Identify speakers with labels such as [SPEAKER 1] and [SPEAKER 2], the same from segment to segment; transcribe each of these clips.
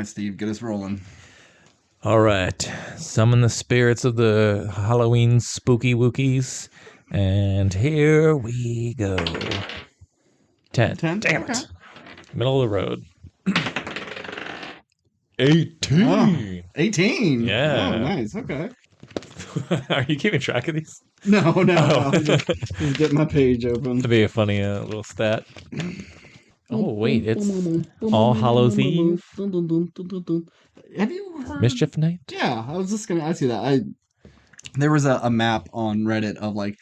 [SPEAKER 1] right, Steve, get us rolling.
[SPEAKER 2] All right. Summon the spirits of the Halloween spooky wookies. And here we go. 10.
[SPEAKER 1] 10?
[SPEAKER 2] Damn
[SPEAKER 1] Okay.
[SPEAKER 2] it. Middle of the road. 18.
[SPEAKER 1] Oh, 18.
[SPEAKER 2] Yeah.
[SPEAKER 1] Oh, nice. Okay.
[SPEAKER 2] Are you keeping track of these?
[SPEAKER 1] No. Just get my page open.
[SPEAKER 2] That'd be a funny little stat. Oh, wait. It's All Hallows Eve.
[SPEAKER 1] Have you heard?
[SPEAKER 2] Mischief Night?
[SPEAKER 1] Yeah, I was just going to ask you that. There was a map on Reddit of like,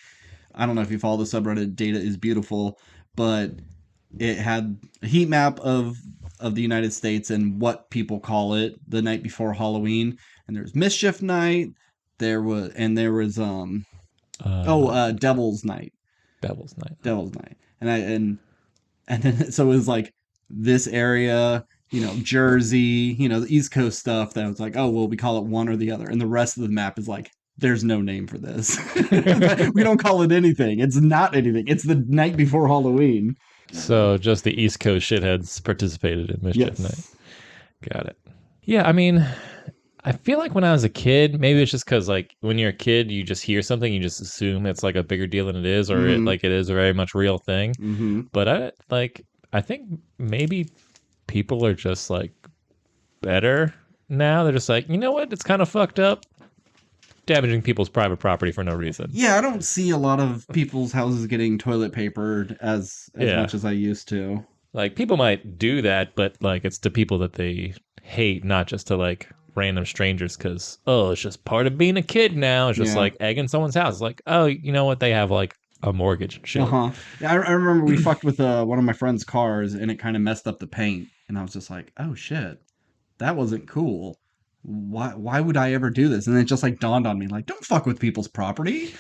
[SPEAKER 1] I don't know if you follow the subreddit Data is Beautiful, but it had a heat map of the United States and what people call it the night before Halloween. And there's Mischief Night. There was Devil's Night.
[SPEAKER 2] Devil's Night.
[SPEAKER 1] Devil's Night. And then so it was like this area, Jersey, the East Coast stuff that was like, oh, well, we call it one or the other. And the rest of the map is like, there's no name for this. We don't call it anything. It's not anything. It's the night before Halloween.
[SPEAKER 2] So just the East Coast shitheads participated in Mischief Night. Got it. Yeah, I mean, I feel like when I was a kid, maybe it's just because like when you're a kid, you just hear something, you just assume it's like a bigger deal than it is, or it is a very much real thing.
[SPEAKER 1] Mm-hmm.
[SPEAKER 2] But I think maybe people are just like better now. They're just like, you know what? It's kind of fucked up. Damaging people's private property for no reason.
[SPEAKER 1] Yeah, I don't see a lot of people's houses getting toilet papered as much as I used to.
[SPEAKER 2] Like, people might do that, but like it's to people that they hate, not just to like random strangers, because it's just part of being a kid now. It's just like egging someone's house. It's like, oh, you know what? They have like a mortgage and shit.
[SPEAKER 1] Yeah, I remember we fucked with one of my friend's cars and it kind of messed up the paint, and I was just like, oh shit, that wasn't cool. Why would I ever do this? And it just like dawned on me, like, don't fuck with people's property.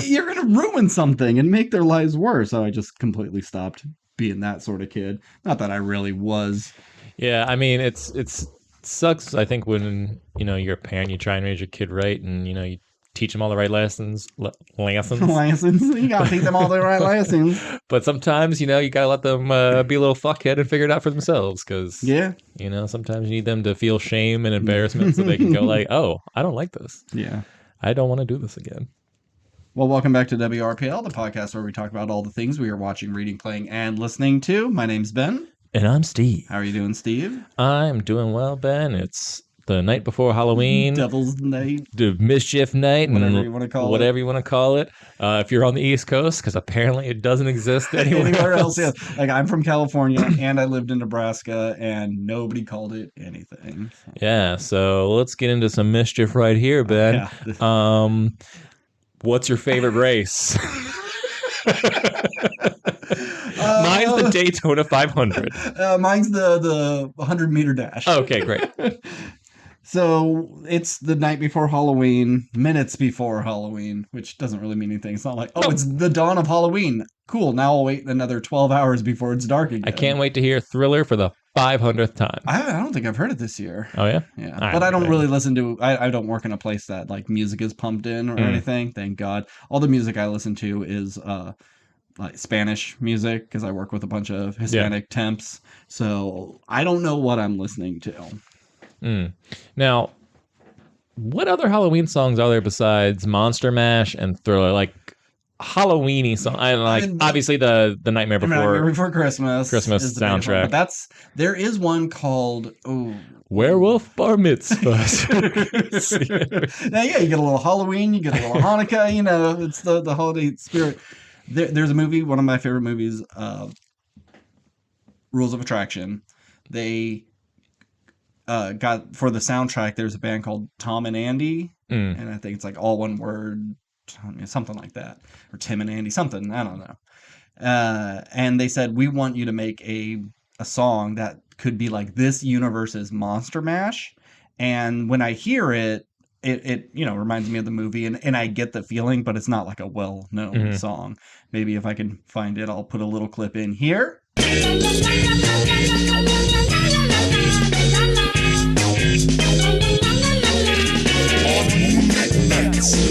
[SPEAKER 1] You're gonna ruin something and make their lives worse. So I just completely stopped being that sort of kid. Not that I really was.
[SPEAKER 2] Yeah, I mean, it's sucks. I think when you're a parent, you try and raise your kid right, and you teach them all the right lessons.
[SPEAKER 1] Lessons. You gotta teach them all the right lessons.
[SPEAKER 2] But sometimes, you gotta let them be a little fuckhead and figure it out for themselves. Because sometimes you need them to feel shame and embarrassment so they can go like, oh, I don't like this.
[SPEAKER 1] Yeah,
[SPEAKER 2] I don't want to do this again.
[SPEAKER 1] Well, welcome back to WRPL, the podcast where we talk about all the things we are watching, reading, playing, and listening to. My name's Ben.
[SPEAKER 2] And I'm Steve.
[SPEAKER 1] How are you doing, Steve?
[SPEAKER 2] I'm doing well, Ben. It's the night before Halloween.
[SPEAKER 1] Devil's Night.
[SPEAKER 2] The Mischief Night.
[SPEAKER 1] Whatever you want to call
[SPEAKER 2] it. If you're on the East Coast, because apparently it doesn't exist anywhere else.
[SPEAKER 1] Yeah. Like, I'm from California, and I lived in Nebraska, and nobody called it anything.
[SPEAKER 2] Yeah, so let's get into some mischief right here, Ben. Yeah. What's your favorite race? Mine's the Daytona 500.
[SPEAKER 1] Mine's the 100-meter dash.
[SPEAKER 2] Okay, great.
[SPEAKER 1] So it's the night before Halloween, minutes before Halloween, which doesn't really mean anything. It's not like, it's the dawn of Halloween. Cool, now I'll wait another 12 hours before it's dark again.
[SPEAKER 2] I can't wait to hear Thriller for the 500th time.
[SPEAKER 1] I don't think I've heard it this year.
[SPEAKER 2] Oh, yeah?
[SPEAKER 1] Yeah. But I don't really listen to... I don't work in a place that like music is pumped in or anything, thank God. All the music I listen to is... like Spanish music, because I work with a bunch of Hispanic temps. So I don't know what I'm listening to.
[SPEAKER 2] Now, what other Halloween songs are there besides Monster Mash and Thriller? Like Halloweeny song. Obviously the Nightmare Before
[SPEAKER 1] Christmas
[SPEAKER 2] soundtrack.
[SPEAKER 1] But there is one called
[SPEAKER 2] Werewolf Bar Mitzvah.
[SPEAKER 1] Now, you get a little Halloween, you get a little Hanukkah. It's the holiday spirit. There's a movie, one of my favorite movies, Rules of Attraction. They got, for the soundtrack, there's a band called Tom and Andy, and I think it's like all one word, something like that, or Tim and Andy, something, I don't know. And they said, we want you to make a song that could be like this universe's Monster Mash. And when I hear it, it reminds me of the movie, and I get the feeling, but it's not like a well-known song. Maybe if I can find it, I'll put a little clip in here.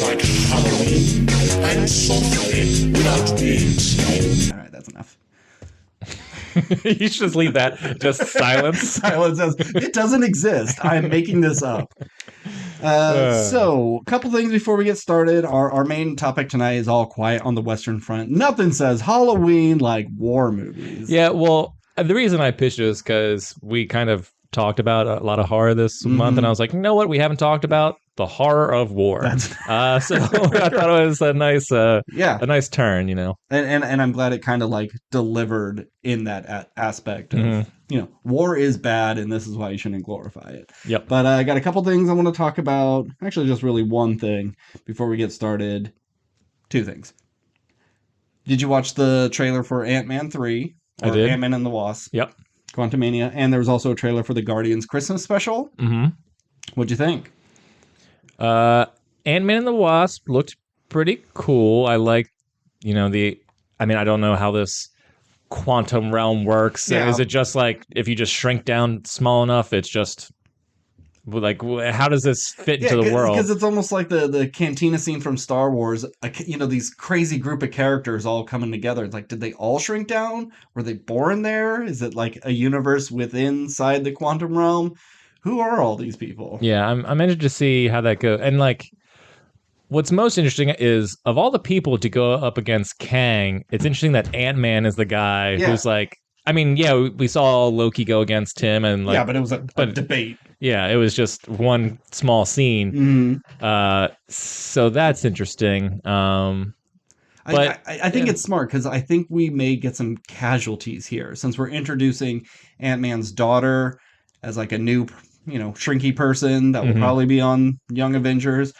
[SPEAKER 1] Like Halloween and softly without being slow. All right, that's enough.
[SPEAKER 2] You should just leave that. Just silence.
[SPEAKER 1] Silence says, it doesn't exist. I'm making this up. So, a couple things before we get started. Our main topic tonight is all quiet on the Western Front. Nothing says Halloween like war movies.
[SPEAKER 2] Yeah, well, the reason I pitched it is because we kind of talked about a lot of horror this month, and I was like, you know what? We haven't talked about the horror of war. So I thought it was a nice turn, you know.
[SPEAKER 1] And I'm glad it kind of like delivered in that aspect of, war is bad, and this is why you shouldn't glorify it.
[SPEAKER 2] Yep.
[SPEAKER 1] But I got a couple things I want to talk about. Actually, just really one thing before we get started. Two things. Did you watch the trailer for Ant-Man 3?
[SPEAKER 2] I did.
[SPEAKER 1] Ant-Man and the Wasp.
[SPEAKER 2] Yep.
[SPEAKER 1] Quantumania. And there was also a trailer for the Guardians Christmas special.
[SPEAKER 2] Mm-hmm.
[SPEAKER 1] What'd you think?
[SPEAKER 2] Ant-Man and the Wasp looked pretty cool. I like, I don't know how this quantum realm works. Yeah. Is it just like if you just shrink down small enough, it's just like, how does this fit into the world?
[SPEAKER 1] Because it's almost like the cantina scene from Star Wars. These crazy group of characters all coming together. It's like, did they all shrink down? Were they born there? Is it like a universe inside the quantum realm? Who are all these people?
[SPEAKER 2] Yeah, I'm interested to see how that goes. And like, what's most interesting is of all the people to go up against Kang, it's interesting that Ant-Man is the guy who's like, we saw Loki go against him, and like,
[SPEAKER 1] but it was a debate.
[SPEAKER 2] Yeah, it was just one small scene.
[SPEAKER 1] Mm-hmm.
[SPEAKER 2] So that's interesting. But
[SPEAKER 1] I think it's smart because I think we may get some casualties here since we're introducing Ant-Man's daughter as like a new, shrinky person that will probably be on Young Avengers.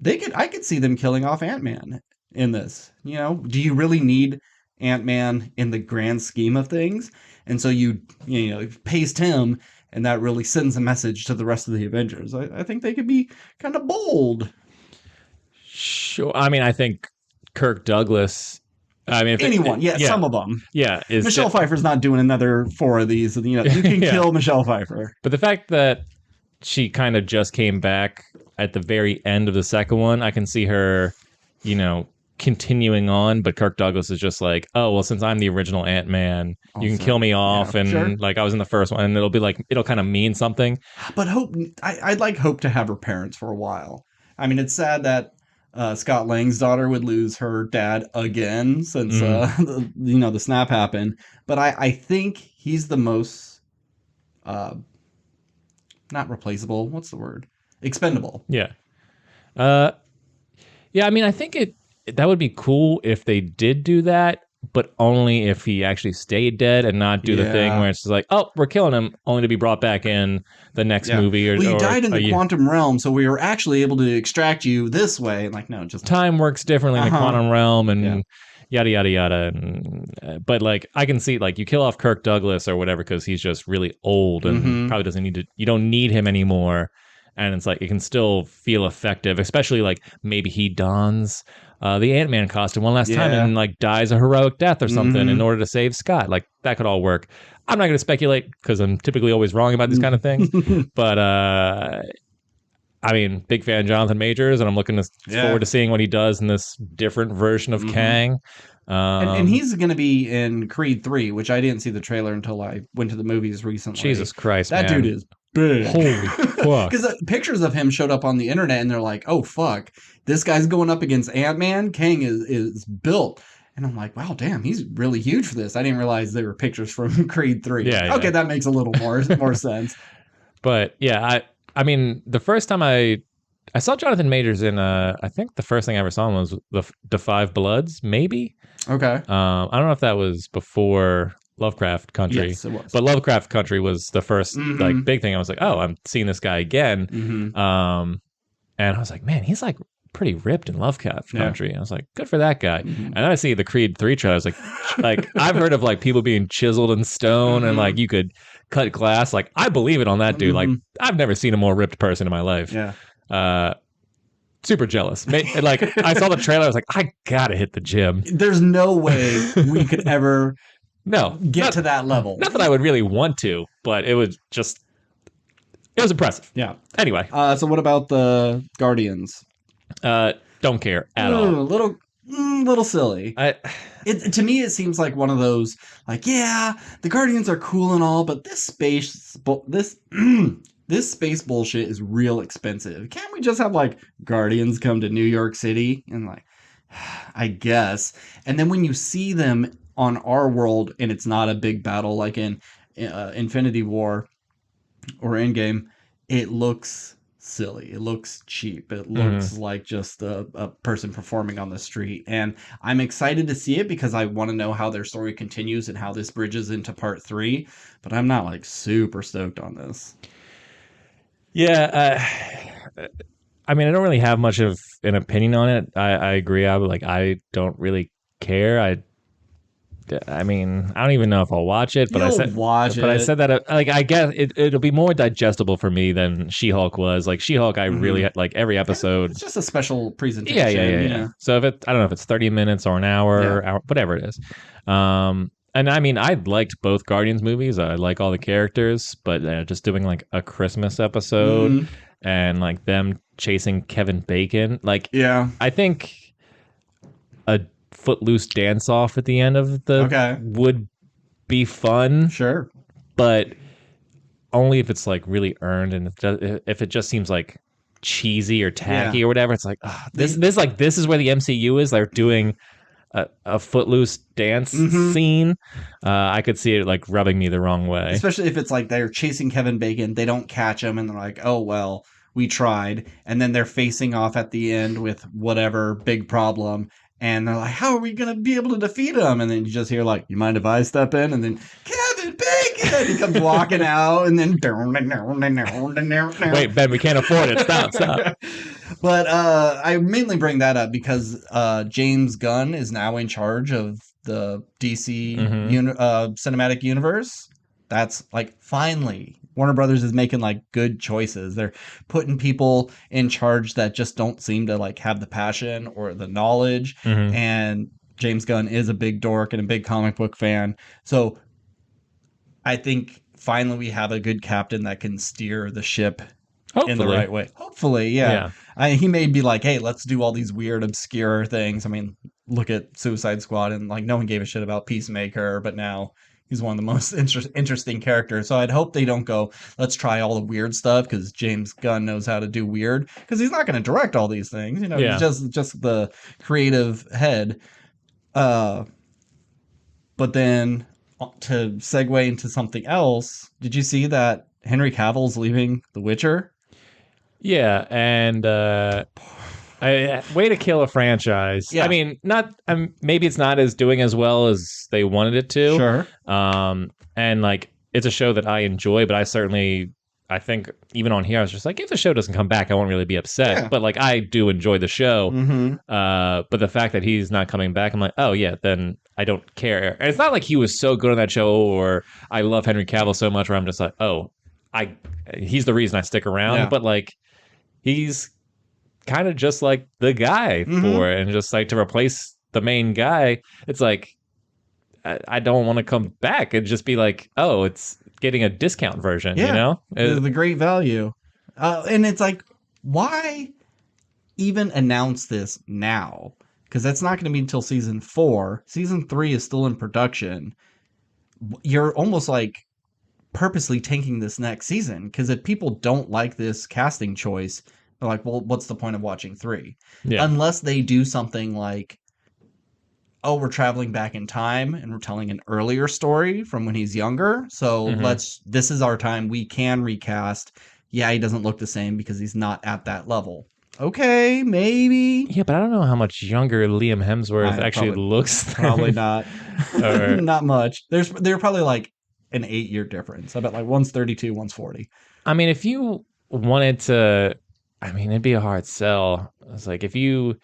[SPEAKER 1] I could see them killing off Ant-Man in this. Do you really need Ant-Man in the grand scheme of things? And so you paste him, and that really sends a message to the rest of the Avengers. I think they could be kind of bold.
[SPEAKER 2] Sure. I think Kirk Douglas.
[SPEAKER 1] Anyone, some of them.
[SPEAKER 2] Yeah.
[SPEAKER 1] Michelle Pfeiffer's not doing another 4 of these. You can kill Michelle Pfeiffer.
[SPEAKER 2] But the fact that she kind of just came back at the very end of the second one, I can see her, continuing on. But Kirk Douglas is just like, oh, well, since I'm the original Ant-Man, you can kill me off. And like I was in the first one, and it'll kind of mean something.
[SPEAKER 1] But Hope, I'd like Hope to have her parents for a while. It's sad that Scott Lang's daughter would lose her dad again since the snap happened. But I think he's the most not replaceable. What's the word? Expendable.
[SPEAKER 2] Yeah. I think that would be cool if they did do that, but only if he actually stayed dead and not do the thing where it's just like, oh, we're killing him, only to be brought back in the next movie.
[SPEAKER 1] He died in the quantum realm, so we were actually able to extract you this way. Like, no, just
[SPEAKER 2] time works differently in the quantum realm, and yada yada yada. But like, I can see like you kill off Kirk Douglas or whatever because he's just really old and probably doesn't need to. You don't need him anymore. And it's like, it can still feel effective, especially like maybe he dons the Ant-Man costume one last time and like dies a heroic death or something in order to save Scott. Like that could all work. I'm not going to speculate because I'm typically always wrong about these kind of things. But big fan of Jonathan Majors, and I'm looking forward to seeing what he does in this different version of Kang.
[SPEAKER 1] And he's going to be in Creed 3, which I didn't see the trailer until I went to the movies recently.
[SPEAKER 2] Jesus Christ,
[SPEAKER 1] that dude is big.
[SPEAKER 2] Holy fuck.
[SPEAKER 1] Because pictures of him showed up on the internet, and they're like, oh, fuck. This guy's going up against Ant-Man. Kang is built. And I'm like, wow, damn, he's really huge for this. I didn't realize they were pictures from Creed 3.
[SPEAKER 2] Yeah,
[SPEAKER 1] okay, that makes a little more sense.
[SPEAKER 2] But, yeah, the first time I saw Jonathan Majors in, I think the first thing I ever saw him was the Five Bloods, maybe?
[SPEAKER 1] Okay.
[SPEAKER 2] I don't know if that was before Lovecraft Country.
[SPEAKER 1] Yes, it was.
[SPEAKER 2] But Lovecraft Country was the first like big thing. I was like, oh, I'm seeing this guy again. And I was like, man, he's like pretty ripped in Lovecraft Country. I was like, good for that guy. And then I see the Creed 3 trailer. I was like I've heard of like people being chiseled in stone and like you could cut glass. Like I believe it on that dude. Like I've never seen a more ripped person in my life.
[SPEAKER 1] Yeah.
[SPEAKER 2] Super jealous. Like I saw the trailer. I was like, I gotta hit the gym.
[SPEAKER 1] There's no way we could ever get to that level.
[SPEAKER 2] Not that I would really want to, but it was impressive.
[SPEAKER 1] Yeah.
[SPEAKER 2] Anyway.
[SPEAKER 1] So what about the Guardians?
[SPEAKER 2] Don't care at all.
[SPEAKER 1] Little little silly. To me, it seems like one of those, like, yeah, the Guardians are cool and all, but this this space bullshit is real expensive. Can't we just have like Guardians come to New York City and like, I guess. And then when you see them on our world and it's not a big battle like in Infinity War or Endgame, it looks silly. It looks cheap. It looks like just a person performing on the street. And I'm excited to see it because I want to know how their story continues and how this bridges into part 3. But I'm not like super stoked on this.
[SPEAKER 2] Yeah. I mean, I don't really have much of an opinion on it. I agree. I don't really care. I mean, I don't even know if I'll watch it, but I said that like I guess it'll be more digestible for me than She-Hulk was. Like She-Hulk, I really like every episode.
[SPEAKER 1] It's just a special presentation.
[SPEAKER 2] Yeah. So if I don't know if it's 30 minutes or an hour, whatever it is. And I mean, I liked both Guardians movies. I like all the characters, but just doing like a Christmas episode and like them chasing Kevin Bacon, like I think a Footloose dance off at the end of the would be fun.
[SPEAKER 1] Sure.
[SPEAKER 2] But only if it's like really earned, and if it just seems like cheesy or tacky or whatever. It's like this is where the MCU is. They're doing a Footloose dance scene. I could see it like rubbing me the wrong way.
[SPEAKER 1] Especially if it's like they're chasing Kevin Bacon, they don't catch him, and they're like, oh well, we tried, and then they're facing off at the end with whatever big problem. And they're like, how are we going to be able to defeat him? And then you just hear like, you mind if I step in? And then, Kevin Bacon! He comes walking out, and then...
[SPEAKER 2] Wait, Ben, we can't afford it. Stop.
[SPEAKER 1] But I mainly bring that up because James Gunn is now in charge of the DC cinematic universe. That's like, finally... Warner Brothers is making like good choices. They're putting people in charge that just don't seem to like have the passion or the knowledge. And James Gunn is a big dork and a big comic book fan. So I think finally we have a good captain that can steer the ship in the right way. Hopefully, yeah. He may be like, hey, let's do all these weird, obscure things. I mean, look at Suicide Squad, and like no one gave a shit about Peacemaker, but now he's one of the most interesting characters. So I'd hope they don't go, let's try all the weird stuff, because James Gunn knows how to do weird, because he's not going to direct all these things. You know, he's just the creative head. But then to segue into something else, did you see that Henry Cavill's leaving The Witcher?
[SPEAKER 2] Yeah, and way to kill a franchise. I mean, maybe it's not as doing as well as they wanted it to.
[SPEAKER 1] Sure.
[SPEAKER 2] And like it's a show that I enjoy, but I think even on here I was just like, if the show doesn't come back, I won't really be upset. Yeah. But like I do enjoy the show. But the fact that he's not coming back, I'm like, oh yeah, then I don't care. And it's not like he was so good on that show, or I love Henry Cavill so much, where I'm just like, oh, he's the reason I stick around. Yeah. But like he's kind of just like the guy for it, and just like to replace the main guy, it's like I don't want to come back and just be like, oh, it's getting a discount version, you know?
[SPEAKER 1] The great value. And it's like, why even announce this now? Because that's not going to be until season 4. Season 3 is still in production. You're almost like purposely tanking this next season, because if people don't like this casting choice, they're like, well, what's the point of watching 3? Yeah. Unless they do something like, oh, we're traveling back in time and we're telling an earlier story from when he's younger. So this is our time. We can recast. Yeah, he doesn't look the same because he's not at that level. Okay, maybe.
[SPEAKER 2] Yeah, but I don't know how much younger Liam Hemsworth actually looks.
[SPEAKER 1] Probably not. Not much. They're probably like an 8-year difference. I bet like one's 32, one's 40.
[SPEAKER 2] I mean, if you wanted to, I mean, it'd be a hard sell. It's like if you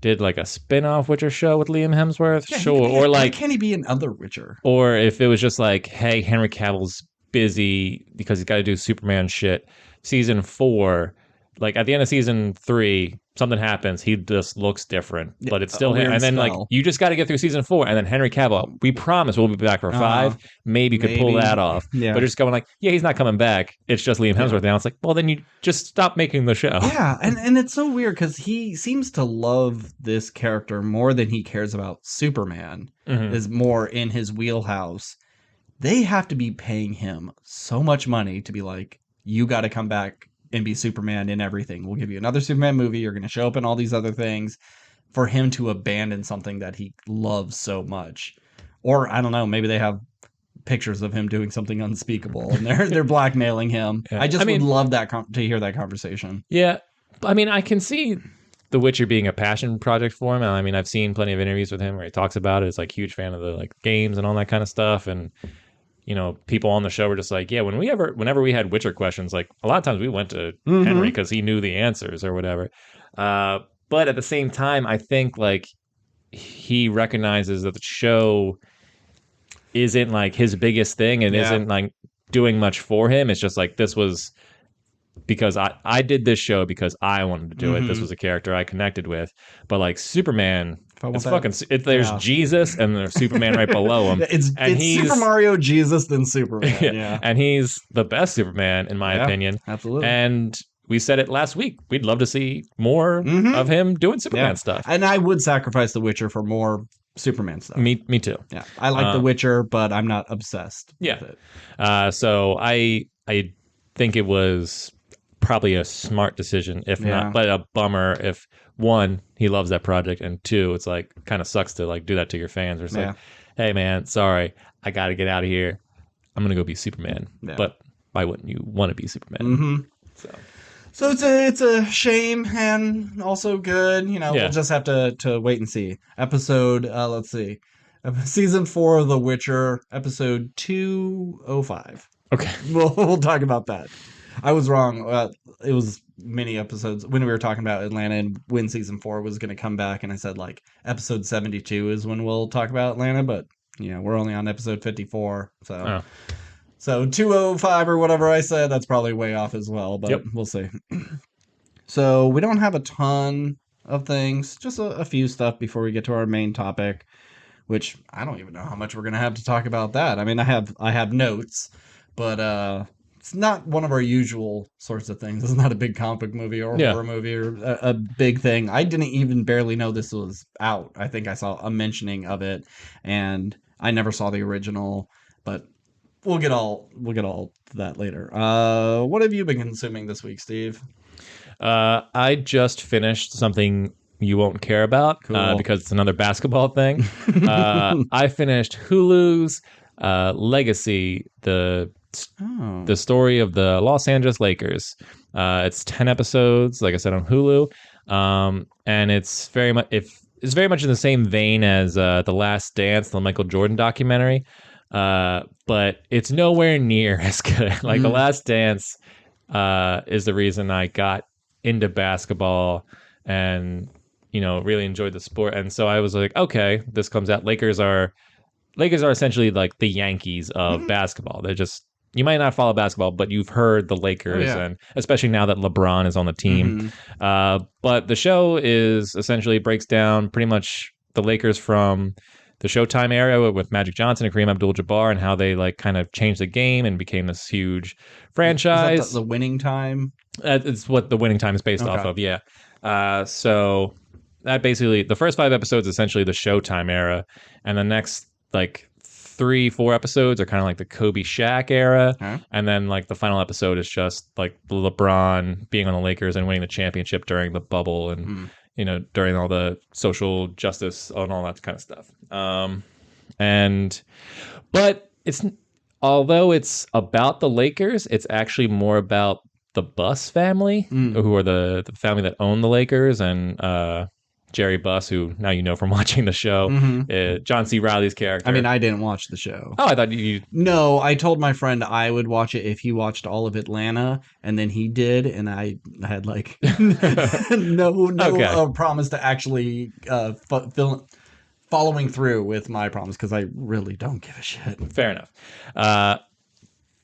[SPEAKER 2] did like a spin-off Witcher show with Liam Hemsworth, sure. Or like,
[SPEAKER 1] can he be another Witcher?
[SPEAKER 2] Or if it was just like, hey, Henry Cavill's busy because he's got to do Superman shit. Season 4, like at the end of season 3, something happens, he just looks different, but it's
[SPEAKER 1] a
[SPEAKER 2] still him.
[SPEAKER 1] weird
[SPEAKER 2] And then like
[SPEAKER 1] spell.
[SPEAKER 2] you just got to get through season 4, and then Henry Cavill, we promise we'll be back for 5. Maybe you could pull that off.
[SPEAKER 1] Yeah.
[SPEAKER 2] But you're just going like, yeah, he's not coming back. It's just Liam Hemsworth now. It's like, well, then you just stop making the show.
[SPEAKER 1] Yeah, and it's so weird because he seems to love this character more than he cares about Superman. Is more in his wheelhouse. They have to be paying him so much money to be like, you got to come back and be Superman in everything. We'll give you another Superman movie. You're going to show up in all these other things, for him to abandon something that he loves so much. Or I don't know, maybe they have pictures of him doing something unspeakable and they're blackmailing him. Yeah. I would love that to hear that conversation.
[SPEAKER 2] Yeah. I mean, I can see The Witcher being a passion project for him. I mean, I've seen plenty of interviews with him where he talks about it. It's like huge fan of the like games and all that kind of stuff. And you know, people on the show were just like, yeah, whenever we had Witcher questions, like a lot of times we went to Henry because he knew the answers or whatever. But at the same time, I think like he recognizes that the show isn't like his biggest thing and isn't like doing much for him. It's just like, this was because I did this show because I wanted to do it. This was a character I connected with. But like Superman, it's fucking. There's Jesus and there's Superman right below him.
[SPEAKER 1] It's Super Mario, Jesus, then Superman. Yeah,
[SPEAKER 2] and he's the best Superman in my opinion.
[SPEAKER 1] Absolutely.
[SPEAKER 2] And we said it last week. We'd love to see more of him doing Superman stuff.
[SPEAKER 1] And I would sacrifice The Witcher for more Superman stuff.
[SPEAKER 2] Me too.
[SPEAKER 1] Yeah, I like The Witcher, but I'm not obsessed.
[SPEAKER 2] Yeah.
[SPEAKER 1] With it.
[SPEAKER 2] So I think it was probably a smart decision, if not, but a bummer if one, he loves that project, and two, it's like kind of sucks to like do that to your fans. Or it's like, hey man, sorry, I got to get out of here. I'm gonna go be Superman. But why wouldn't you want to be Superman?
[SPEAKER 1] So it's a shame and also good. You know, we'll just have to wait and see. Episode, let's see, season 4 of The Witcher, episode 205.
[SPEAKER 2] Okay,
[SPEAKER 1] we'll talk about that. I was wrong. It was many episodes when we were talking about Atlanta and when season 4 was going to come back, and I said like episode 72 is when we'll talk about Atlanta, but you know we're only on episode 54, so. So 205 or whatever I said, that's probably way off as well, but we'll see. So we don't have a ton of things, just a few stuff before we get to our main topic, which I don't even know how much we're going to have to talk about that. I mean, I have notes, but it's not one of our usual sorts of things. It's not a big comic movie or horror movie or a big thing. I didn't even barely know this was out. I think I saw a mentioning of it, and I never saw the original, but We'll get all to that later. What have you been consuming this week, Steve?
[SPEAKER 2] I just finished something you won't care about because it's another basketball thing. I finished Hulu's Legacy, the story of the Los Angeles Lakers. It's 10 episodes, like I said, on Hulu, and it's very much in the same vein as The Last Dance, the Michael Jordan documentary. But it's nowhere near as good. Like The Last Dance is the reason I got into basketball and, you know, really enjoyed the sport. And so I was like, okay, this comes out. Lakers are essentially like the Yankees of basketball. They're just, you might not follow basketball, but you've heard the Lakers, and especially now that LeBron is on the team. But the show is essentially breaks down pretty much the Lakers from the Showtime era with Magic Johnson and Kareem Abdul-Jabbar, and how they like kind of changed the game and became this huge franchise.
[SPEAKER 1] Is that the Winning Time?
[SPEAKER 2] It's what the Winning Time is based off of. Yeah. So that basically, the first 5 episodes essentially the Showtime era, and the next like 3-4 episodes are kind of like the Kobe Shaq era, and then like the final episode is just like LeBron being on the Lakers and winning the championship during the bubble and. You know, during all the social justice and all that kind of stuff. But although it's about the Lakers, it's actually more about the Buss family, who are the family that own the Lakers, and Jerry Buss, who now you know from watching the show, John C. Reilly's character.
[SPEAKER 1] I mean, I didn't watch the show.
[SPEAKER 2] Oh, I thought you...
[SPEAKER 1] No, I told my friend I would watch it if he watched all of Atlanta, and then he did, and I had like no promise to actually following through with my promise, because I really don't give a shit.
[SPEAKER 2] Fair enough.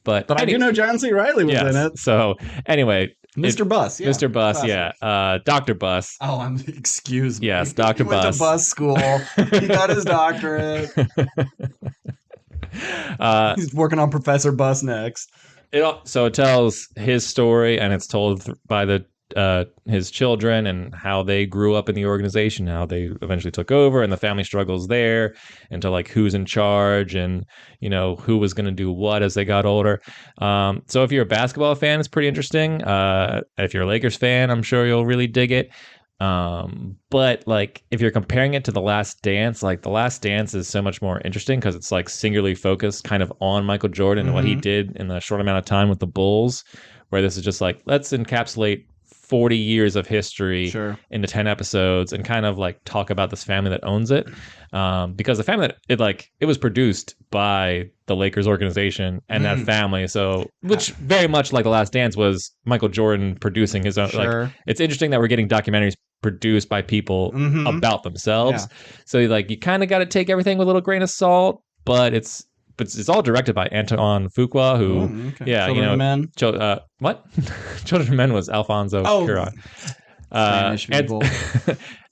[SPEAKER 2] But
[SPEAKER 1] I do know John C. Reilly was in it.
[SPEAKER 2] So anyway,
[SPEAKER 1] Mr. Bus, yeah.
[SPEAKER 2] Mr. Bus,
[SPEAKER 1] classic.
[SPEAKER 2] Dr. Bus.
[SPEAKER 1] Oh, excuse me.
[SPEAKER 2] Yes, Dr.
[SPEAKER 1] He went to bus school. He got his doctorate. He's working on Professor Bus next.
[SPEAKER 2] So it tells his story, and it's told by his children and how they grew up in the organization, how they eventually took over, and the family struggles there, into like who's in charge and who was going to do what as they got older. So if you're a basketball fan, it's pretty interesting. If you're a Lakers fan, I'm sure you'll really dig it. But like if you're comparing it to The Last Dance, like The Last Dance is so much more interesting because it's like singularly focused kind of on Michael Jordan and what he did in the short amount of time with the Bulls, where this is just like, let's encapsulate 40 years of history into 10 episodes and kind of like talk about this family that owns it. Because the family it was produced by the Lakers organization and that family. So, which very much like The Last Dance was Michael Jordan producing his own. Like, it's interesting that we're getting documentaries produced by people about themselves. So like you kind of got to take everything with a little grain of salt, but it's all directed by Antoine Fuqua, who,
[SPEAKER 1] Children of Men.
[SPEAKER 2] What? Children of Men was Alfonso Cuarón.
[SPEAKER 1] Spanish people.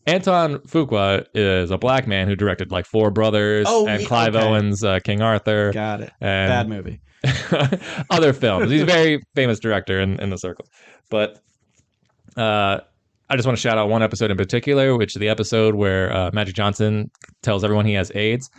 [SPEAKER 2] Anton Fuqua is a black man who directed like Four Brothers and Clive Owen's King Arthur.
[SPEAKER 1] Got it. Bad movie.
[SPEAKER 2] Other films. He's a very famous director in the circle. But I just want to shout out one episode in particular, which is the episode where Magic Johnson tells everyone he has AIDS.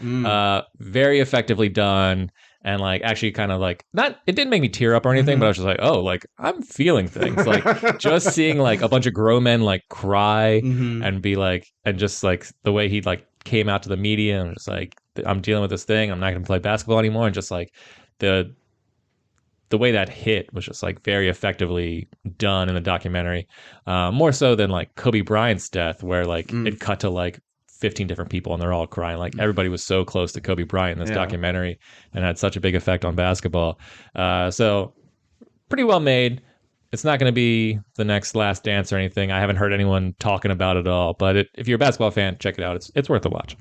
[SPEAKER 2] Very effectively done. And like actually kind of like it didn't make me tear up or anything, but I was just like, oh, like I'm feeling things. Like just seeing like a bunch of grown men like cry and be like, and just like the way he like came out to the media and just like, I'm dealing with this thing. I'm not going to play basketball anymore. And just like the way that hit was just like very effectively done in the documentary. More so than like Kobe Bryant's death, where like it cut to like 15 different people and they're all crying. Like everybody was so close to Kobe Bryant in this documentary and had such a big effect on basketball. So pretty well made. It's not going to be the next Last Dance or anything. I haven't heard anyone talking about it at all, but if you're a basketball fan, check it out. It's worth a watch.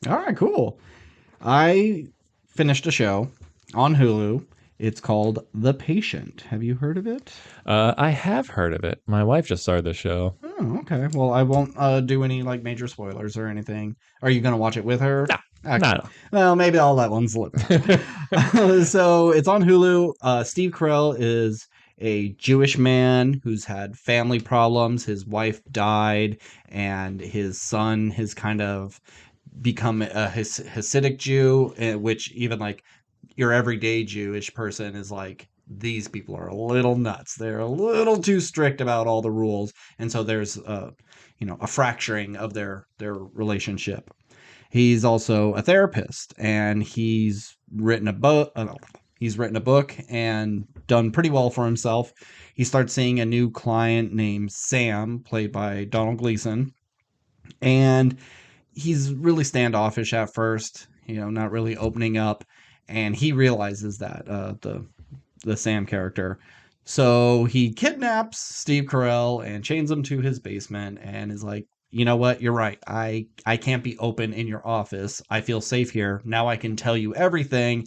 [SPEAKER 1] All right, cool. I finished a show on Hulu. It's called The Patient. Have you heard of it?
[SPEAKER 2] I have heard of it. My wife just started the show.
[SPEAKER 1] Oh, okay. Well, I won't do any like major spoilers or anything. Are you going to watch it with her?
[SPEAKER 2] No. Okay. No.
[SPEAKER 1] Well, maybe I'll let one slip. So it's on Hulu. Steve Carell is a Jewish man who's had family problems. His wife died, and his son has kind of become a Hasidic Jew, which even like your everyday Jewish person is like, these people are a little nuts. They're a little too strict about all the rules. And so there's a fracturing of their relationship. He's also a therapist, and he's written a book. And done pretty well for himself. He starts seeing a new client named Sam, played by Donald Gleason. And he's really standoffish at first, not really opening up. And he realizes that, the Sam character. So he kidnaps Steve Carell and chains him to his basement and is like, you know what? You're right. I can't be open in your office. I feel safe here. Now I can tell you everything.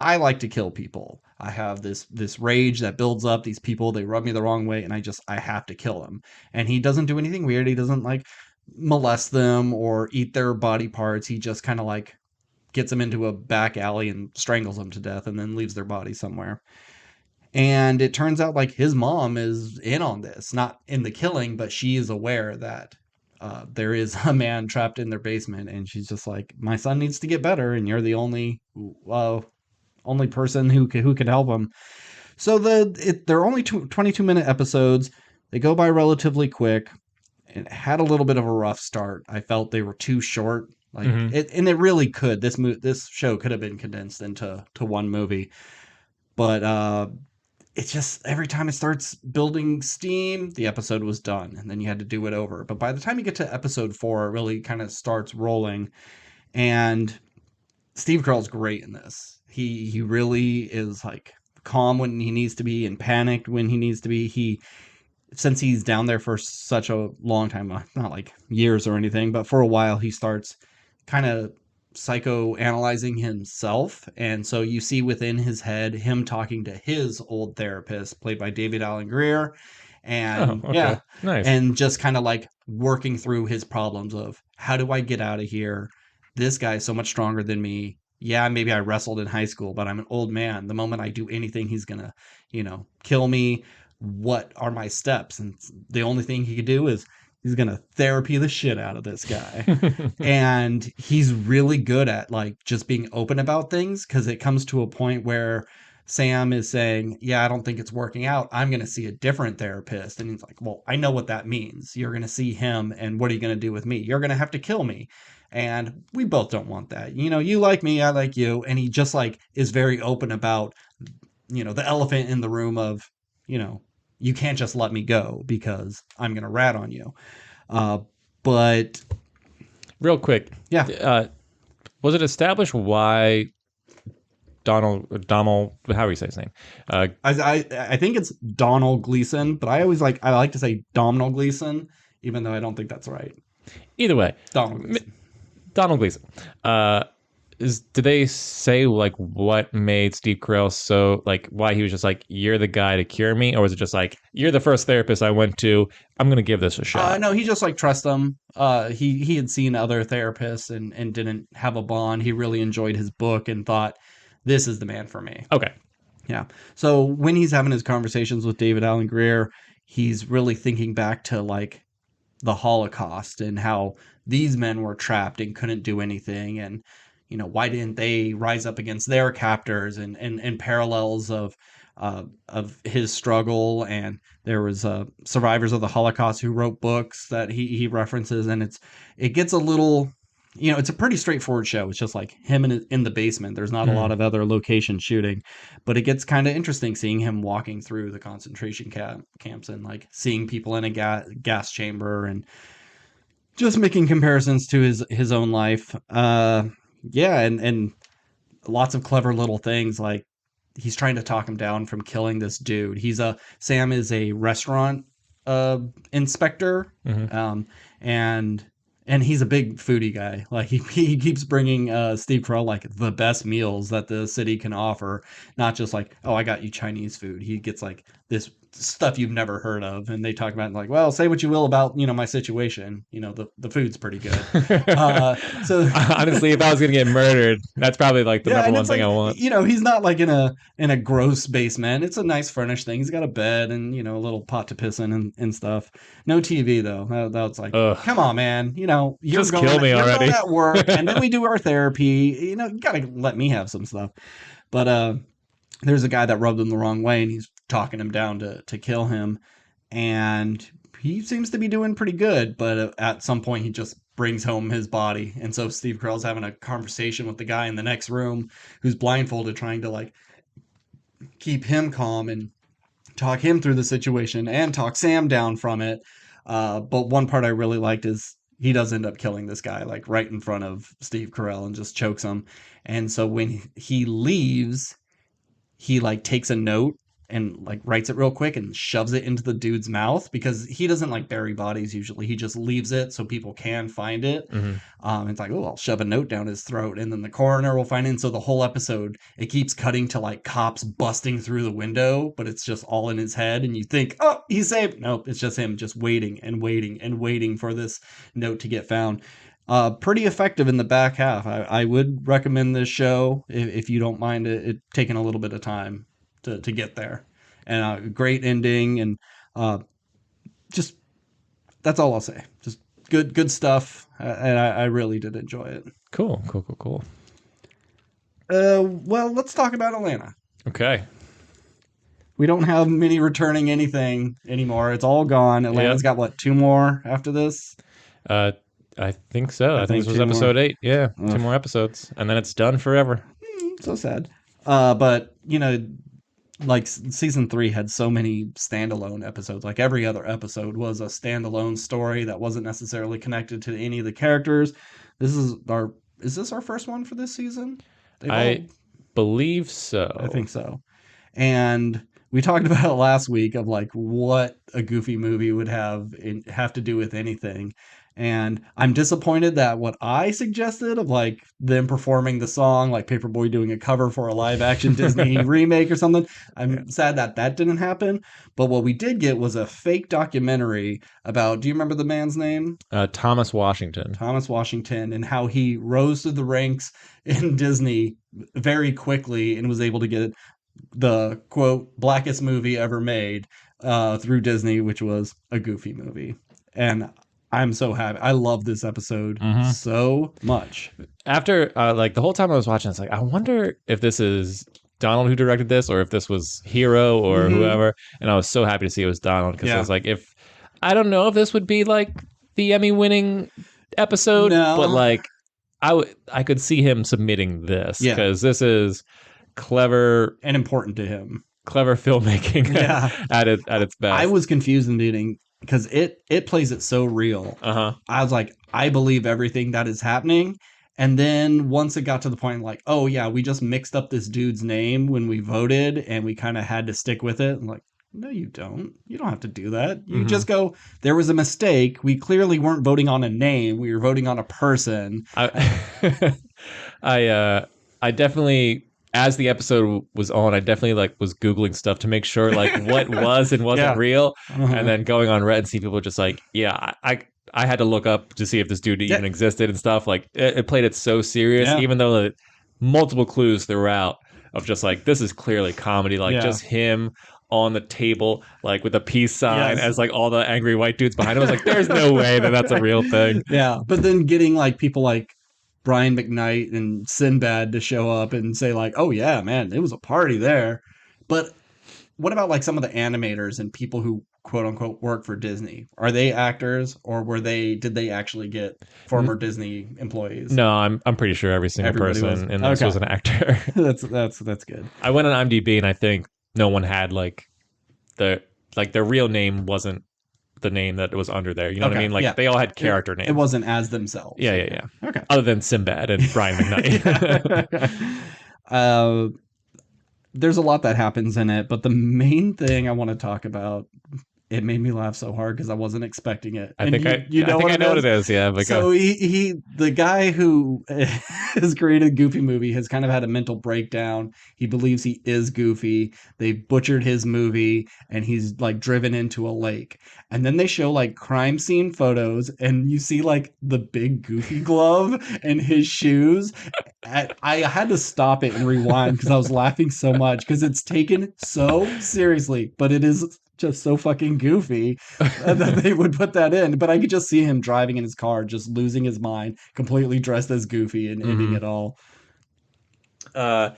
[SPEAKER 1] I like to kill people. I have this rage that builds up. These people, they rub me the wrong way, and I have to kill them. And he doesn't do anything weird. He doesn't like molest them or eat their body parts. He just kind of like gets them into a back alley and strangles them to death and then leaves their body somewhere. And it turns out like his mom is in on this, not in the killing, but she is aware that there is a man trapped in their basement. And she's just like, my son needs to get better, and you're the only person who can help him. So they're only 22-minute episodes. They go by relatively quick. It had a little bit of a rough start. I felt they were too short. Like it really could. This show could have been condensed into one movie, but it's just every time it starts building steam, the episode was done, and then you had to do it over. But by the time you get to episode 4, it really kind of starts rolling, and Steve Carell's great in this. He really is like calm when he needs to be and panicked when he needs to be. Since he's down there for such a long time, not like years or anything, but for a while, he starts kind of psychoanalyzing himself. And so you see within his head him talking to his old therapist, played by David Allen Greer.
[SPEAKER 2] Oh,
[SPEAKER 1] And
[SPEAKER 2] okay.
[SPEAKER 1] yeah,
[SPEAKER 2] Nice.
[SPEAKER 1] and just kind of like working through his problems of how do I get out of here? This guy's so much stronger than me. Yeah, maybe I wrestled in high school, but I'm an old man. The moment I do anything, he's gonna, kill me. What are my steps? And the only thing he could do is he's gonna therapy the shit out of this guy. And he's really good at like just being open about things, because it comes to a point where Sam is saying, yeah, I don't think it's working out, I'm going to see a different therapist. And he's like, well, I know what that means. You're going to see him, and what are you going to do with me? You're going to have to kill me. And we both don't want that. You like me, I like you. And he just like is very open about, the elephant in the room of, you know you can't just let me go because I'm going to rat on you. But
[SPEAKER 2] Real quick,
[SPEAKER 1] yeah.
[SPEAKER 2] was it established why Donald, how do you say his name?
[SPEAKER 1] I think it's Donald Gleason, but I like to say Domhnall Gleason, even though I don't think that's right.
[SPEAKER 2] Either way,
[SPEAKER 1] Donald Gleason.
[SPEAKER 2] Donald Gleason. Did they say like what made Steve Carell so like why he was just like, you're the guy to cure me, or was it just like, you're the first therapist I went to, I'm gonna give this a shot?
[SPEAKER 1] No, he just like trusts them. He had seen other therapists and didn't have a bond. He really enjoyed his book and thought, this is the man for me.
[SPEAKER 2] Okay.
[SPEAKER 1] Yeah. So when he's having his conversations with David Allen Greer, he's really thinking back to like the Holocaust and how these men were trapped and couldn't do anything. And, why didn't they rise up against their captors, and parallels of his struggle. And there was survivors of the Holocaust who wrote books that he references. And it gets a little, it's a pretty straightforward show. It's just like him in the basement. There's not a lot of other location shooting, but it gets kind of interesting seeing him walking through the concentration camps and like seeing people in a gas chamber and just making comparisons to his own life. Yeah, and lots of clever little things like he's trying to talk him down from killing this dude. Sam is a restaurant inspector,
[SPEAKER 2] Mm-hmm.
[SPEAKER 1] and he's a big foodie guy. Like he keeps bringing Steve Carell like the best meals that the city can offer, not just like, oh, I got you Chinese food. He gets like this stuff you've never heard of, and they talk about like, well, say what you will about my situation. The food's pretty good. So
[SPEAKER 2] Honestly, if I was gonna get murdered, that's probably like the number one thing
[SPEAKER 1] like,
[SPEAKER 2] I want.
[SPEAKER 1] he's not like in a gross basement. It's a nice furnished thing. He's got a bed and a little pot to piss in and stuff. No TV though. That's like,
[SPEAKER 2] Ugh.
[SPEAKER 1] come on, man. You're
[SPEAKER 2] Just
[SPEAKER 1] going,
[SPEAKER 2] kill me
[SPEAKER 1] you're
[SPEAKER 2] already.
[SPEAKER 1] going at work, and then we do our therapy. You gotta let me have some stuff. But there's a guy that rubbed him the wrong way, and he's talking him down to kill him, and he seems to be doing pretty good. But at some point, he just brings home his body, and so Steve Carell's having a conversation with the guy in the next room who's blindfolded, trying to like keep him calm and talk him through the situation and talk Sam down from it. But one part I really liked is he does end up killing this guy like right in front of Steve Carell and just chokes him. And so when he leaves, he like takes a note and like writes it real quick and shoves it into the dude's mouth, because he doesn't like bury bodies usually. He just leaves it so people can find it. It's like, oh, I'll shove a note down his throat, and then the coroner will find it. And so the whole episode, it keeps cutting to like cops busting through the window, but it's just all in his head. And you think, oh, he's safe. Nope, it's just him just waiting and waiting and waiting for this note to get found. Pretty effective in the back half. I would recommend this show if you don't mind it taking a little bit of time to get there. And a great ending, and just that's all I'll say. Just good stuff, and I really did enjoy it.
[SPEAKER 2] Cool.
[SPEAKER 1] Well, let's talk about Atlanta.
[SPEAKER 2] Okay.
[SPEAKER 1] We don't have many returning anything anymore. It's all gone. Atlanta's got what, 2 more after this?
[SPEAKER 2] I think so. I think this was
[SPEAKER 1] 2
[SPEAKER 2] episode
[SPEAKER 1] more.
[SPEAKER 2] 8. Yeah, 2 more episodes, and then it's done forever.
[SPEAKER 1] So sad. But like season 3 had so many standalone episodes. Like every other episode was a standalone story that wasn't necessarily connected to any of the characters. Is this our first one for this season?
[SPEAKER 2] I believe so.
[SPEAKER 1] I think so. And we talked about it last week of like what a Goofy movie would have to do with anything. And I'm disappointed that what I suggested of like them performing the song, like Paperboy doing a cover for a live action Disney remake or something,
[SPEAKER 2] Yeah.
[SPEAKER 1] I'm sad that that didn't happen. But what we did get was a fake documentary about, do you remember the man's name?
[SPEAKER 2] Thomas Washington.
[SPEAKER 1] Thomas Washington, and how he rose through the ranks in Disney very quickly and was able to get the quote blackest movie ever made through Disney, which was a Goofy movie. And I'm so happy. I love this episode so much.
[SPEAKER 2] After like the whole time I was watching, it's like I wonder if this is Donald who directed this, or if this was Hero or whoever. And I was so happy to see it was Donald, because I was like, if I don't know if this would be like the Emmy-winning episode, but like I could see him submitting this, because this is clever
[SPEAKER 1] and important to him.
[SPEAKER 2] Clever filmmaking at its best.
[SPEAKER 1] I was confused in the beginning because it plays it so real. I was like, I believe everything that is happening. And then once it got to the point like, oh yeah, we just mixed up this dude's name when we voted and we kind of had to stick with it. I'm like, no, you don't. You don't have to do that. You just go, there was a mistake. We clearly weren't voting on a name. We were voting on a person.
[SPEAKER 2] I definitely, as the episode was on, I definitely like was Googling stuff to make sure like what was and wasn't real. And then going on Reddit and see people just like, I had to look up to see if this dude even existed and stuff. Like it played it so serious, even though multiple clues throughout of just like, this is clearly comedy. Like just him on the table, like with a peace sign as like all the angry white dudes behind him. I was like, there's no way that that's a real thing.
[SPEAKER 1] But then getting like people like Brian McKnight and Sinbad to show up and say like, oh yeah, man, it was a party there. But what about like some of the animators and people who quote unquote work for Disney? Are they actors, or did they actually get former Disney employees?
[SPEAKER 2] No, I'm pretty sure every single person in this was an actor.
[SPEAKER 1] That's good.
[SPEAKER 2] I went on IMDb and I think no one had like their real name wasn't the name that was under there. You know what I mean? Like they all had character names.
[SPEAKER 1] It wasn't as themselves.
[SPEAKER 2] Yeah.
[SPEAKER 1] Okay.
[SPEAKER 2] Other than Sinbad and Brian McKnight.
[SPEAKER 1] There's a lot that happens in it, but the main thing I want to talk about, it made me laugh so hard because I wasn't expecting it.
[SPEAKER 2] I think I know what it is. Yeah. But
[SPEAKER 1] so the guy who has created Goofy movie has kind of had a mental breakdown. He believes he is Goofy. They butchered his movie and he's like driven into a lake. And then they show like crime scene photos and you see like the big Goofy glove and his shoes. I had to stop it and rewind because I was laughing so much because it's taken so seriously, but it is just so fucking goofy that they would put that in. But I could just see him driving in his car, just losing his mind, completely dressed as Goofy and ending it all.
[SPEAKER 2] I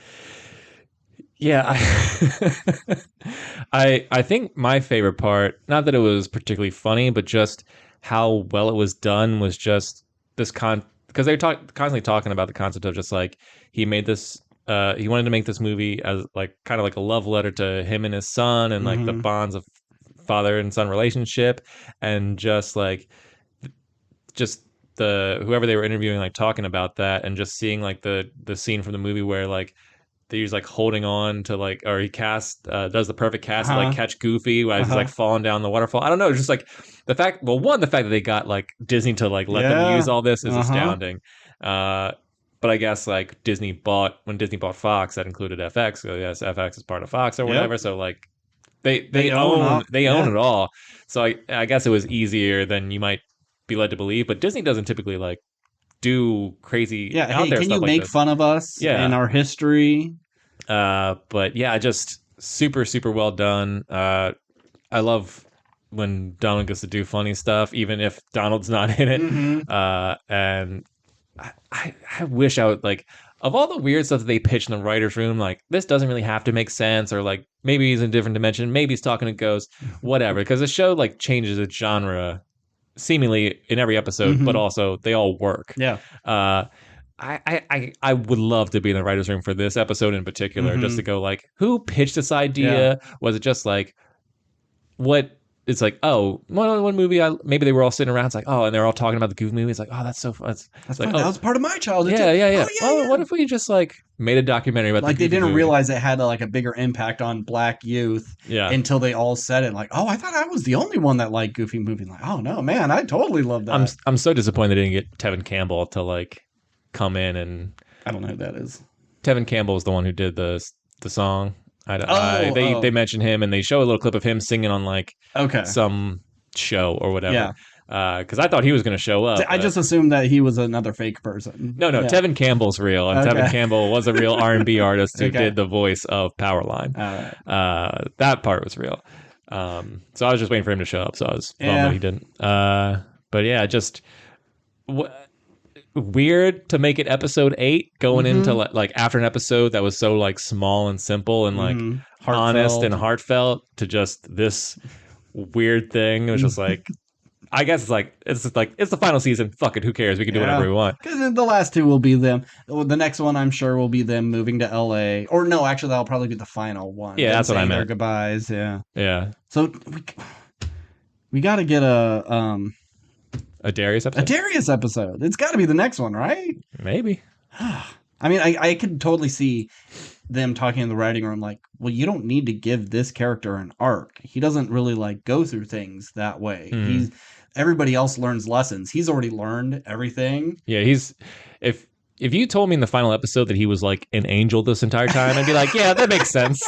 [SPEAKER 2] think my favorite part, not that it was particularly funny, but just how well it was done, was just this because they were constantly talking about the concept of just like he made this. He wanted to make this movie as like kind of like a love letter to him and his son, and like the bonds of father and son relationship, and just the whoever they were interviewing, like talking about that, and just seeing like the scene from the movie where like he's like holding on to like, or he does the perfect cast to like catch Goofy while he's like falling down the waterfall. I don't know, just like the fact that they got like Disney to like let them use all this is astounding. But I guess like when Disney bought Fox, that included FX. So yes, FX is part of Fox or whatever. So like they own it all. So I guess it was easier than you might be led to believe. But Disney doesn't typically like do crazy out there
[SPEAKER 1] can
[SPEAKER 2] stuff
[SPEAKER 1] you
[SPEAKER 2] like
[SPEAKER 1] make
[SPEAKER 2] this.
[SPEAKER 1] fun of us and our history?
[SPEAKER 2] But yeah, just super, super well done. I love when Donald gets to do funny stuff, even if Donald's not in it. And I wish I would like, of all the weird stuff that they pitch in the writer's room, like this doesn't really have to make sense, or like maybe he's in a different dimension, maybe he's talking to ghosts, whatever. Because the show like changes its genre seemingly in every episode, but also they all work. I would love to be in the writer's room for this episode in particular, just to go like, who pitched this idea? Was it just like, what it's like, oh, one movie, maybe they were all sitting around. It's like, oh, and they're all talking about the Goofy movie. It's like, oh, that's so fun.
[SPEAKER 1] That's
[SPEAKER 2] like,
[SPEAKER 1] fun.
[SPEAKER 2] oh,
[SPEAKER 1] That was part of my childhood too.
[SPEAKER 2] yeah, yeah, yeah.
[SPEAKER 1] Oh yeah,
[SPEAKER 2] Well,
[SPEAKER 1] yeah.
[SPEAKER 2] what if we just like made a documentary about
[SPEAKER 1] Like
[SPEAKER 2] the
[SPEAKER 1] they
[SPEAKER 2] Goofy
[SPEAKER 1] didn't
[SPEAKER 2] movie?
[SPEAKER 1] realize it had like a bigger impact on Black youth
[SPEAKER 2] Yeah.
[SPEAKER 1] until they all said it. Like, oh, I thought I was the only one that liked Goofy movie. Like, oh no, man, I totally love that.
[SPEAKER 2] I'm so disappointed they didn't get Tevin Campbell to like come in and.
[SPEAKER 1] I don't know who that is.
[SPEAKER 2] Tevin Campbell is the one who did the song.
[SPEAKER 1] Oh,
[SPEAKER 2] They mention him and they show a little clip of him singing on like
[SPEAKER 1] okay.
[SPEAKER 2] some show or whatever.
[SPEAKER 1] Yeah.
[SPEAKER 2] Because I thought he was going to show up.
[SPEAKER 1] I just assumed that he was another fake person.
[SPEAKER 2] No,
[SPEAKER 1] Yeah.
[SPEAKER 2] Tevin Campbell's real, and
[SPEAKER 1] Okay.
[SPEAKER 2] Tevin Campbell was a real R&B artist who
[SPEAKER 1] Okay.
[SPEAKER 2] did the voice of Powerline.
[SPEAKER 1] All right.
[SPEAKER 2] That part was real. So I was just waiting for him to show up. So I was bummed
[SPEAKER 1] Yeah.
[SPEAKER 2] that he didn't. But yeah, just weird to make it episode 8 going into like after an episode that was so like small and simple and like honest and heartfelt to just this weird thing. It was just like, I guess it's the final season. Fuck it, who cares? We can do whatever we want.
[SPEAKER 1] Because the last 2 will be them. The next one, I'm sure, will be them moving to LA. Or no, actually, that'll probably be the final one.
[SPEAKER 2] Yeah, that's what I meant.
[SPEAKER 1] Their goodbyes. Yeah.
[SPEAKER 2] Yeah.
[SPEAKER 1] So we got to get a
[SPEAKER 2] Darius episode.
[SPEAKER 1] A Darius episode. It's got to be the next one, right?
[SPEAKER 2] Maybe.
[SPEAKER 1] I mean, I could totally see them talking in the writing room like, well, you don't need to give this character an arc. He doesn't really like go through things that way. Everybody else learns lessons. He's already learned everything.
[SPEAKER 2] Yeah, if you told me in the final episode that he was like an angel this entire time, I'd be like, yeah, that makes sense.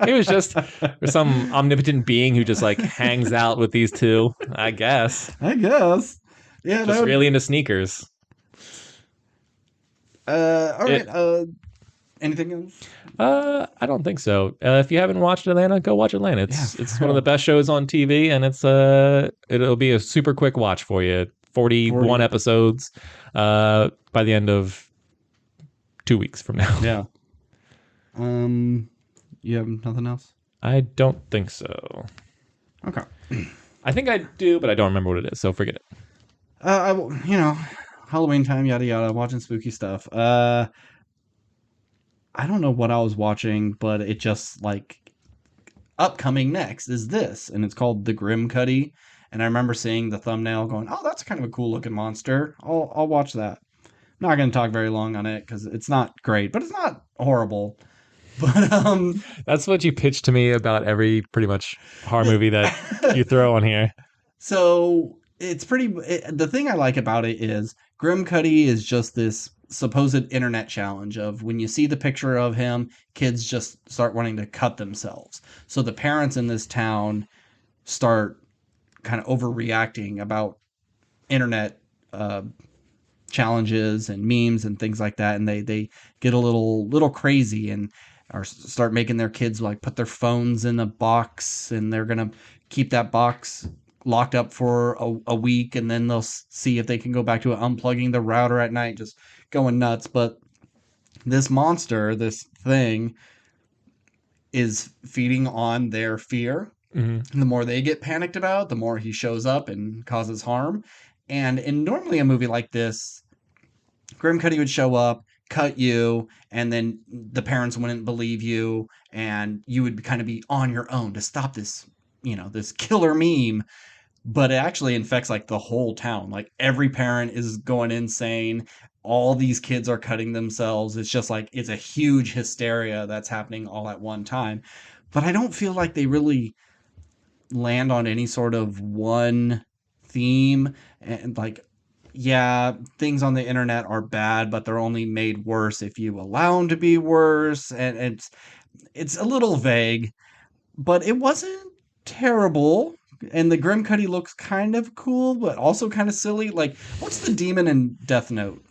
[SPEAKER 2] He was just some omnipotent being who just like hangs out with these two, I guess.
[SPEAKER 1] Yeah,
[SPEAKER 2] just really into sneakers.
[SPEAKER 1] All right. Anything else?
[SPEAKER 2] I don't think so. If you haven't watched Atlanta, go watch Atlanta. It's one of the best shows on TV, and it'll be a super quick watch for you. 41 episodes by the end of 2 weeks from now.
[SPEAKER 1] Yeah. You have nothing else?
[SPEAKER 2] I don't think so.
[SPEAKER 1] Okay.
[SPEAKER 2] I think I do, but I don't remember what it is, so forget it.
[SPEAKER 1] Halloween time, yada yada, watching spooky stuff. I don't know what I was watching, but it just like upcoming next is this, and it's called The Grim Cuddy. And I remember seeing the thumbnail, going, "Oh, that's kind of a cool looking monster. I'll watch that." I'm not going to talk very long on it because it's not great, but it's not horrible. But
[SPEAKER 2] that's what you pitch to me about every pretty much horror movie that you throw on here.
[SPEAKER 1] So it's the thing I like about it is Grim Cuddy is just this supposed internet challenge of when you see the picture of him, kids just start wanting to cut themselves. So the parents in this town start kind of overreacting about internet challenges and memes and things like that, and they get a little crazy and or start making their kids like put their phones in a box, and they're gonna keep that box locked up for a week, and then they'll see if they can go back to unplugging the router at night, just going nuts. But this monster, this thing, is feeding on their fear. Mm-hmm. The more they get panicked about, the more he shows up and causes harm. And in normally a movie like this, Grim Cuddy would show up, cut you, and then the parents wouldn't believe you, and you would kind of be on your own to stop this, this killer meme. But it actually infects like the whole town. Like every parent is going insane. All these kids are cutting themselves. It's just like, it's a huge hysteria that's happening all at one time. But I don't feel like they really land on any sort of one theme. And like, yeah, things on the internet are bad, but they're only made worse if you allow them to be worse. And it's a little vague, but it wasn't terrible. And the Grim Cuddy looks kind of cool, but also kind of silly. Like, what's the demon in Death Note?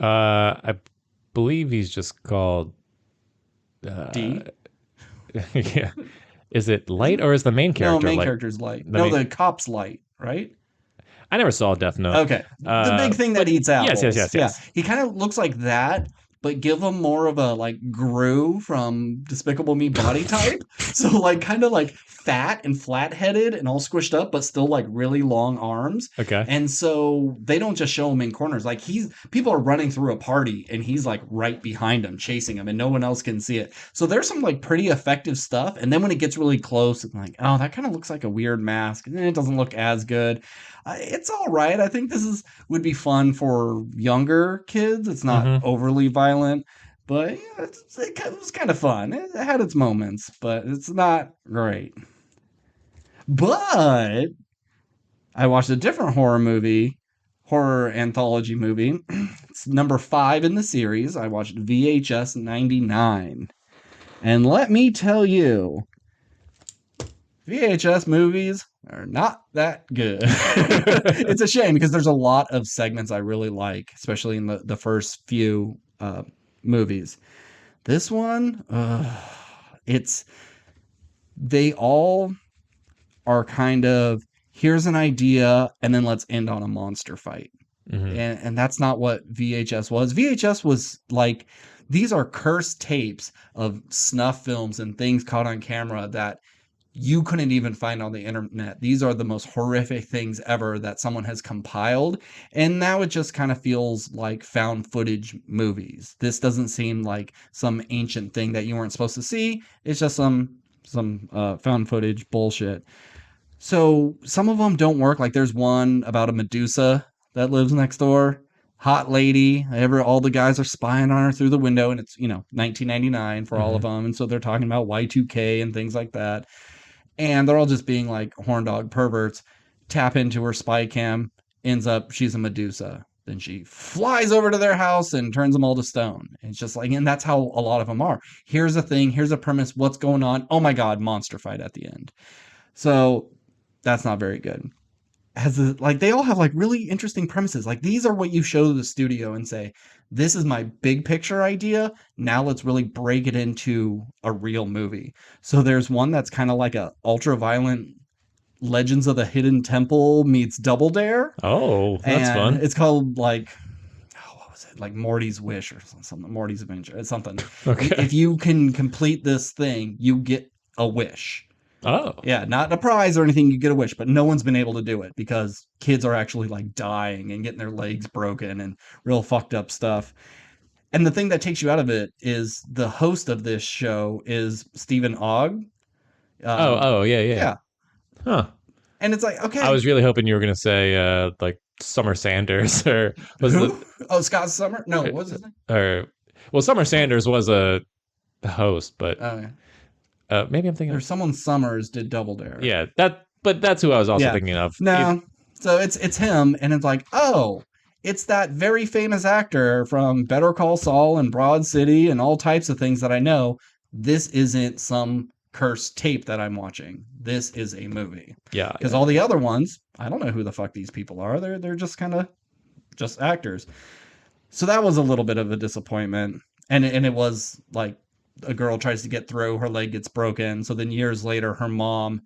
[SPEAKER 2] I believe he's just called
[SPEAKER 1] D.
[SPEAKER 2] Yeah. Is it Light or is the main character?
[SPEAKER 1] No, main character's Light. The cop's Light, right?
[SPEAKER 2] I never saw Death Note.
[SPEAKER 1] Okay. The big thing that eats apples.
[SPEAKER 2] Yes.
[SPEAKER 1] Yeah. He kind of looks like that, but give them more of a like Gru from Despicable Me body type. So like kind of like fat and flat headed and all squished up, but still like really long arms.
[SPEAKER 2] Okay.
[SPEAKER 1] And so they don't just show him in corners. Like people are running through a party and he's like right behind them, chasing him, and no one else can see it. So there's some like pretty effective stuff. And then when it gets really close, it's like, oh, that kind of looks like a weird mask. And it doesn't look as good. It's all right. I think would be fun for younger kids. It's not
[SPEAKER 2] Mm-hmm.
[SPEAKER 1] overly violent, but yeah, it was kind of fun. It had its moments, but it's not great. But I watched a different horror anthology movie. It's number 5 in the series. I watched VHS 99. And let me tell you, VHS movies are not that good. It's a shame because there's a lot of segments I really like, especially in the first few movies. This one, they all are kind of, here's an idea and then let's end on a monster fight.
[SPEAKER 2] Mm-hmm.
[SPEAKER 1] And that's not what VHS was. VHS was like, these are cursed tapes of snuff films and things caught on camera that you couldn't even find on the internet. These are the most horrific things ever that someone has compiled. And now it just kind of feels like found footage movies. This doesn't seem like some ancient thing that you weren't supposed to see. It's just some found footage bullshit. So some of them don't work. Like there's one about a Medusa that lives next door. Hot lady. All the guys are spying on her through the window, and it's 1999 for all of them, and so they're talking about Y2K and things like that. And they're all just being like horn dog perverts. Tap into her spy cam, ends up she's a Medusa. Then she flies over to their house and turns them all to stone. And it's just like, and that's how a lot of them are. Here's a thing, here's a premise, what's going on? Oh my God, monster fight at the end. So that's not very good. They all have like really interesting premises. Like these are what you show to the studio and say, this is my big picture idea. Now let's really break it into a real movie. So there's one that's kind of like a ultra violent Legends of the Hidden Temple meets Double Dare.
[SPEAKER 2] Oh, that's
[SPEAKER 1] And
[SPEAKER 2] fun.
[SPEAKER 1] it's called like, what was it? Like Morty's Wish or something. Morty's Adventure. It's something.
[SPEAKER 2] Okay.
[SPEAKER 1] If you can complete this thing, you get a wish.
[SPEAKER 2] Oh.
[SPEAKER 1] Yeah, not a prize or anything, you get a wish, but no one's been able to do it because kids are actually like dying and getting their legs broken and real fucked up stuff. And the thing that takes you out of it is the host of this show is Stephen Ogg.
[SPEAKER 2] Oh, yeah.
[SPEAKER 1] Yeah.
[SPEAKER 2] Huh.
[SPEAKER 1] And it's like, okay.
[SPEAKER 2] I was really hoping you were going to say like Summer Sanders or was it?
[SPEAKER 1] Oh, Scott Summer? No, what was his name?
[SPEAKER 2] Or well, Summer Sanders was the host, but maybe I'm thinking
[SPEAKER 1] there's someone Summers did Double Dare.
[SPEAKER 2] Yeah, but that's who I was also thinking of.
[SPEAKER 1] No, so it's him, and it's like, oh, it's that very famous actor from Better Call Saul and Broad City and all types of things that I know. This isn't some cursed tape that I'm watching. This is a movie.
[SPEAKER 2] Yeah,
[SPEAKER 1] because all the other ones, I don't know who the fuck these people are. They're just kind of just actors. So that was a little bit of a disappointment, and it was like, a girl tries to get through, her leg gets broken. So then years later, her mom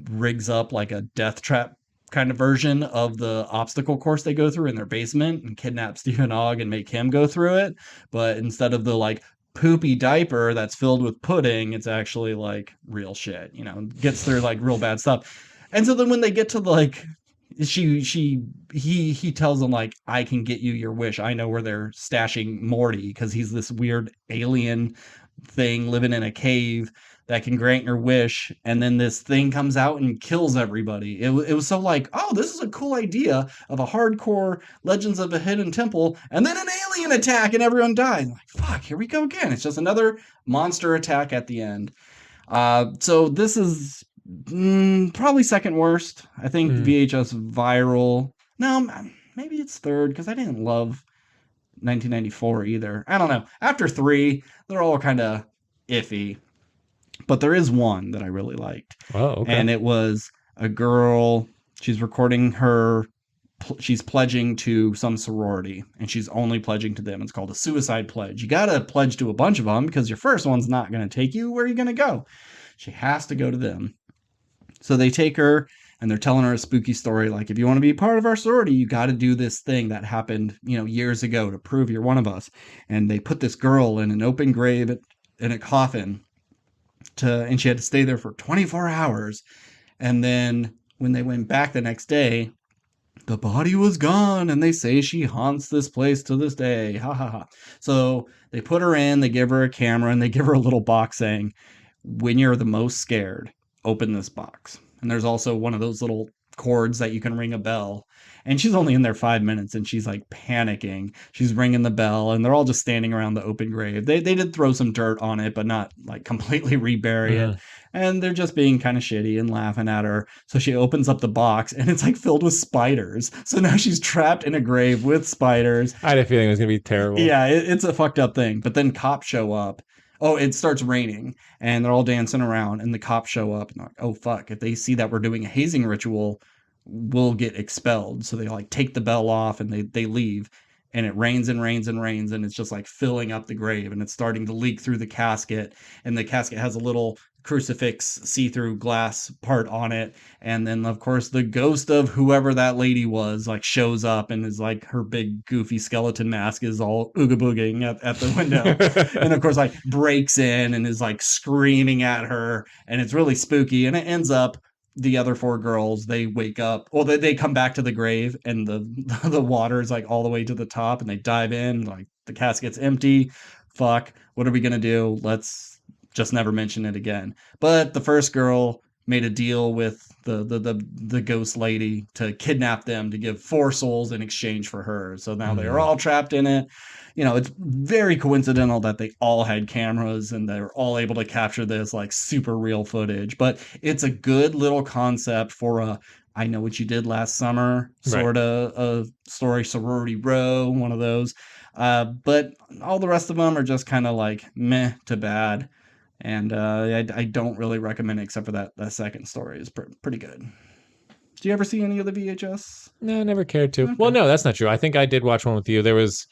[SPEAKER 1] rigs up like a death trap kind of version of the obstacle course they go through in their basement and kidnap Stephen Ogg and make him go through it. But instead of the like poopy diaper that's filled with pudding, it's actually like real shit, gets through like real bad stuff. And so then when they get to like, he tells them like, I can get you your wish. I know where they're stashing Morty because he's this weird alien thing living in a cave that can grant your wish. And then this thing comes out and kills everybody. It was so like, oh, this is a cool idea of a hardcore Legends of a Hidden Temple, and then an alien attack and everyone dies. Like, fuck, here we go again. It's just another monster attack at the end. So this is probably second worst. I think VHS Viral. No, maybe it's third because I didn't love 1994 either. I don't know. After 3, they're all kind of iffy. But there is one that I really liked.
[SPEAKER 2] Oh, okay.
[SPEAKER 1] And it was a girl. She's recording she's pledging to some sorority, and she's only pledging to them. It's called a suicide pledge. You got to pledge to a bunch of them because your first one's not going to take you. Where are you going to go? She has to go to them. So they take her and they're telling her a spooky story. Like, if you want to be part of our sorority, you got to do this thing that happened, years ago to prove you're one of us. And they put this girl in an open grave in a coffin and she had to stay there for 24 hours. And then when they went back the next day, the body was gone, and they say she haunts this place to this day. Ha ha ha. So they put her in, they give her a camera, and they give her a little box saying, when you're the most scared, open this box. And there's also one of those little cords that you can ring a bell. And she's only in there 5 minutes and she's like panicking. She's ringing the bell and they're all just standing around the open grave. They did throw some dirt on it, but not like completely rebury it. And they're just being kind of shitty and laughing at her. So she opens up the box and it's like filled with spiders. So now she's trapped in a grave with spiders.
[SPEAKER 2] I had a feeling it was going to be terrible.
[SPEAKER 1] Yeah, it's a fucked up thing. But then cops show up. Oh, it starts raining and they're all dancing around and the cops show up and they're like, oh, fuck. If they see that we're doing a hazing ritual, we'll get expelled. So they like take the bell off and they leave. And it rains and rains and rains and it's just like filling up the grave and it's starting to leak through the casket. And the casket has a little crucifix see-through glass part on it. And then of course the ghost of whoever that lady was like shows up and is like her big goofy skeleton mask is all ooga booging at the window. And of course like breaks in and is like screaming at her and it's really spooky. And it ends up the other four girls, they wake up. Well, they come back to the grave and the water is like all the way to the top and they dive in. Like the casket's empty. Fuck. What are we going to do? Let's just never mention it again. But the first girl made a deal with the ghost lady to kidnap them to give 4 souls in exchange for her. So now they are all trapped in it. It's very coincidental that they all had cameras and they were all able to capture this like super real footage. But it's a good little concept for a I Know What You Did Last Summer sort of a story, Sorority Row, one of those. But all the rest of them are just kind of like meh to bad. And I don't really recommend it except for that second story is pretty good. Do you ever see any of the VHS?
[SPEAKER 2] No, I never cared to. Okay. Well, no, that's not true. I think I did watch one with you. There was,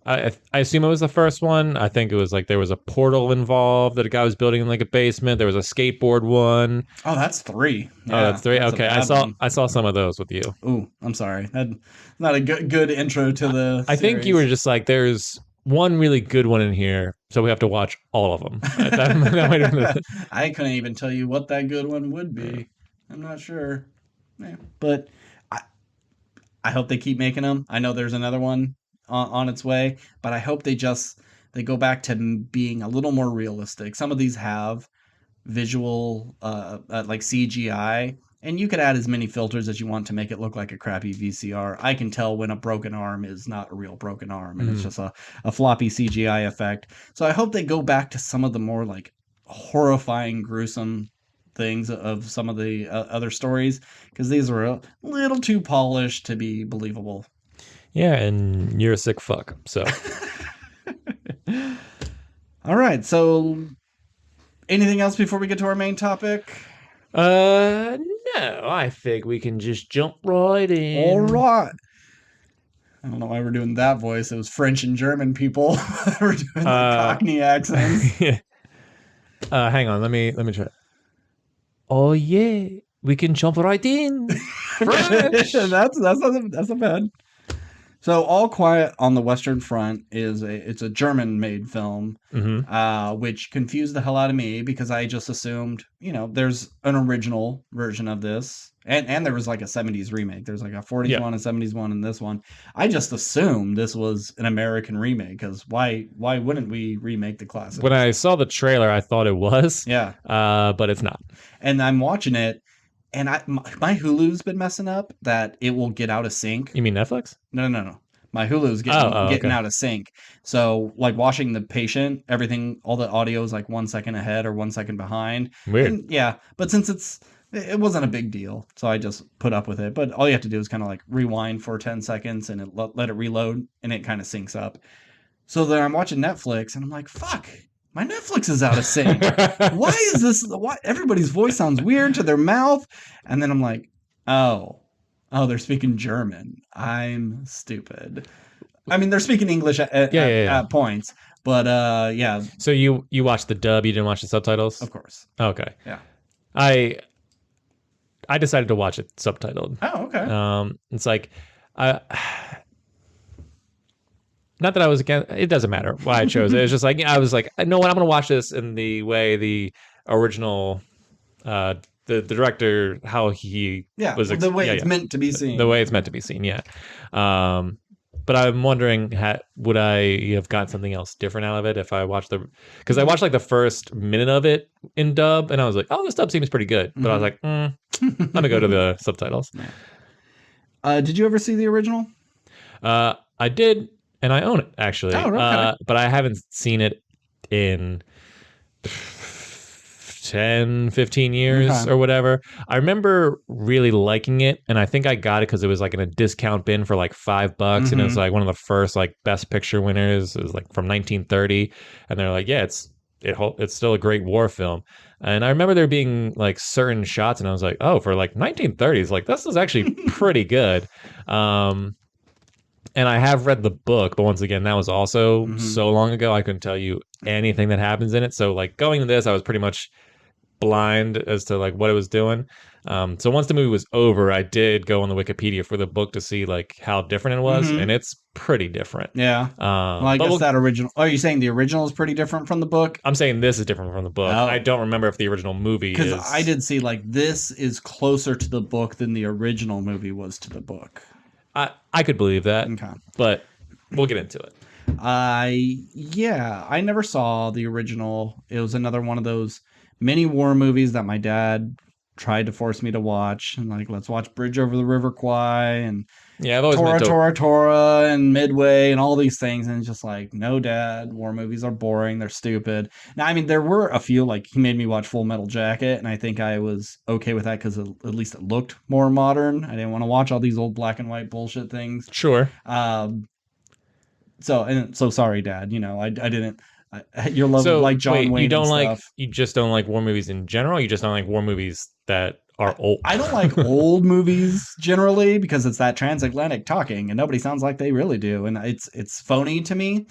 [SPEAKER 2] I assume it was the first one. I think it was like there was a portal involved that a guy was building in like a basement. There was a skateboard one.
[SPEAKER 1] Oh, that's 3.
[SPEAKER 2] Yeah, oh, that's 3. That's okay, I saw some of those with you.
[SPEAKER 1] Ooh, I'm sorry. That's not a good intro to the
[SPEAKER 2] I think you were just like, there's one really good one in here, so we have to watch all of them.
[SPEAKER 1] I couldn't even tell you what that good one would be. I'm not sure. Yeah, but I hope they keep making them. I know there's another one on its way, but I hope they go back to being a little more realistic. Some of these have visual like CGI, and you could add as many filters as you want to make it look like a crappy VCR. I can tell when a broken arm is not a real broken arm and it's just a floppy CGI effect. So I hope they go back to some of the more like horrifying, gruesome things of some of the other stories, because these are a little too polished to be believable.
[SPEAKER 2] Yeah, and you're a sick fuck, so.
[SPEAKER 1] All right, so anything else before we get to our main topic?
[SPEAKER 2] No, I think we can just jump right in.
[SPEAKER 1] All right. I don't know why we're doing that voice. It was French and German people were doing the Cockney accents.
[SPEAKER 2] Yeah. Hang on, let me try. Oh yeah, we can jump right in. French.
[SPEAKER 1] That's not bad. So, All Quiet on the Western Front it's a German-made film, which confused the hell out of me because I just assumed, there's an original version of this, and there was like a 70s remake. There's like a 40s one, a 70s one, and this one. I just assumed this was an American remake because why wouldn't we remake the classic?
[SPEAKER 2] When I saw the trailer, I thought it was.
[SPEAKER 1] Yeah.
[SPEAKER 2] But it's not.
[SPEAKER 1] And I'm watching it. And my Hulu's been messing up that it will get out of sync.
[SPEAKER 2] You mean Netflix?
[SPEAKER 1] No. My Hulu's getting out of sync. So like watching The Patient, all the audio is like 1 second ahead or 1 second behind.
[SPEAKER 2] Weird.
[SPEAKER 1] And, yeah, but since it wasn't a big deal, so I just put up with it. But all you have to do is kind of like rewind for 10 seconds and let it reload and it kind of syncs up. So then I'm watching Netflix and I'm like, fuck. My Netflix is out of sync. Why is this? Why everybody's voice sounds weird to their mouth? And then I'm like, oh, they're speaking German. I'm stupid. I mean, they're speaking English at points, but yeah.
[SPEAKER 2] So you watched the dub? You didn't watch the subtitles?
[SPEAKER 1] Of course.
[SPEAKER 2] Okay.
[SPEAKER 1] Yeah.
[SPEAKER 2] I I decided to watch it subtitled.
[SPEAKER 1] Oh, okay.
[SPEAKER 2] It's like, I not that I was against. It doesn't matter why I chose it. It's just like I was like, no, what I'm gonna watch this in the way the original, the director, how he was
[SPEAKER 1] the way it's meant to be seen.
[SPEAKER 2] The way it's meant to be seen. Yeah. But I'm wondering, would I have gotten something else different out of it if I watched because I watched like the first minute of it in dub, and I was like, oh, this dub seems pretty good. But I was like, I'm gonna go to the subtitles.
[SPEAKER 1] Did you ever see the original?
[SPEAKER 2] I did, and I own it actually.
[SPEAKER 1] Oh, okay.
[SPEAKER 2] But I haven't seen it in 10, 15 years or whatever. I remember really liking it, and I think I got it because it was like in a discount bin for like $5, and it was like one of the first like Best Picture winners. It was like from 1930, and they're like, yeah, it's still a great war film. And I remember there being like certain shots, and I was like, oh, for like 1930s, like this is actually pretty good. And I have read the book, but once again, that was also so long ago, I couldn't tell you anything that happens in it. So like going to this, I was pretty much blind as to like what it was doing. So once the movie was over, I did go on the Wikipedia for the book to see like how different it was, and it's pretty different.
[SPEAKER 1] Yeah. Well, I guess that original. Are you saying the original is pretty different from the book?
[SPEAKER 2] I'm saying this is different from the book. I don't remember if the original movie is.
[SPEAKER 1] Because I did see like this is closer to the book than the original movie was to the book.
[SPEAKER 2] I could believe that, but we'll get into it.
[SPEAKER 1] I never saw the original. It was another one of those mini war movies that my dad tried to force me to watch, and like, let's watch Bridge Over the River Kwai and
[SPEAKER 2] I've always
[SPEAKER 1] Tora and Midway and all these things, and it's just like, no, Dad, war movies are boring, they're stupid. Now, I mean, there were a few, like he made me watch Full Metal Jacket, and I think I was okay with that because at least it looked more modern. I didn't want to watch all these old black and white bullshit things.
[SPEAKER 2] Sure.
[SPEAKER 1] So sorry, Dad. I didn't. Your love of like John Wayne.
[SPEAKER 2] You just don't like war movies in general. You just don't like war movies that are old.
[SPEAKER 1] I don't like old movies generally because it's that transatlantic talking, and nobody sounds like they really do, and it's phony to me.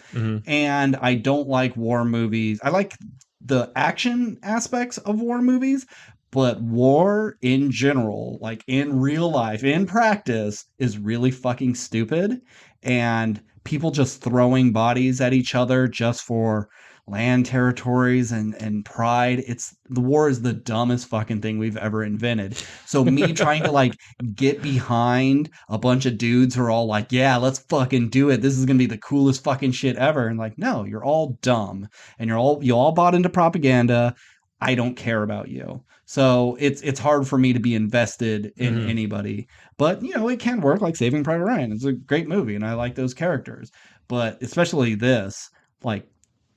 [SPEAKER 1] And I don't like war movies. I like the action aspects of war movies, but war in general, like in real life, in practice, is really fucking stupid. And people just throwing bodies at each other just for land territories and pride. The war is the dumbest fucking thing we've ever invented. So me trying to like get behind a bunch of dudes who are all like, yeah, let's fucking do it. This is going to be the coolest fucking shit ever. And like, no, you're all dumb and you all bought into propaganda. I don't care about you. So it's hard for me to be invested in anybody. But, it can work, like Saving Private Ryan. It's a great movie, and I like those characters. But especially this, like,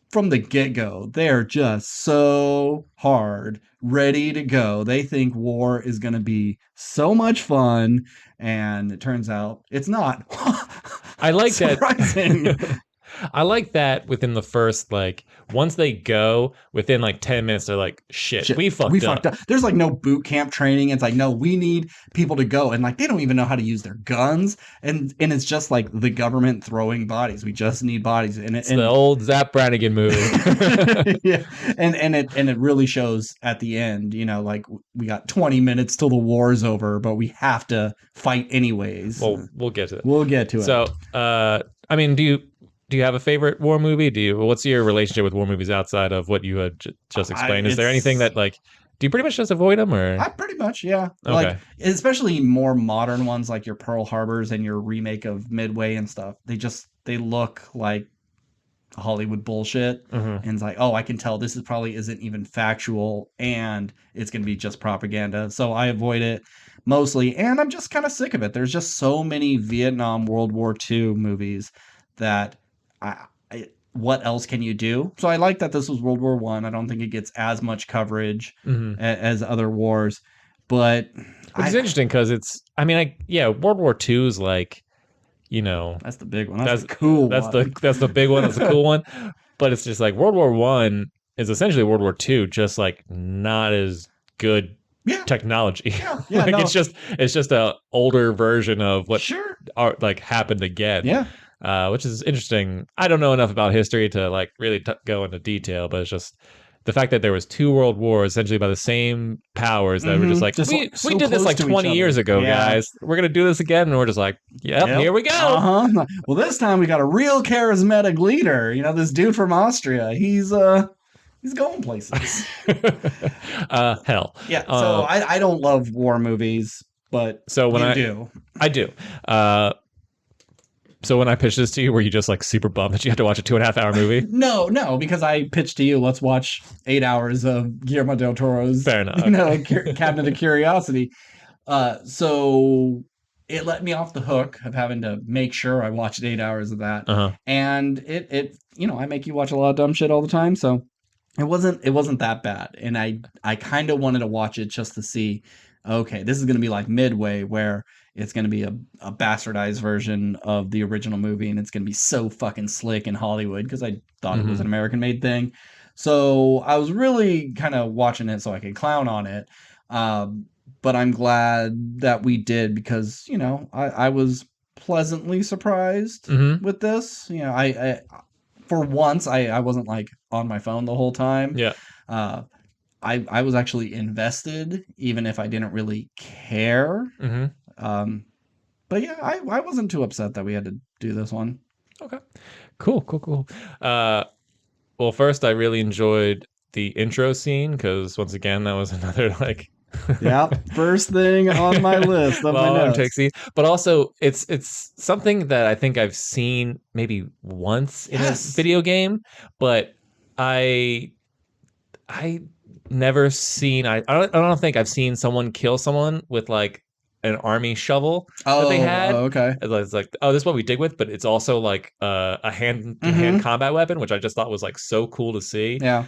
[SPEAKER 1] from the get-go, they're just so hard, ready to go. They think war is going to be so much fun, and it turns out it's not.
[SPEAKER 2] I like
[SPEAKER 1] Surprising.
[SPEAKER 2] that. I like that within the first, like, once they go, within like 10 minutes, they're like, shit, we fucked up.
[SPEAKER 1] There's like no boot camp training. It's like, no, we need people to go. And like, they don't even know how to use their guns. And it's just like the government throwing bodies. We just need bodies. And
[SPEAKER 2] it's the old Zap Brannigan movie.
[SPEAKER 1] Yeah. And it really shows at the end, like we got 20 minutes till the war's over, but we have to fight anyways.
[SPEAKER 2] Well, we'll get to it.
[SPEAKER 1] We'll get to it.
[SPEAKER 2] So, I mean, do you have a favorite war movie? What's your relationship with war movies outside of what you had just explained? Is there anything that like, do you pretty much just avoid them or?
[SPEAKER 1] I pretty much, yeah.
[SPEAKER 2] Okay.
[SPEAKER 1] Like, especially more modern ones like your Pearl Harbors and your remake of Midway and stuff. They look like Hollywood bullshit. And it's like, oh, I can tell this probably isn't even factual and it's going to be just propaganda. So I avoid it mostly. And I'm just kind of sick of it. There's just so many Vietnam, World War II movies that what else can you do? So I like that this was World War I. I don't think it gets as much coverage as other wars, but
[SPEAKER 2] it's interesting because World War II is like,
[SPEAKER 1] that's the big one. That's the cool
[SPEAKER 2] that's
[SPEAKER 1] one.
[SPEAKER 2] That's the big one. That's the cool one. But it's just like World War I is essentially World War II, just like not as good technology.
[SPEAKER 1] Yeah,
[SPEAKER 2] like it's just a older version of what happened again.
[SPEAKER 1] Yeah.
[SPEAKER 2] Which is interesting. I don't know enough about history to like really go into detail, but it's just the fact that there was 2 world wars essentially by the same powers that were just like,
[SPEAKER 1] Just
[SPEAKER 2] we
[SPEAKER 1] so
[SPEAKER 2] did this
[SPEAKER 1] close
[SPEAKER 2] like
[SPEAKER 1] to each
[SPEAKER 2] 20 years
[SPEAKER 1] other.
[SPEAKER 2] ago,
[SPEAKER 1] Yeah.
[SPEAKER 2] guys. We're gonna do this again, and we're just like, yep. Here we go.
[SPEAKER 1] Well, this time we got a real charismatic leader. This dude from Austria. He's going places.
[SPEAKER 2] Hell.
[SPEAKER 1] Yeah. So I don't love war movies, but
[SPEAKER 2] so when I do. So when I pitched this to you, were you just like super bummed that you had to watch a 2.5-hour movie?
[SPEAKER 1] No, because I pitched to you, let's watch 8 hours of Guillermo del Toro's,
[SPEAKER 2] Fair enough.
[SPEAKER 1] Cabinet of Curiosity. So it let me off the hook of having to make sure I watched 8 hours of that. And it I make you watch a lot of dumb shit all the time, so it wasn't that bad. And I kind of wanted to watch it just to see, okay, this is going to be like Midway, where it's going to be a bastardized version of the original movie, and it's going to be so fucking slick in Hollywood, because I thought it was an American-made thing. So I was really kind of watching it so I could clown on it. But I'm glad that we did, because, I was pleasantly surprised with this. I for once, I wasn't like on my phone the whole time.
[SPEAKER 2] Yeah.
[SPEAKER 1] I was actually invested, even if I didn't really care. But yeah, I wasn't too upset that we had to do this one.
[SPEAKER 2] Okay. Cool. Well, first, I really enjoyed the intro scene, because once again, that was another like.
[SPEAKER 1] Yeah, first thing on my list of my notes.
[SPEAKER 2] But also, it's something that I think I've seen maybe once in a video game, but I never seen. I don't think I've seen someone kill someone with like an army shovel that they had.
[SPEAKER 1] Okay.
[SPEAKER 2] It's like, this is what we dig with, but it's also like a hand-to-hand combat weapon, which I just thought was like so cool to see.
[SPEAKER 1] Yeah.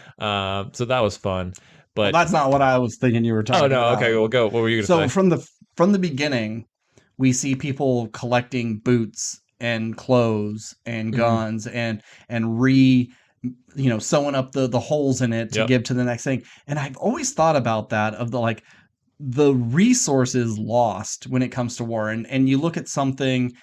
[SPEAKER 2] So that was fun. But
[SPEAKER 1] that's not what I was thinking you were talking about.
[SPEAKER 2] Oh, no. Okay, we'll go. What were you going to say?
[SPEAKER 1] So from the beginning, we see people collecting boots and clothes and guns and sewing up the holes in it to give to the next thing. And I've always thought about that, of the resources lost when it comes to war. And you look at something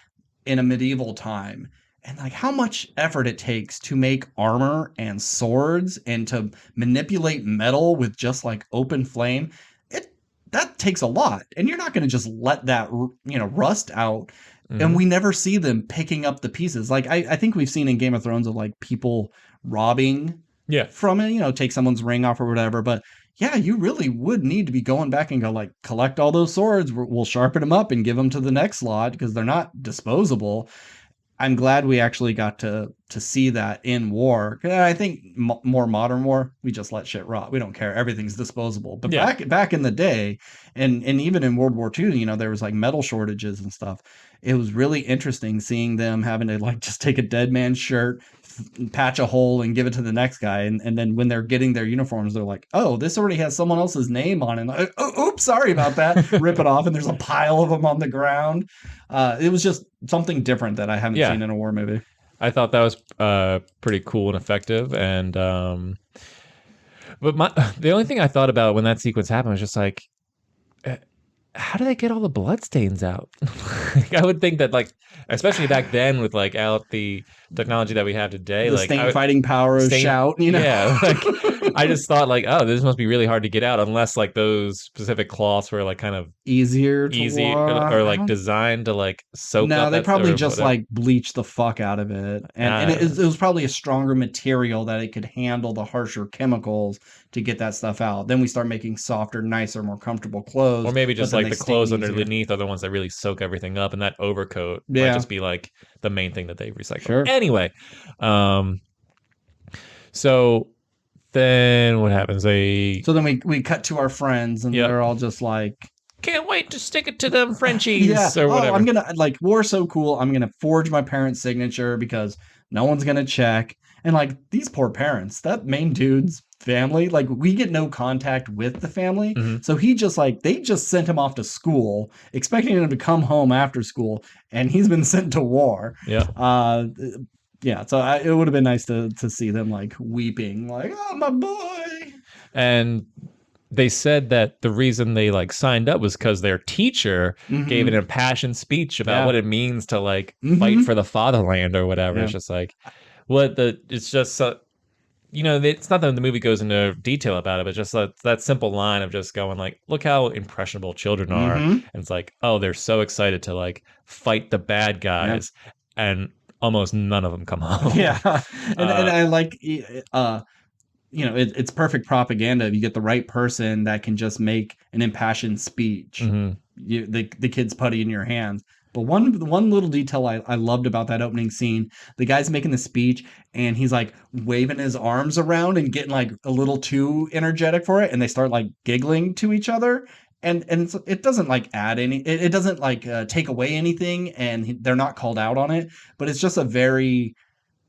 [SPEAKER 1] in a medieval time, and like how much effort it takes to make armor and swords and to manipulate metal with just like open flame. That takes a lot, and you're not going to just let that rust out. And we never see them picking up the pieces. Like I think we've seen in Game of Thrones of like people robbing from it, take someone's ring off or whatever. But yeah, you really would need to be going back and go like, collect all those swords. We'll sharpen them up and give them to the next lot, because they're not disposable. I'm glad we actually got to see that in war. I think more modern war, we just let shit rot. We don't care. Everything's disposable. But back in the day, and even in World War II, there was like metal shortages and stuff. It was really interesting seeing them having to like just take a dead man's shirt, patch a hole, and give it to the next guy. And then when they're getting their uniforms, they're like, oh, this already has someone else's name on it. Like, oh, oops, sorry about that. Rip it off, and there's a pile of them on the ground. It was just something different that I haven't seen in a war movie.
[SPEAKER 2] I thought that was pretty cool and effective. And but the only thing I thought about when that sequence happened was just like, how do they get all the bloodstains out? I would think that, like, especially back then with like out the technology that we have today,
[SPEAKER 1] the
[SPEAKER 2] like
[SPEAKER 1] stain fighting power of shout,
[SPEAKER 2] Yeah, like I just thought like, oh, this must be really hard to get out, unless like those specific cloths were like kind of
[SPEAKER 1] easy
[SPEAKER 2] or like designed to like soak.
[SPEAKER 1] No, they probably just like bleach the fuck out of it, and it was probably a stronger material that it could handle the harsher chemicals to get that stuff out. Then we start making softer, nicer, more comfortable clothes,
[SPEAKER 2] or maybe just like the clothes underneath are the ones that really soak everything up, and that overcoat might just be like the main thing that they recycle.
[SPEAKER 1] Sure.
[SPEAKER 2] Anyway, so then what happens?
[SPEAKER 1] So then we cut to our friends, and they're all just like,
[SPEAKER 2] can't wait to stick it to them Frenchies or whatever.
[SPEAKER 1] I'm gonna like, war's so cool. I'm gonna forge my parents' signature because no one's gonna check. And like these poor parents, that main dude's family, like we get no contact with the family. So he just like, they just sent him off to school, expecting him to come home after school, and he's been sent to war. So it would have been nice to see them like weeping, like, oh, my boy.
[SPEAKER 2] And they said that the reason they like signed up was because their teacher gave an impassioned speech about what it means to like fight for the fatherland or whatever. It's just like, it's just it's not that the movie goes into detail about it, but just that simple line of just going like, look how impressionable children are.
[SPEAKER 1] Mm-hmm.
[SPEAKER 2] And it's like, oh, they're so excited to like fight the bad
[SPEAKER 1] Yeah.
[SPEAKER 2] guys. And almost none of them come home.
[SPEAKER 1] Yeah. And
[SPEAKER 2] uh,
[SPEAKER 1] I like, it's perfect propaganda if you get the right person that can just make an impassioned speech.
[SPEAKER 2] mhm.
[SPEAKER 1] The kid's putty in your hands. But one little detail I loved about that opening scene, the guy's making the speech and he's like waving his arms around and getting like a little too energetic for it, and they start like giggling to each other. And it doesn't like add it doesn't like take away anything, and they're not called out on it, but it's just a very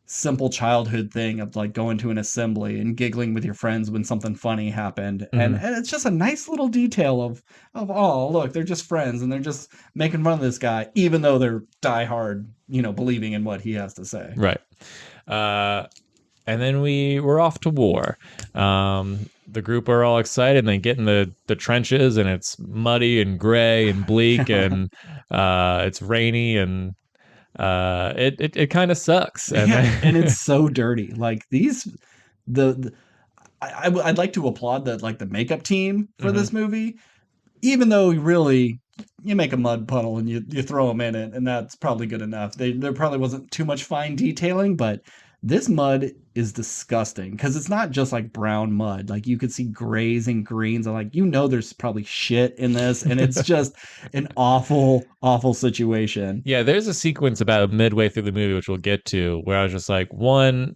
[SPEAKER 1] simple childhood thing of like going to an assembly and giggling with your friends when something funny happened. And it's just a nice little detail of oh, look, they're just friends and they're just making fun of this guy, even though they're diehard, believing in what he has to say.
[SPEAKER 2] Right. And then we're off to war. The group are all excited and they get in the trenches, and it's muddy and gray and bleak and it's rainy, and it kind of sucks. And
[SPEAKER 1] and it's so dirty. Like I'd like to applaud the makeup team for this movie, even though really you make a mud puddle and you throw them in it, and that's probably good enough. There probably wasn't too much fine detailing, but this mud is disgusting because it's not just like brown mud. Like you could see grays and greens, and like there's probably shit in this, and it's just an awful, awful situation.
[SPEAKER 2] Yeah, there's a sequence about midway through the movie, which we'll get to, where I was just like, one,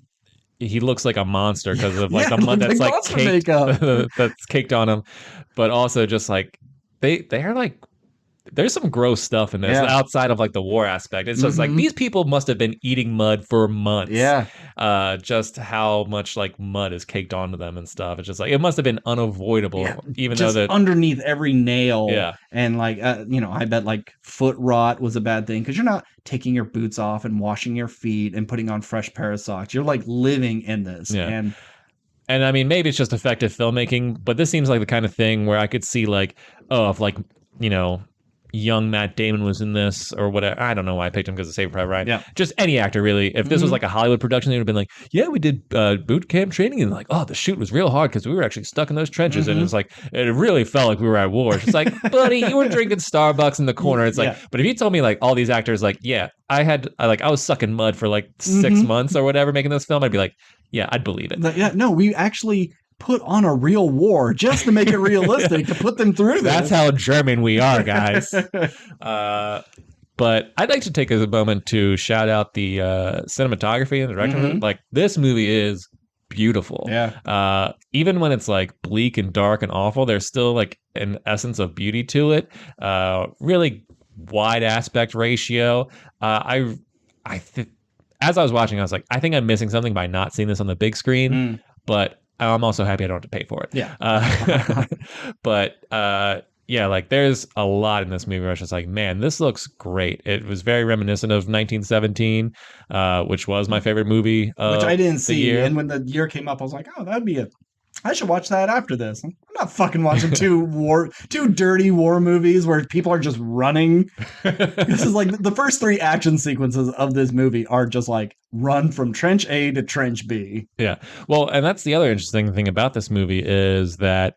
[SPEAKER 2] he looks like a monster because of like the mud that's like caked, that's caked on him, but also just like they are like, there's some gross stuff in this outside of like the war aspect. It's just like these people must have been eating mud for months.
[SPEAKER 1] Yeah.
[SPEAKER 2] Just how much like mud is caked onto them and stuff. It's just like it must have been unavoidable, even
[SPEAKER 1] just
[SPEAKER 2] though that
[SPEAKER 1] underneath every nail.
[SPEAKER 2] Yeah.
[SPEAKER 1] And like I bet like foot rot was a bad thing because you're not taking your boots off and washing your feet and putting on fresh pair of socks. You're like living in this.
[SPEAKER 2] Yeah. And I mean, maybe it's just effective filmmaking, but this seems like the kind of thing where I could see like, oh, if like, young Matt Damon was in this or whatever. I don't know why I picked him because of Saving Private Ryan.
[SPEAKER 1] Yeah.
[SPEAKER 2] Just any actor, really. If this was like a Hollywood production, they would have been like, yeah, we did boot camp training, and like, oh, the shoot was real hard because we were actually stuck in those trenches. And it's like, it really felt like we were at war. It's like, buddy, you were drinking Starbucks in the corner. It's like, but if you told me like all these actors, like, yeah, I was sucking mud for like 6 months or whatever making this film, I'd be like, yeah, I'd believe it.
[SPEAKER 1] Yeah, no, we actually put on a real war just to make it realistic to put them through this.
[SPEAKER 2] That's how German we are, guys. But I'd like to take a moment to shout out the cinematography and the direction. Like this movie is beautiful.
[SPEAKER 1] Yeah.
[SPEAKER 2] Even when it's like bleak and dark and awful, there's still like an essence of beauty to it. Really wide aspect ratio. As I was watching, I was like, I think I'm missing something by not seeing this on the big screen. But I'm also happy I don't have to pay for it.
[SPEAKER 1] Yeah.
[SPEAKER 2] But yeah, like there's a lot in this movie where I was just like, man, this looks great. It was very reminiscent of 1917, which was my favorite movie.
[SPEAKER 1] Which I didn't see. And when the year came up, I was like, oh, I should watch that after this. I'm not fucking watching two dirty war movies where people are just running. This is like the first 3 action sequences of this movie are just like run from trench A to trench B.
[SPEAKER 2] Yeah. Well, and that's the other interesting thing about this movie is that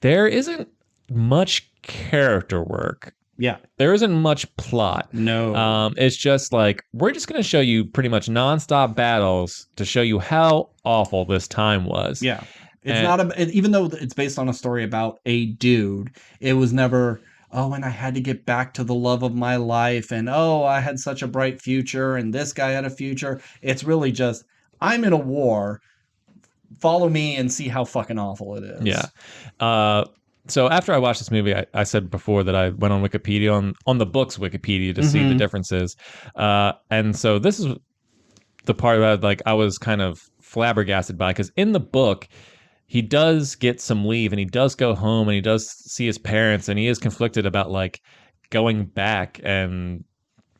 [SPEAKER 2] there isn't much character work.
[SPEAKER 1] Yeah.
[SPEAKER 2] There isn't much plot.
[SPEAKER 1] No.
[SPEAKER 2] It's just like, we're just going to show you pretty much nonstop battles to show you how awful this time was.
[SPEAKER 1] Yeah. Even though it's based on a story about a dude, it was never, oh, and I had to get back to the love of my life, and oh, I had such a bright future, and this guy had a future. It's really just, I'm in a war. Follow me and see how fucking awful it is.
[SPEAKER 2] Yeah. So after I watched this movie, I said before that I went on Wikipedia, on the book's Wikipedia, to see the differences. And so this is the part that like I was kind of flabbergasted by, because in the book, he does get some leave and he does go home and he does see his parents, and he is conflicted about like going back to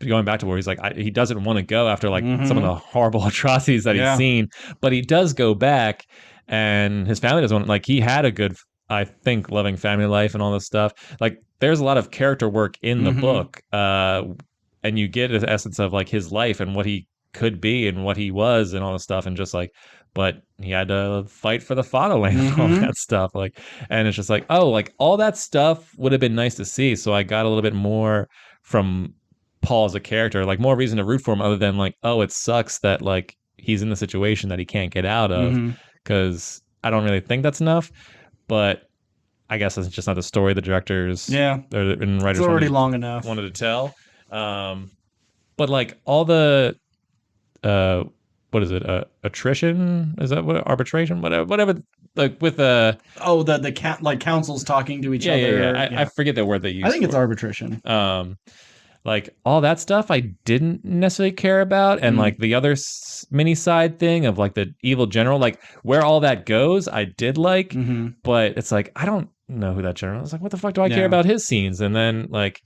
[SPEAKER 2] where he's like, he doesn't want to go after like some of the horrible atrocities that he's seen, but he does go back, and his family doesn't want, like, he had a good, I think, loving family life and all this stuff. Like there's a lot of character work in the book, and you get an essence of like his life and what he could be and what he was and all this stuff, and just like, but he had to fight for the fatherland and all that stuff. Like, and it's just like, oh, like all that stuff would have been nice to see. So I got a little bit more from Paul as a character, like more reason to root for him other than like, oh, it sucks that like he's in the situation that he can't get out of, because I don't really think that's enough. But I guess it's just not the story the directors and writers
[SPEAKER 1] it's already long enough
[SPEAKER 2] wanted to tell. But like all the what is it? Attrition? Is that what arbitration? Whatever. Like with the
[SPEAKER 1] like councils talking to each other.
[SPEAKER 2] Yeah. I forget the word they use.
[SPEAKER 1] I think it's arbitration.
[SPEAKER 2] Like all that stuff I didn't necessarily care about, and like the other mini side thing of like the evil general, like where all that goes, I did like, but it's like I don't know who that general is. Like, what the fuck do I care about his scenes? And then like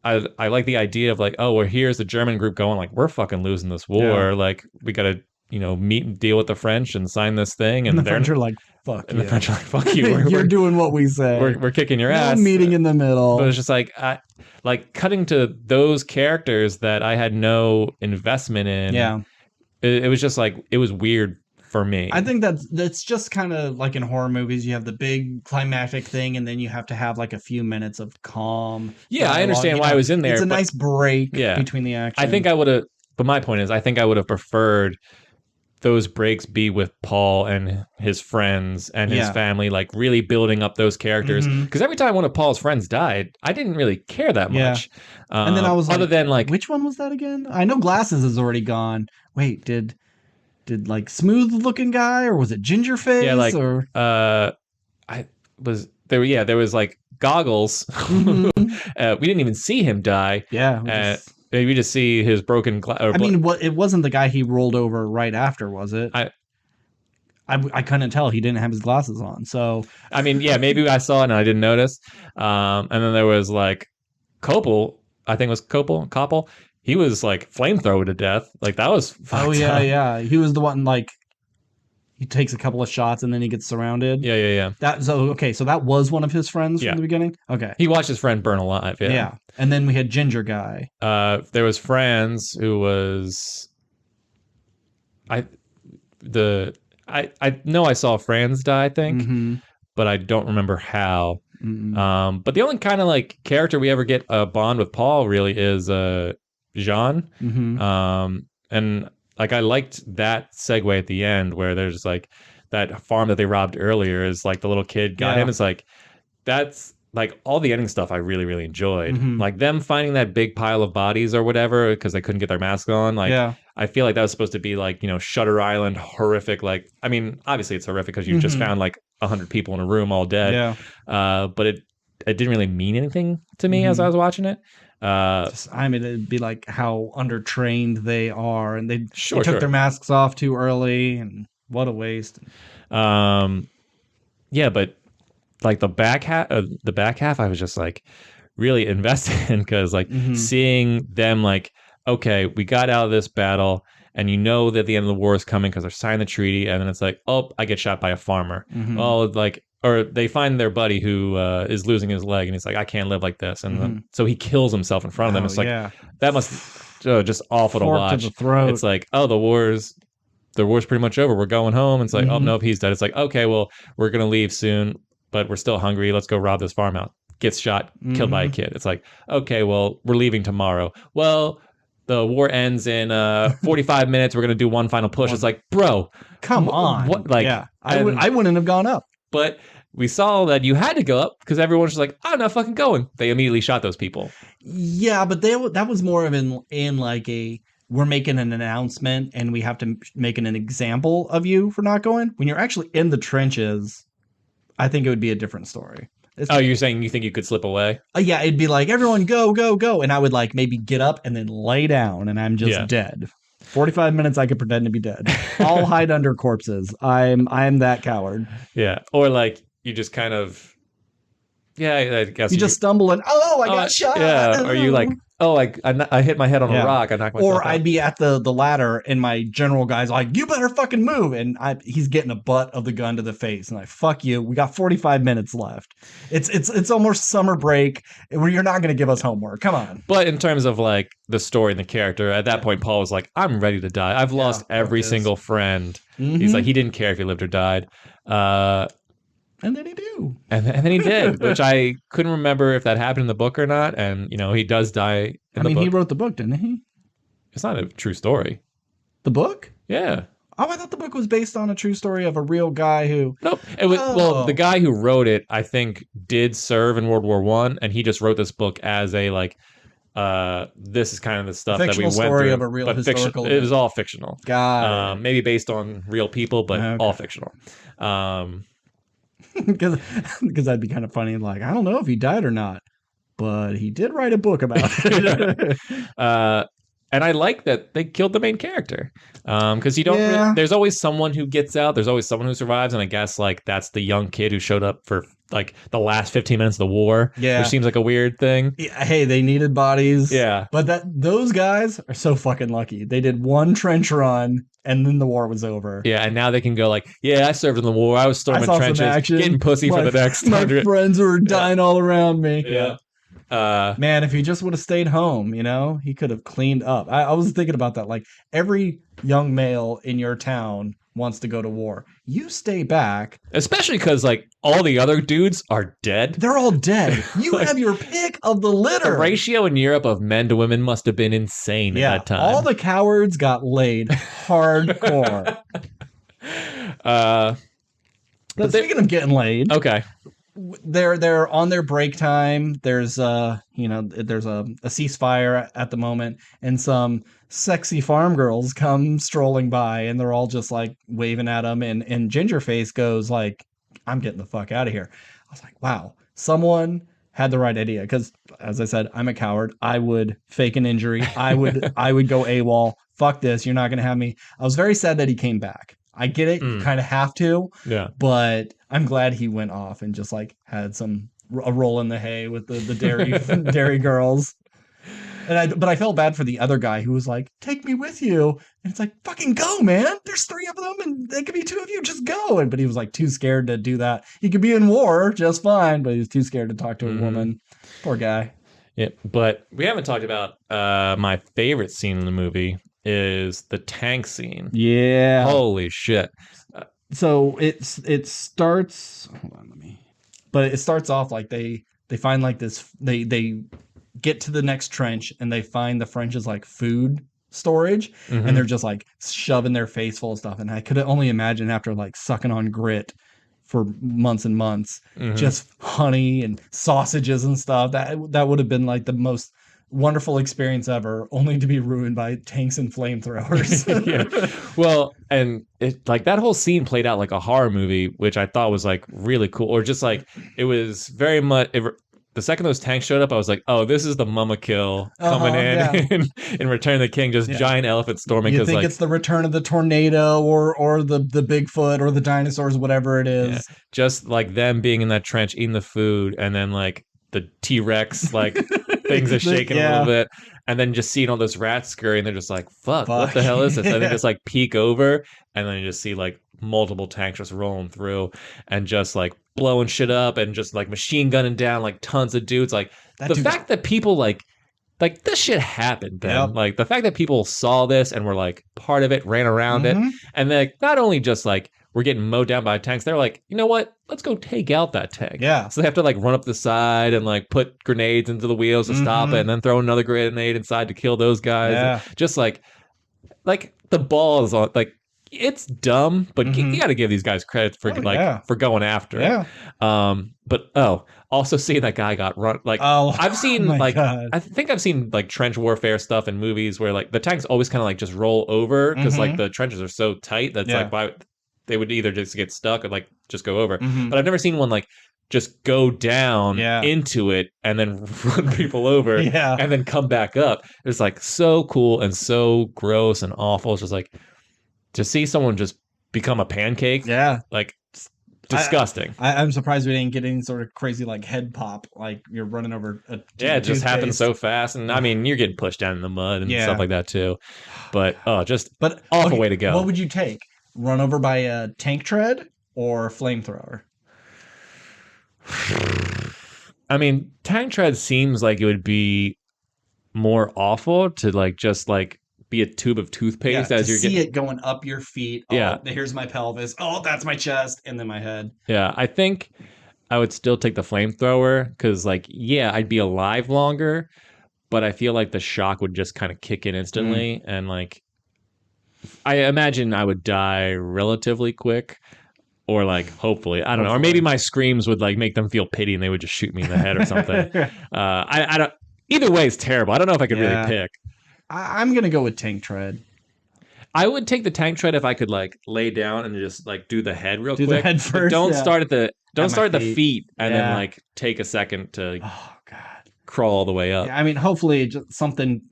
[SPEAKER 2] I like the idea of like, oh, well, here's the German group going like, we're fucking losing this war. Like we gotta meet and deal with the French and sign this thing, and
[SPEAKER 1] the French are like, fuck you.
[SPEAKER 2] And the French are like, fuck you.
[SPEAKER 1] You're doing what we say.
[SPEAKER 2] We're kicking your ass.
[SPEAKER 1] Meeting in the middle.
[SPEAKER 2] But it's just like like cutting to those characters that I had no investment in.
[SPEAKER 1] Yeah.
[SPEAKER 2] It was just like, it was weird for me.
[SPEAKER 1] I think that's just kind of like in horror movies, you have the big climactic thing, and then you have to have like a few minutes of calm.
[SPEAKER 2] Yeah, dialogue. I understand why I was in there.
[SPEAKER 1] It's a nice break between the action.
[SPEAKER 2] I think I would have, but my point is, I think I would have preferred those breaks be with Paul and his friends and his family, like really building up those characters. Because every time one of Paul's friends died, I didn't really care that much.
[SPEAKER 1] And then I was
[SPEAKER 2] other than like,
[SPEAKER 1] which one was that again? I know Glasses is already gone. Wait, did like smooth looking guy, or was it ginger face?
[SPEAKER 2] Yeah, like
[SPEAKER 1] or
[SPEAKER 2] there was like Goggles. We didn't even see him die.
[SPEAKER 1] Yeah.
[SPEAKER 2] We just see his broken glass.
[SPEAKER 1] I mean, it wasn't the guy he rolled over right after, was it? I couldn't tell. He didn't have his glasses on. So
[SPEAKER 2] I mean, yeah, maybe I saw it and I didn't notice. And then there was like Copel. I think it was Koppel. He was like flamethrower to death. Like that was fucked up.
[SPEAKER 1] Yeah. He was the one, like, he takes a couple of shots and then he gets surrounded.
[SPEAKER 2] Yeah.
[SPEAKER 1] So that was one of his friends from the beginning? Okay.
[SPEAKER 2] He watched his friend burn alive.
[SPEAKER 1] Yeah. And then we had Ginger Guy.
[SPEAKER 2] There was Franz, who was I know I saw Franz die, I think, but I don't remember how. But the only kind of like character we ever get a bond with Paul really is Jean. And like I liked that segue at the end where there's like that farm that they robbed earlier is like the little kid got him. It's like that's like all the ending stuff I really, really enjoyed. Like them finding that big pile of bodies or whatever because they couldn't get their masks on. Like I feel like that was supposed to be like, Shutter Island horrific. Like, I mean, obviously it's horrific because you just found like 100 people in a room all dead. But it didn't really mean anything to me as I was watching it.
[SPEAKER 1] It'd be like how undertrained they are, and they took their masks off too early, and what a waste.
[SPEAKER 2] But like the back half, I was just like really invested in because like seeing them like, okay, we got out of this battle, and that the end of the war is coming because they're signing the treaty, and then it's like, oh, I get shot by a farmer. Oh, like. Or they find their buddy who is losing his leg, and he's like, I can't live like this. And so he kills himself in front of them. It's like, that must just awful to watch.
[SPEAKER 1] To the throat.
[SPEAKER 2] It's like, oh, the war's pretty much over. We're going home. It's like, oh, nope, he's dead. It's like, okay, well, we're going to leave soon, but we're still hungry. Let's go rob this farmhouse. Gets shot, killed by a kid. It's like, okay, well, we're leaving tomorrow. Well, the war ends in 45 minutes. We're going to do one final push. It's like, bro.
[SPEAKER 1] Come on.
[SPEAKER 2] What? Like,
[SPEAKER 1] I wouldn't have gone up.
[SPEAKER 2] But we saw that you had to go up because everyone's just like, I'm not fucking going. They immediately shot those people.
[SPEAKER 1] Yeah, but that was more of in like we're making an announcement and we have to make an example of you for not going. When you're actually in the trenches, I think it would be a different story.
[SPEAKER 2] You're saying you think you could slip away?
[SPEAKER 1] Yeah, it'd be like, everyone go, go, go. And I would like maybe get up and then lay down and I'm just dead. 45 minutes I could pretend to be dead. I'll hide under corpses. I'm that coward.
[SPEAKER 2] Yeah. Or like you just kind of I guess
[SPEAKER 1] you just stumble and I got shot.
[SPEAKER 2] Yeah. Or you like oh, I hit my head on a rock. I knocked myself
[SPEAKER 1] Or
[SPEAKER 2] out.
[SPEAKER 1] I'd be at the ladder and my general guy's like, you better fucking move. And he's getting a butt of the gun to the face. And I, fuck you. We got 45 minutes left. It's almost summer break where you're not going to give us homework. Come on.
[SPEAKER 2] But in terms of like the story and the character, at that point, Paul was like, I'm ready to die. I've lost every single friend. He's like, he didn't care if he lived or died.
[SPEAKER 1] And then he do.
[SPEAKER 2] And then he did, which I couldn't remember if that happened in the book or not. And, he does die in the book.
[SPEAKER 1] He wrote the book, didn't he?
[SPEAKER 2] It's not a true story.
[SPEAKER 1] The book?
[SPEAKER 2] Yeah.
[SPEAKER 1] Oh, I thought the book was based on a true story of a real guy who...
[SPEAKER 2] Nope. It was, well, the guy who wrote it, I think, did serve in World War I, and he just wrote this book as a, like, this is kind of the stuff that we went
[SPEAKER 1] story
[SPEAKER 2] through.
[SPEAKER 1] Of a real historical
[SPEAKER 2] it was all fictional.
[SPEAKER 1] Got it.
[SPEAKER 2] Maybe based on real people, but all fictional.
[SPEAKER 1] Because that'd be kind of funny. Like, I don't know if he died or not, but he did write a book about it.
[SPEAKER 2] And I like that they killed the main character. Because you don't really, there's always someone who gets out. There's always someone who survives. And I guess like that's the young kid who showed up for like the last 15 minutes of the war. Yeah. Which seems like a weird thing.
[SPEAKER 1] Yeah, hey, they needed bodies.
[SPEAKER 2] Yeah.
[SPEAKER 1] But those guys are so fucking lucky. They did one trench run and then the war was over.
[SPEAKER 2] Yeah, and now they can go like, yeah, I served in the war. I was storming trenches, getting pussy for the next 100.
[SPEAKER 1] My friends were dying all around me.
[SPEAKER 2] Yeah.
[SPEAKER 1] Man, if he just would have stayed home, he could have cleaned up. I was thinking about that. Like, every young male in your town wants to go to war. You stay back.
[SPEAKER 2] Especially because, like, all the other dudes are dead.
[SPEAKER 1] They're all dead. You have your pick of the litter.
[SPEAKER 2] The ratio in Europe of men to women must have been insane at that time.
[SPEAKER 1] All the cowards got laid hardcore. But speaking of getting laid.
[SPEAKER 2] Okay.
[SPEAKER 1] They're on their break time. There's there's a ceasefire at the moment, and some sexy farm girls come strolling by, and they're all just like waving at them. And Gingerface goes like, "I'm getting the fuck out of here." I was like, "Wow, someone had the right idea." Because as I said, I'm a coward. I would fake an injury. I would go AWOL. Fuck this. You're not gonna have me. I was very sad that he came back. I get it. You kind of have to.
[SPEAKER 2] Yeah.
[SPEAKER 1] But I'm glad he went off and just like had a roll in the hay with the dairy girls. But I felt bad for the other guy who was like, "Take me with you." And it's like, fucking go, man. There's 3 of them and it could be 2 of you. Just go. But he was like too scared to do that. He could be in war just fine, but he was too scared to talk to a woman. Poor guy.
[SPEAKER 2] Yeah. But we haven't talked about my favorite scene in the movie. Is the tank scene.
[SPEAKER 1] Yeah.
[SPEAKER 2] Holy shit.
[SPEAKER 1] So it starts, hold on, but it starts off like they find like this, they get to the next trench and they find the French's like food storage and they're just like shoving their face full of stuff. And I could only imagine after like sucking on grit for months and months, just honey and sausages and stuff. That would have been like the most wonderful experience ever, only to be ruined by tanks and flamethrowers.
[SPEAKER 2] Yeah. Well, and it like that whole scene played out like a horror movie, which I thought was like really cool. Or just like it was very much. The second those tanks showed up, I was like, "Oh, this is the Mama Kill coming in Return of the King." Just giant elephant storming.
[SPEAKER 1] You think like, it's the Return of the Tornado or the Bigfoot or the dinosaurs, whatever it is.
[SPEAKER 2] Yeah. Just like them being in that trench, eating the food, and then like the T-Rex like things are shaking a little bit, and then just seeing all those rats scurry, and they're just like, fuck. What the hell is this? And they just like peek over, and then you just see like multiple tanks just rolling through and just like blowing shit up and just like machine gunning down like tons of dudes. Like the fact that people like this shit happened then. Like the fact that people saw this and were like part of it, ran around it, and then like, not only just like we're getting mowed down by tanks, they're like, you know what? Let's go take out that tank.
[SPEAKER 1] Yeah.
[SPEAKER 2] So they have to like run up the side and like put grenades into the wheels to stop it, and then throw another grenade inside to kill those guys. Yeah. Just like the balls on like it's dumb, but you got to give these guys credit for for going after it. But also seeing that guy got run like I've seen like God. I think I've seen like trench warfare stuff in movies where like the tanks always kind of like just roll over because like the trenches are so tight that's like why they would either just get stuck or like just go over. But I've never seen one like just go down into it and then run people over and then come back up. It's like so cool and so gross and awful. It's just like to see someone just become a pancake.
[SPEAKER 1] Yeah.
[SPEAKER 2] Like disgusting.
[SPEAKER 1] I'm surprised we didn't get any sort of crazy like head pop, like you're running over a
[SPEAKER 2] it just happens so fast, and I mean, you're getting pushed down in the mud and stuff like that too. But just awful way to go.
[SPEAKER 1] What would you take? Run over by a tank tread or flamethrower?
[SPEAKER 2] I mean, tank tread seems like it would be more awful to like just like be a tube of toothpaste as you're
[SPEAKER 1] getting it going up your feet.
[SPEAKER 2] Yeah,
[SPEAKER 1] here's my pelvis. Oh, that's my chest, and then my head.
[SPEAKER 2] Yeah, I think I would still take the flamethrower because, like, yeah, I'd be alive longer, but I feel like the shock would just kind of kick in instantly, and like, I imagine I would die relatively quick. Or like, hopefully, I don't know. Or maybe my screams would like make them feel pity and they would just shoot me in the head or something. I don't. Either way is terrible. I don't know if I could really pick.
[SPEAKER 1] I'm gonna go with tank tread.
[SPEAKER 2] I would take the tank tread if I could like lay down and just like do the head real quick.
[SPEAKER 1] The head first.
[SPEAKER 2] But don't start at the feet and then like take a second to crawl all the way up.
[SPEAKER 1] Yeah, I mean, hopefully something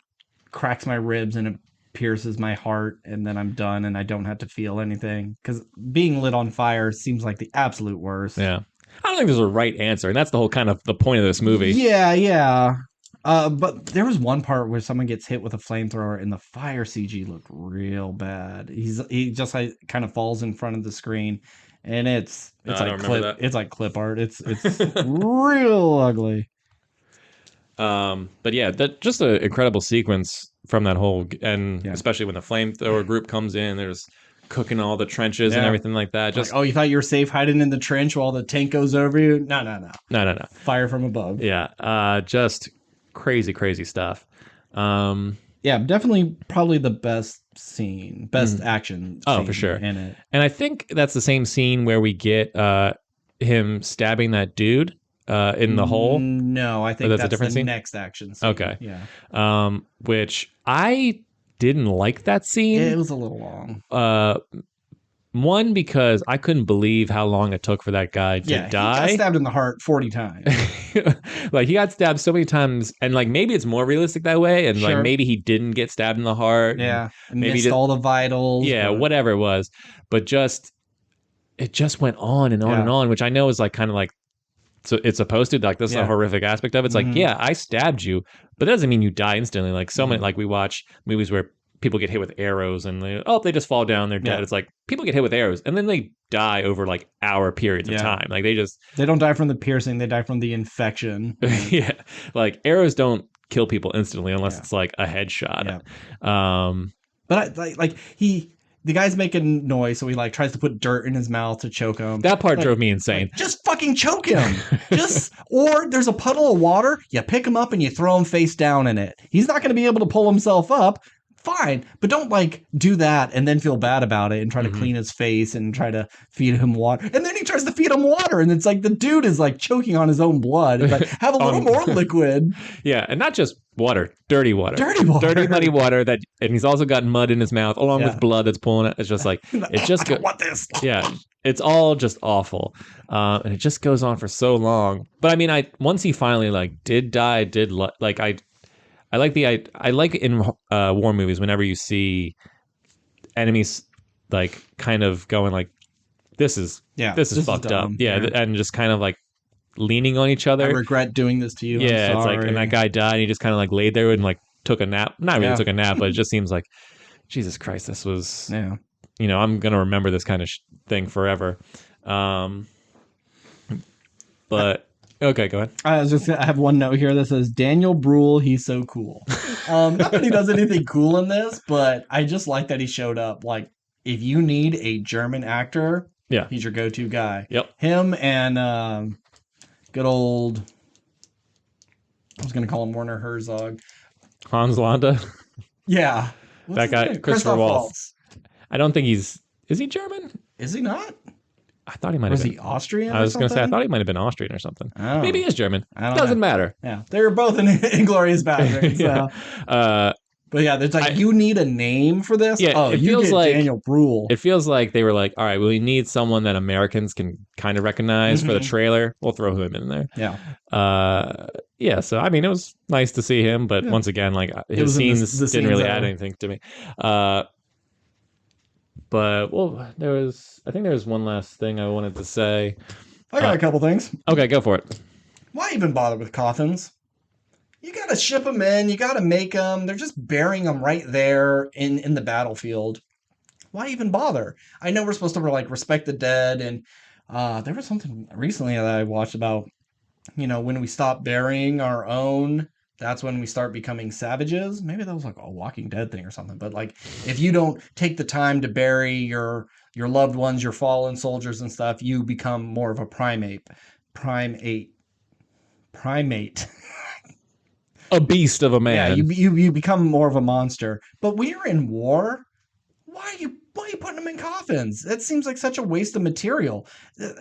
[SPEAKER 1] cracks my ribs and it pierces my heart, and then I'm done and I don't have to feel anything, because being lit on fire seems like the absolute worst.
[SPEAKER 2] Yeah, I don't think there's a right answer, and that's the whole kind of the point of this movie.
[SPEAKER 1] Yeah. But there was one part where someone gets hit with a flamethrower and the fire CG looked real bad. He just like kind of falls in front of the screen, and it's like clip art. It's real ugly.
[SPEAKER 2] But yeah, that just an incredible sequence from that whole, and especially when the flamethrower group comes in, there's cooking all the trenches and everything like that. Just
[SPEAKER 1] like, you thought you were safe hiding in the trench while the tank goes over you? No. Fire from above.
[SPEAKER 2] Yeah. Just crazy stuff.
[SPEAKER 1] Definitely probably the best scene, best action.
[SPEAKER 2] For sure.
[SPEAKER 1] In it,
[SPEAKER 2] and I think that's the same scene where we get him stabbing that dude. In the hole?
[SPEAKER 1] No, I think that's a different scene? Next action scene.
[SPEAKER 2] Okay.
[SPEAKER 1] Yeah.
[SPEAKER 2] Which I didn't like that scene.
[SPEAKER 1] It was a little long.
[SPEAKER 2] One, because I couldn't believe how long it took for that guy to die.
[SPEAKER 1] He got stabbed in the heart 40 times.
[SPEAKER 2] Like, he got stabbed so many times, and like maybe it's more realistic that way, and like maybe he didn't get stabbed in the heart.
[SPEAKER 1] Yeah. And maybe missed all the vitals.
[SPEAKER 2] Yeah, whatever it was. But it just went on and on and on, which I know is like kind of like, so it's supposed to, like, this is a horrific aspect of it. It's like, I stabbed you, but that doesn't mean you die instantly. Like, so many, like, we watch movies where people get hit with arrows and they just fall down, they're dead. It's like, people get hit with arrows and then they die over like hour periods of time. Like, they don't die from the piercing, they die from the infection. Yeah. Like, arrows don't kill people instantly unless it's like a headshot.
[SPEAKER 1] But the guy's making noise, so he like tries to put dirt in his mouth to choke him.
[SPEAKER 2] That part drove me insane.
[SPEAKER 1] Just fucking choke him. Or there's a puddle of water, you pick him up and you throw him face down in it. He's not going to be able to pull himself up. Fine, but don't like do that and then feel bad about it and try to clean his face and try to feed him water. And then he tries to feed him water, and it's like the dude is like choking on his own blood. It's like, have a little more liquid.
[SPEAKER 2] Yeah, and not just water, dirty muddy water and he's also got mud in his mouth along with blood that's pulling it. It's just like it just goes.
[SPEAKER 1] What this?
[SPEAKER 2] Yeah, it's all just awful, and it just goes on for so long. But I mean, once he finally like did die, I like in war movies whenever you see enemies like kind of going like, this is fucked up. Yeah, and just kind of like leaning on each other.
[SPEAKER 1] I regret doing this to you.
[SPEAKER 2] Yeah, it's like, and that guy died and he just kind of like laid there and like took a nap. Not really took a nap, but it just seems like, Jesus Christ, this was, I'm going to remember this kind of thing forever. But okay, go ahead.
[SPEAKER 1] I have one note here that says Daniel Bruhl, he's so cool. Not that he does anything cool in this, but I just like that he showed up. Like, if you need a German actor, he's your go-to guy.
[SPEAKER 2] Yep.
[SPEAKER 1] Him and good old, I was going to call him Werner Herzog.
[SPEAKER 2] Hans Landa?
[SPEAKER 1] Yeah.
[SPEAKER 2] That guy, Christopher Waltz. I don't think is he German?
[SPEAKER 1] Is he not?
[SPEAKER 2] I thought he might have been.
[SPEAKER 1] Was he Austrian?
[SPEAKER 2] I was going to say, I thought he might have been Austrian or something.
[SPEAKER 1] Oh.
[SPEAKER 2] Maybe he is German. Doesn't matter.
[SPEAKER 1] Yeah. They were both in Inglourious Basterds. So. But yeah, there's like, you need a name for this?
[SPEAKER 2] Yeah,
[SPEAKER 1] it feels like Daniel Bruhl.
[SPEAKER 2] It feels like they were like, all right, well, we need someone that Americans can kind of recognize for the trailer. We'll throw him in there.
[SPEAKER 1] Yeah.
[SPEAKER 2] So, I mean, it was nice to see him, but once again, like, his scenes didn't really add anything to me. But well, I think there was one last thing I wanted to say.
[SPEAKER 1] I got a couple things.
[SPEAKER 2] Okay, go for it.
[SPEAKER 1] Why even bother with coffins? You gotta ship them in. You gotta make them. They're just burying them right there in the battlefield. Why even bother? I know we're supposed to like respect the dead, and there was something recently that I watched about, when we stop burying our own, that's when we start becoming savages. Maybe that was like a Walking Dead thing or something. But like, if you don't take the time to bury your loved ones, your fallen soldiers and stuff, you become more of a primate, primate.
[SPEAKER 2] A beast of a
[SPEAKER 1] Yeah,
[SPEAKER 2] man.
[SPEAKER 1] you become more of a monster. But when you're in war, why are you putting them in coffins? That seems like such a waste of material.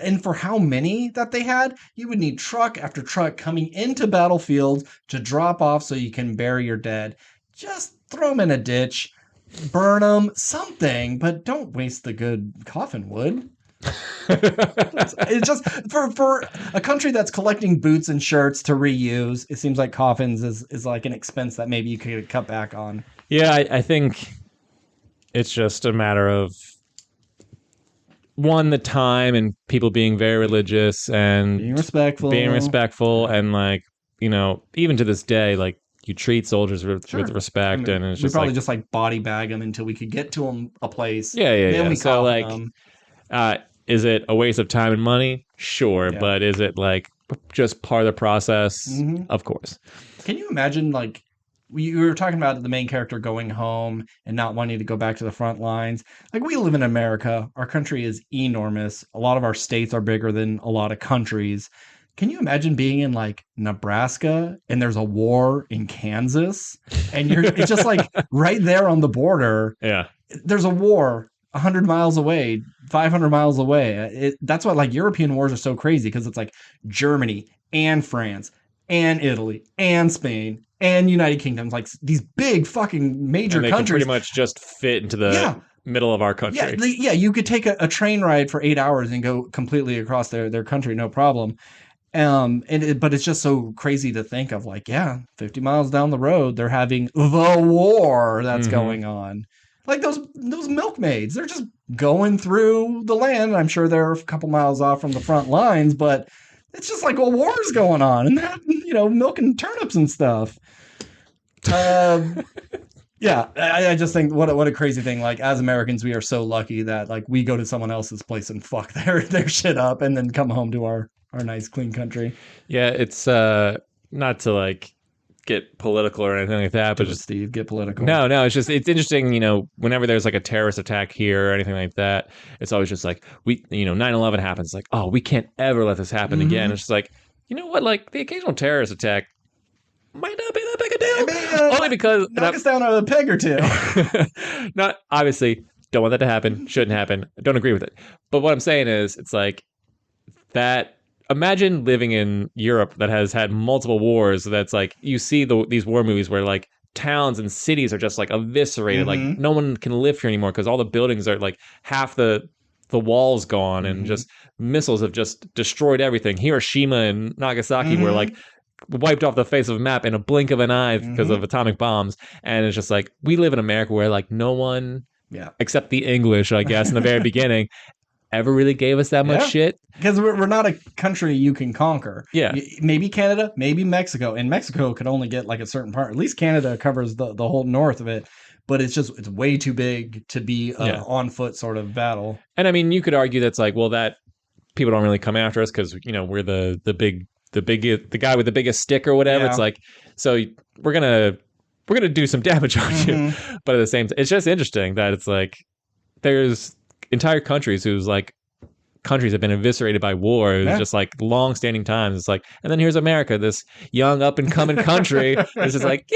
[SPEAKER 1] And for how many that they had, you would need truck after truck coming into battlefields to drop off so you can bury your dead. Just throw them in a ditch, burn them, something, but don't waste the good coffin wood. It's just for a country that's collecting boots and shirts to reuse, it seems like coffins is like an expense that maybe you could cut back on.
[SPEAKER 2] Yeah, I think it's just a matter of one, the time and people being very religious and
[SPEAKER 1] Being respectful.
[SPEAKER 2] and like, even to this day, like you treat soldiers with
[SPEAKER 1] I
[SPEAKER 2] respect,
[SPEAKER 1] mean,
[SPEAKER 2] and it's
[SPEAKER 1] we
[SPEAKER 2] just
[SPEAKER 1] probably
[SPEAKER 2] like,
[SPEAKER 1] just like body bag them until we could get to them a place.
[SPEAKER 2] yeah.
[SPEAKER 1] We
[SPEAKER 2] So
[SPEAKER 1] coffin
[SPEAKER 2] like,
[SPEAKER 1] them.
[SPEAKER 2] is it a waste of time and money? Sure,
[SPEAKER 1] Yeah.
[SPEAKER 2] but is it like just part of the process?
[SPEAKER 1] Mm-hmm.
[SPEAKER 2] Of course.
[SPEAKER 1] Can you imagine, like, we were talking about the main character going home and not wanting to go back to the front lines. Like, we live in America. Our country is enormous. A lot of our states are bigger than a lot of countries. Can you imagine being in like Nebraska and there's a war in Kansas and it's just like right there on the border.
[SPEAKER 2] Yeah.
[SPEAKER 1] There's a war 100 miles away, 500 miles away. That's why like European wars are so crazy, because it's like Germany and France and Italy and Spain and United Kingdoms, like these big fucking major
[SPEAKER 2] and they
[SPEAKER 1] countries.
[SPEAKER 2] can pretty much just fit into the middle of our country.
[SPEAKER 1] Yeah, you could take a train ride for 8 hours and go completely across their country, no problem. But it's just so crazy to think of, like, 50 miles down the road, they're having the war that's going on. Like those milkmaids, they're just going through the land. I'm sure they're a couple miles off from the front lines, but it's just like a war's going on, and they're, milking turnips and stuff. Yeah, I just think what a crazy thing. Like, as Americans, we are so lucky that like we go to someone else's place and fuck their shit up, and then come home to our nice clean country.
[SPEAKER 2] Yeah, it's not to like get political or anything like that, but just
[SPEAKER 1] Steve, get political.
[SPEAKER 2] No, it's interesting, whenever there's like a terrorist attack here or anything like that, it's always just like 9/11 happens, like, oh, we can't ever let this happen again. It's just like, you know what, like the occasional terrorist attack might not be that big a deal. Only because
[SPEAKER 1] knock us down a peg or two.
[SPEAKER 2] Not obviously don't want that to happen, shouldn't happen. I don't agree with it. But what I'm saying is, it's like that. Imagine living in Europe that has had multiple wars. That's like, you see these war movies where like towns and cities are just like eviscerated. Like no one can live here anymore because all the buildings are like half the walls gone, and just missiles have just destroyed everything. Hiroshima and Nagasaki were like wiped off the face of a map in a blink of an eye because of atomic bombs. And it's just like, we live in America where like no one, except the English, I guess, in the very beginning, ever really gave us that much shit.
[SPEAKER 1] Because we're not a country you can conquer.
[SPEAKER 2] Yeah.
[SPEAKER 1] Maybe Canada, maybe Mexico. And Mexico could only get like a certain part. At least Canada covers the whole north of it. But it's way too big to be an on foot sort of battle.
[SPEAKER 2] And I mean, you could argue that's like, well, that people don't really come after us because, we're the guy with the biggest stick or whatever. It's like, so we're gonna do some damage on you. But at the same time, it's just interesting that it's like there's entire countries whose like countries have been eviscerated by war. It was just like long-standing times. It's like, and then here's America, this young up-and-coming country. It's just like,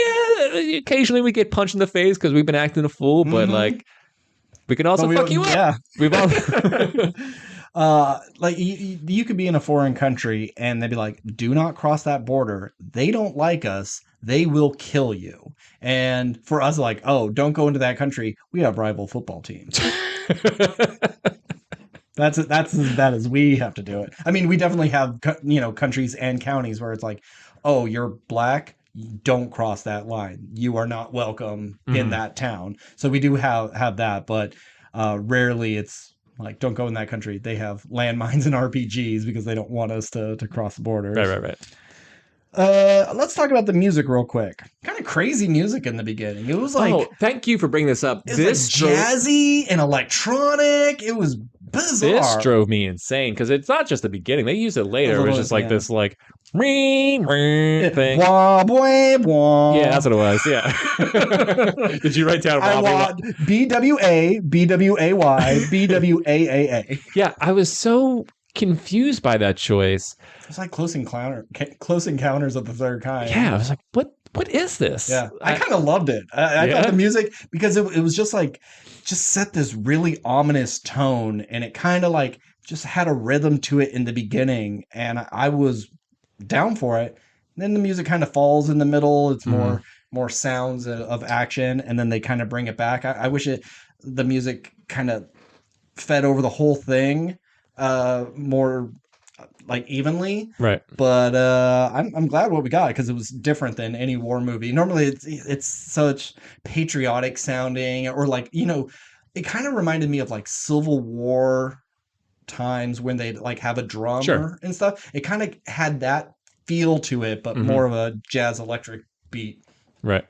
[SPEAKER 2] occasionally we get punched in the face because we've been acting a fool, but like we can also fuck you up.
[SPEAKER 1] Yeah,
[SPEAKER 2] we've all.
[SPEAKER 1] Like you could be in a foreign country and they'd be like, do not cross that border. They don't like us. They will kill you. And for us, like, oh, don't go into that country. We have rival football teams. That's as bad as we have to do it. I mean, we definitely have, countries and counties where it's like, oh, you're black, don't cross that line. You are not welcome in that town. So we do have that. But Rarely it's like, don't go in that country. They have landmines and RPGs because they don't want us to cross the borders.
[SPEAKER 2] Right.
[SPEAKER 1] Let's talk about the music real quick. Kind of crazy music in the beginning. It was like,
[SPEAKER 2] thank you for bringing this up.
[SPEAKER 1] It was like jazzy and electronic. It was bizarre.
[SPEAKER 2] This drove me insane because it's not just the beginning. They use it later. It was just like this, like thing.
[SPEAKER 1] Blah, blah, blah.
[SPEAKER 2] Yeah, that's what it was. Yeah. Did you write down?
[SPEAKER 1] I want BWA, BWAY, BWAAA.
[SPEAKER 2] Yeah, I was so confused by that choice.
[SPEAKER 1] It's like Close Encounters of the Third Kind.
[SPEAKER 2] Yeah, I was like, what is this?
[SPEAKER 1] Yeah, I kind of loved it. I thought the music, because it was just like, just set this really ominous tone, and it kind of like just had a rhythm to it in the beginning, and I was down for it. And then the music kind of falls in the middle. It's more sounds of action, and then they kind of bring it back. I wish the music kind of fed over the whole thing more like evenly,
[SPEAKER 2] right?
[SPEAKER 1] But I'm glad what we got, because it was different than any war movie. Normally it's such patriotic sounding, or like, you know, it kind of reminded me of like Civil War times when they like have a drum and stuff. It kind of had that feel to it, but more of a jazz electric beat.
[SPEAKER 2] Right.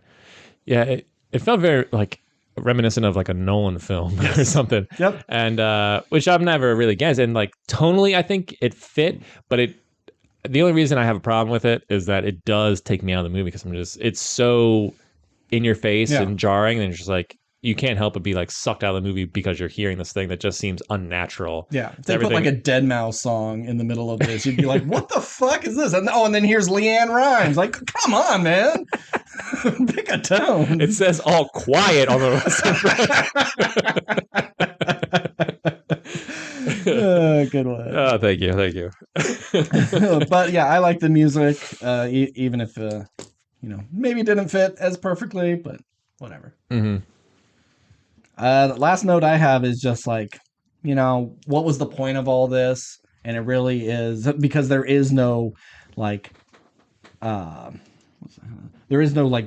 [SPEAKER 2] Yeah, it felt very like reminiscent of like a Nolan film or something.
[SPEAKER 1] Yep.
[SPEAKER 2] And which I'm never really against. And like tonally, I think it fit, but the only reason I have a problem with it is that it does take me out of the movie, because it's so in your face and jarring, and it's just like you can't help but be like sucked out of the movie because you're hearing this thing that just seems unnatural.
[SPEAKER 1] Yeah. If they put like a Dead Mouse song in the middle of this, you'd be like, what the fuck is this? And then here's Leanne Rimes. Like, come on, man. Pick a tone.
[SPEAKER 2] It says all quiet on the
[SPEAKER 1] good one.
[SPEAKER 2] Oh, thank you.
[SPEAKER 1] But yeah, I like the music, even if maybe it didn't fit as perfectly, but whatever. The last note I have is just like, what was the point of all this? And it really is, because there is no like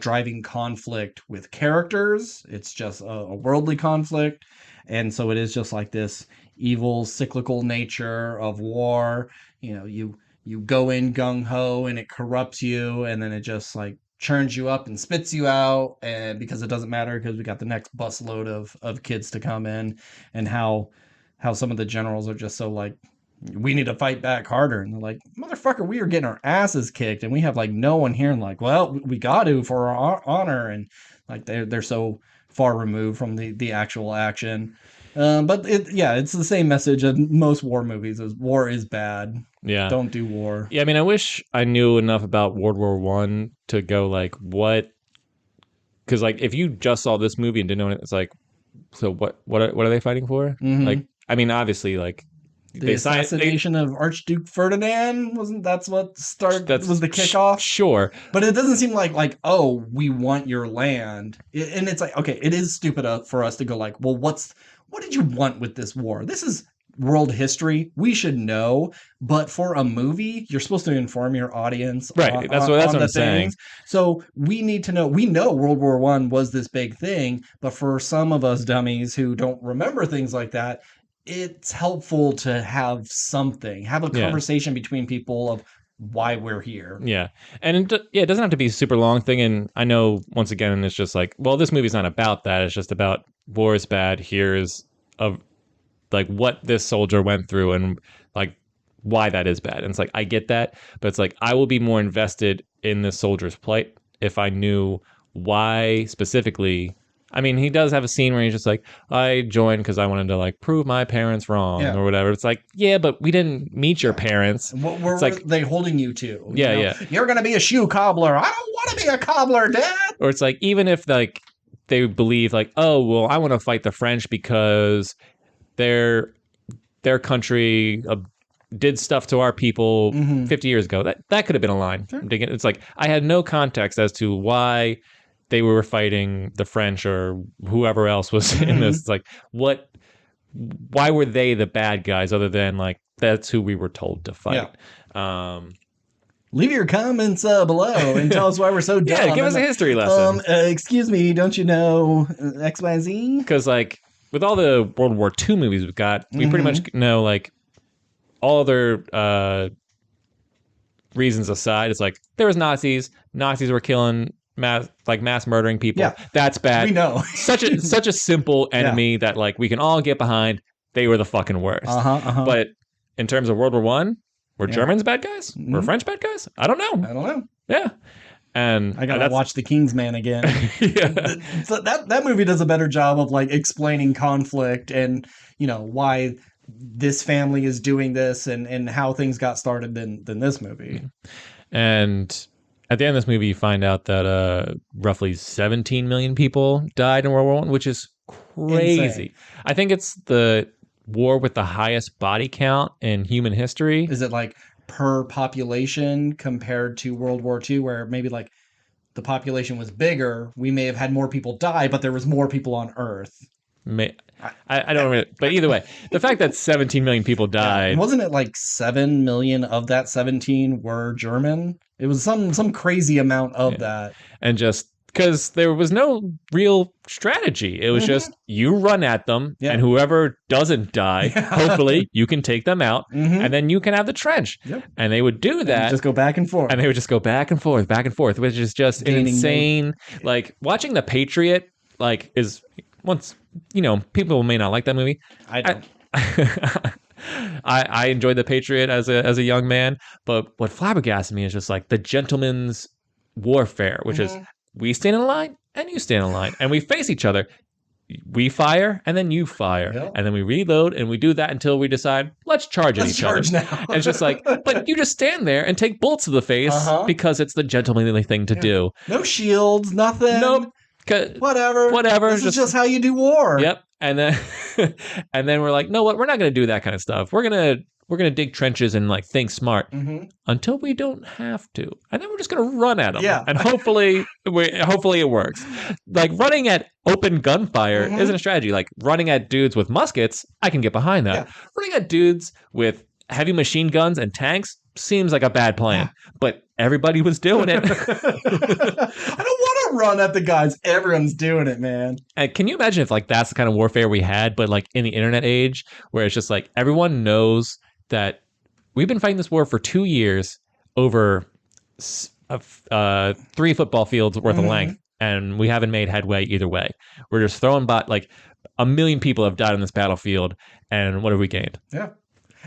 [SPEAKER 1] driving conflict with characters. It's just a worldly conflict. And so it is just like this evil cyclical nature of war. You go in gung-ho and it corrupts you, and then it just like churns you up and spits you out, and because it doesn't matter, because we got the next busload of kids to come in, and how some of the generals are just so like, we need to fight back harder, and they're like, motherfucker, we are getting our asses kicked, and we have like no one here, and like, well, we got to for our honor, and like they're so far removed from the actual action. But it's the same message of most war movies: is war is bad.
[SPEAKER 2] Yeah,
[SPEAKER 1] don't do war.
[SPEAKER 2] Yeah, I mean, I wish I knew enough about World War I to go like what, because like if you just saw this movie and didn't know it, it's like, so what are they fighting for? Like, I mean, obviously, like
[SPEAKER 1] the assassination of Archduke Ferdinand was the kickoff.
[SPEAKER 2] Sure,
[SPEAKER 1] but it doesn't seem like oh, we want your land, and it's like, okay, it is stupid for us to go like, well, what did you want with this war? This is world history. We should know. But for a movie, you're supposed to inform your audience.
[SPEAKER 2] Right. That's what I'm saying.
[SPEAKER 1] So we need to know. We know World War I was this big thing, but for some of us dummies who don't remember things like that, it's helpful to have a conversation between people of why we're here.
[SPEAKER 2] Yeah. And it doesn't have to be a super long thing. And I know, once again, it's just like, well, this movie's not about that. It's just about war is bad. Here's like what this soldier went through and like why that is bad. And it's like, I get that, but it's like, I will be more invested in this soldier's plight if I knew why specifically. I mean, he does have a scene where he's just like, I joined because I wanted to like prove my parents wrong or whatever. It's like, yeah, but we didn't meet your parents.
[SPEAKER 1] What were they holding you to?
[SPEAKER 2] Yeah.
[SPEAKER 1] You're going to be a shoe cobbler. I don't want to be a cobbler, Dad.
[SPEAKER 2] Or it's like, even if like they believe like, oh, well, I want to fight the French because their country did stuff to our people 50 years ago. That could have been a line. Sure. It's like, I had no context as to why they were fighting the French or whoever else was in this. It's like, why were they the bad guys other than like, that's who we were told to fight? Yeah.
[SPEAKER 1] Leave your comments below and tell us why we're so dumb.
[SPEAKER 2] Yeah, give us a history lesson.
[SPEAKER 1] Excuse me, don't you know XYZ?
[SPEAKER 2] Because like, with all the World War II movies we've got, we pretty much know like all other reasons aside. It's like there was Nazis were killing mass murdering people.
[SPEAKER 1] Yeah,
[SPEAKER 2] that's bad.
[SPEAKER 1] we know.
[SPEAKER 2] such a simple enemy that like we can all get behind. They were the fucking worst. But in terms of World War One, were Germans bad guys? Were French bad guys? I don't know. Yeah. And
[SPEAKER 1] I gotta watch The Kingsman again. So that movie does a better job of like explaining conflict and why this family is doing this and how things got started than this movie.
[SPEAKER 2] And at the end of this movie, you find out that roughly 17 million people died in World War I, which is crazy. Insane. I think it's the war with the highest body count in human history.
[SPEAKER 1] Is it like per population compared to World War II, where maybe like the population was bigger, we may have had more people die, but there was more people on Earth?
[SPEAKER 2] I don't know, but either way, the fact that 17 million people died.
[SPEAKER 1] Wasn't it like 7 million of that 17 were German? It was some crazy amount of that.
[SPEAKER 2] And just because there was no real strategy. It was just you run at them, and whoever doesn't die, hopefully you can take them out, and then you can have the trench. And they would do that.
[SPEAKER 1] Just go back and forth.
[SPEAKER 2] And they would just go back and forth, which is just insane. Like watching The Patriot, like is once, people may not like that movie.
[SPEAKER 1] I don't.
[SPEAKER 2] I enjoyed The Patriot as a young man, but what flabbergasted me is just like the gentleman's warfare, which is we stand in line and you stand in line and we face each other. We fire and then you fire and then we reload and we do that until we decide let's charge at each other.
[SPEAKER 1] Now.
[SPEAKER 2] And it's just like, but you just stand there and take bullets to the face because it's the gentlemanly thing to do.
[SPEAKER 1] No shields, nothing.
[SPEAKER 2] Nope. Whatever.
[SPEAKER 1] This is just how you do war.
[SPEAKER 2] Yep. And then we're like, no, what? We're not going to do that kind of stuff. We're gonna dig trenches and like think smart until we don't have to, and then we're just gonna run at them. And hopefully it works. Like running at open gunfire isn't a strategy. Like running at dudes with muskets, I can get behind that. Running at dudes with heavy machine guns and tanks seems like a bad plan, but everybody was doing it.
[SPEAKER 1] I don't want to run at the guys. Everyone's doing it, man.
[SPEAKER 2] And can you imagine if like that's the kind of warfare we had, but like in the internet age, where it's just like everyone knows that we've been fighting this war for 2 years over 3 football fields worth of length, and we haven't made headway either way. We're just throwing like 1 million people have died on this battlefield, and what have we gained?
[SPEAKER 1] Yeah.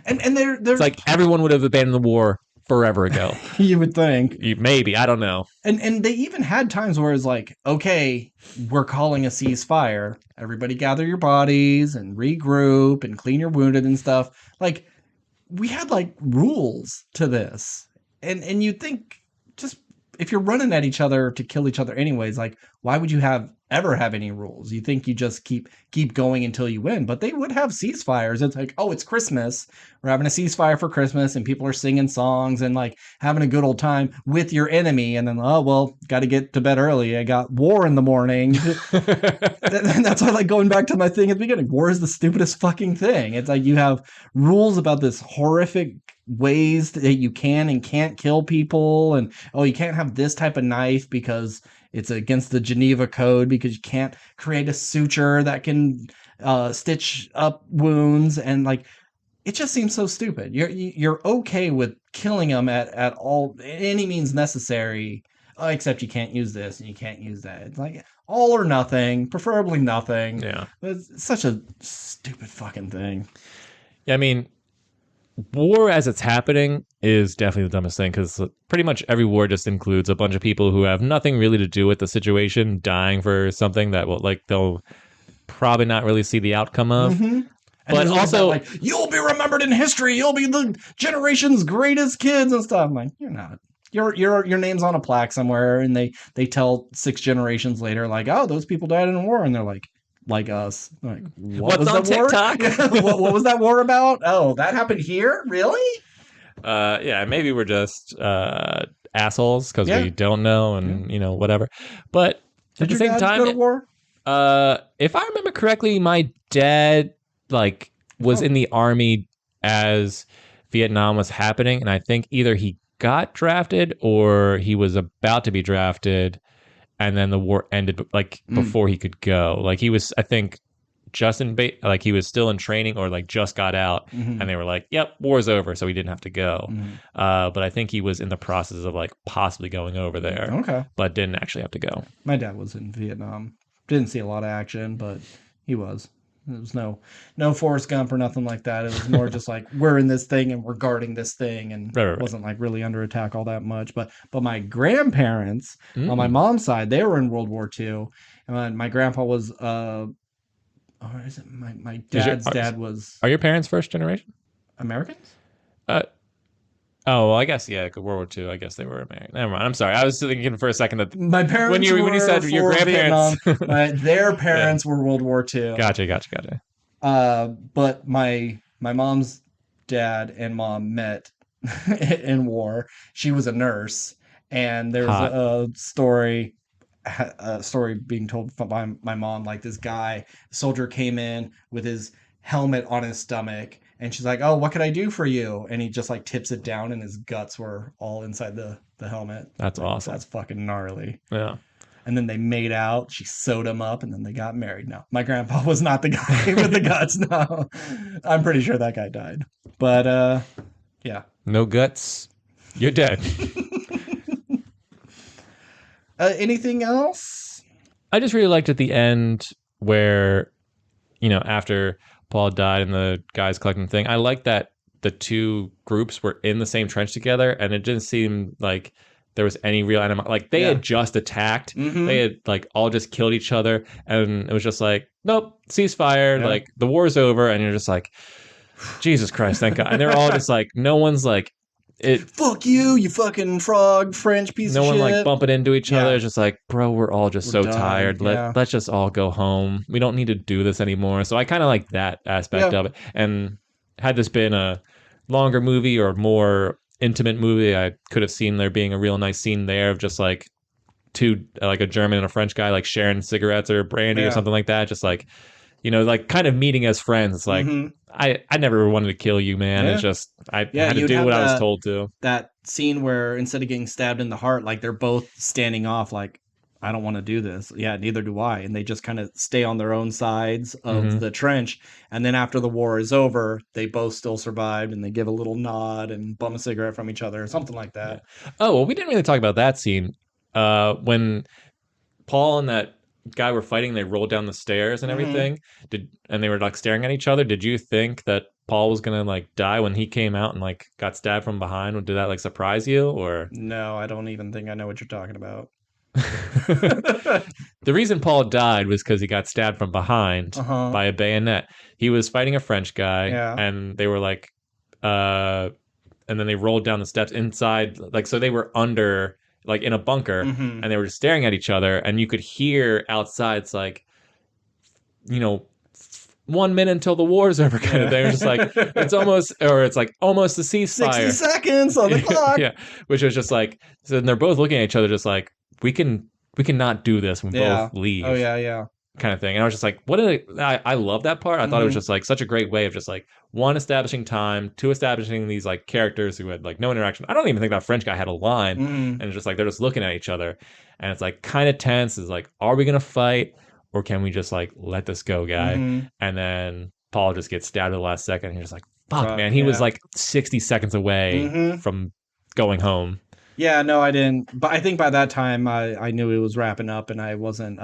[SPEAKER 1] And they're
[SPEAKER 2] it's like everyone would have abandoned the war forever ago.
[SPEAKER 1] You would think.
[SPEAKER 2] Maybe, I don't know.
[SPEAKER 1] And they even had times where it's like, okay, we're calling a ceasefire. Everybody gather your bodies and regroup and clean your wounded and stuff. Like, we had like rules to this. And you'd think, just if you're running at each other to kill each other anyways, like why would you ever have any rules? You think you just keep going until you win, but they would have ceasefires. It's like, oh, it's Christmas. We're having a ceasefire for Christmas and people are singing songs and like having a good old time with your enemy. And then, oh, well, got to get to bed early. I got war in the morning. And that's why, like, going back to my thing at the beginning, war is the stupidest fucking thing. It's like you have rules about this horrific ways that you can and can't kill people. And, oh, you can't have this type of knife because it's against the Geneva Code, because you can't create a suture that can stitch up wounds. And like, it just seems so stupid. You're okay with killing them at any means necessary, except you can't use this and you can't use that. It's like all or nothing, preferably nothing.
[SPEAKER 2] Yeah.
[SPEAKER 1] It's such a stupid fucking thing.
[SPEAKER 2] Yeah, I mean, war as it's happening is definitely the dumbest thing, because pretty much every war just includes a bunch of people who have nothing really to do with the situation dying for something that will, like, they'll probably not really see the outcome of. But also,
[SPEAKER 1] like, you'll be remembered in history. You'll be the generation's greatest kids and stuff. I'm like, you're not. Your name's on a plaque somewhere, and they tell 6 generations later, like, oh, those people died in a war, and they're like us. Like,
[SPEAKER 2] what's on TikTok?
[SPEAKER 1] what was that war about? Oh, that happened here? Really?
[SPEAKER 2] Yeah, maybe we're just assholes because we don't know, and whatever. But at the same time,
[SPEAKER 1] go to war?
[SPEAKER 2] If I remember correctly, my dad was in the army as Vietnam was happening, and I think either he got drafted or he was about to be drafted, and then the war ended before he could go. Like, he was, I think, just in like he was still in training or like just got out, and they were like, "Yep, war's over," so he didn't have to go. But I think he was in the process of like possibly going over there, but didn't actually have to go.
[SPEAKER 1] My dad was in Vietnam. Didn't see a lot of action, but he was. There was no Forrest Gump or nothing like that. It was more just like we're in this thing and we're guarding this thing, and wasn't like really under attack all that much. But my grandparents on my mom's side, they were in World War II, and my grandpa was is it my dad's dad was.
[SPEAKER 2] Are your parents first generation
[SPEAKER 1] Americans?
[SPEAKER 2] Oh, well, I guess, yeah, World War II, I guess they were American. Never mind. I'm sorry. I was thinking for a second that
[SPEAKER 1] my parents when you
[SPEAKER 2] said your grandparents,
[SPEAKER 1] their parents were World War II.
[SPEAKER 2] Gotcha.
[SPEAKER 1] But my mom's dad and mom met in war. She was a nurse, and there's a story being told by my mom, like this guy soldier came in with his helmet on his stomach, and she's like, "Oh, what can I do for you?" And he just like tips it down, and his guts were all inside the helmet.
[SPEAKER 2] That's awesome.
[SPEAKER 1] That's fucking gnarly.
[SPEAKER 2] Yeah.
[SPEAKER 1] And then they made out. She sewed him up, and then they got married. No, my grandpa was not the guy with the guts. No, I'm pretty sure that guy died. But yeah.
[SPEAKER 2] No guts. You're dead.
[SPEAKER 1] Anything else?
[SPEAKER 2] I just really liked at the end where, after Paul died and the guys collecting the thing, I liked that the two groups were in the same trench together, and it didn't seem like there was any real animal. Like they had just attacked. They had like all just killed each other, and it was just like, nope, ceasefire. Yeah. Like the war's over, and you're just like, Jesus Christ, thank God. And they're all just like, no one's like,
[SPEAKER 1] fuck you fucking frog French piece of shit.
[SPEAKER 2] No one like bumping into each other. It's just like, bro, we're all just so tired. Let's just all go home. We don't need to do this anymore. So I kind of like that aspect of it. And had this been a longer movie or more intimate movie, I could have seen there being a real nice scene there of just like like a German and a French guy like sharing cigarettes or brandy or something like that. Just like, like kind of meeting as friends. It's like, I never wanted to kill you, man. It's just, I had to do what I was told to.
[SPEAKER 1] That scene where instead of getting stabbed in the heart, like they're both standing off like, I don't want to do this. Yeah, neither do I. And they just kind of stay on their own sides of the trench. And then after the war is over, they both still survived, and they give a little nod and bum a cigarette from each other or something like that.
[SPEAKER 2] Yeah. Oh, well, we didn't really talk about that scene. When Paul and that guy were fighting, they rolled down the stairs and everything. And they were like staring at each other. Did you think that Paul was gonna like die when he came out and like got stabbed from behind? Did that like surprise you, or?
[SPEAKER 1] No, I don't even think I know what you're talking about.
[SPEAKER 2] The reason Paul died was because he got stabbed from behind by a bayonet. He was fighting a French guy, and they were like, and then they rolled down the steps inside, like, so they were under, like, in a bunker, and they were just staring at each other, and you could hear outside, it's like, 1 minute until the war's over kind of thing. It was just like, it's like almost a ceasefire.
[SPEAKER 1] 60 seconds on the clock.
[SPEAKER 2] Yeah, which was just like, so they're both looking at each other just like, we can not do this when we both leave.
[SPEAKER 1] Oh, yeah.
[SPEAKER 2] Kind of thing. And I was just like, I love that part. I thought it was just like such a great way of just like, one, establishing time, two, establishing these like characters who had like no interaction. I don't even think that French guy had a line. And it's just like, they're just looking at each other. And it's like kind of tense. It's like, are we going to fight? Or can we just like let this go, guy? And then Paul just gets stabbed at the last second. And you're just like, fuck, man. He was like 60 seconds away from going home.
[SPEAKER 1] Yeah, no, I didn't. But I think by that time I knew it was wrapping up, and I wasn't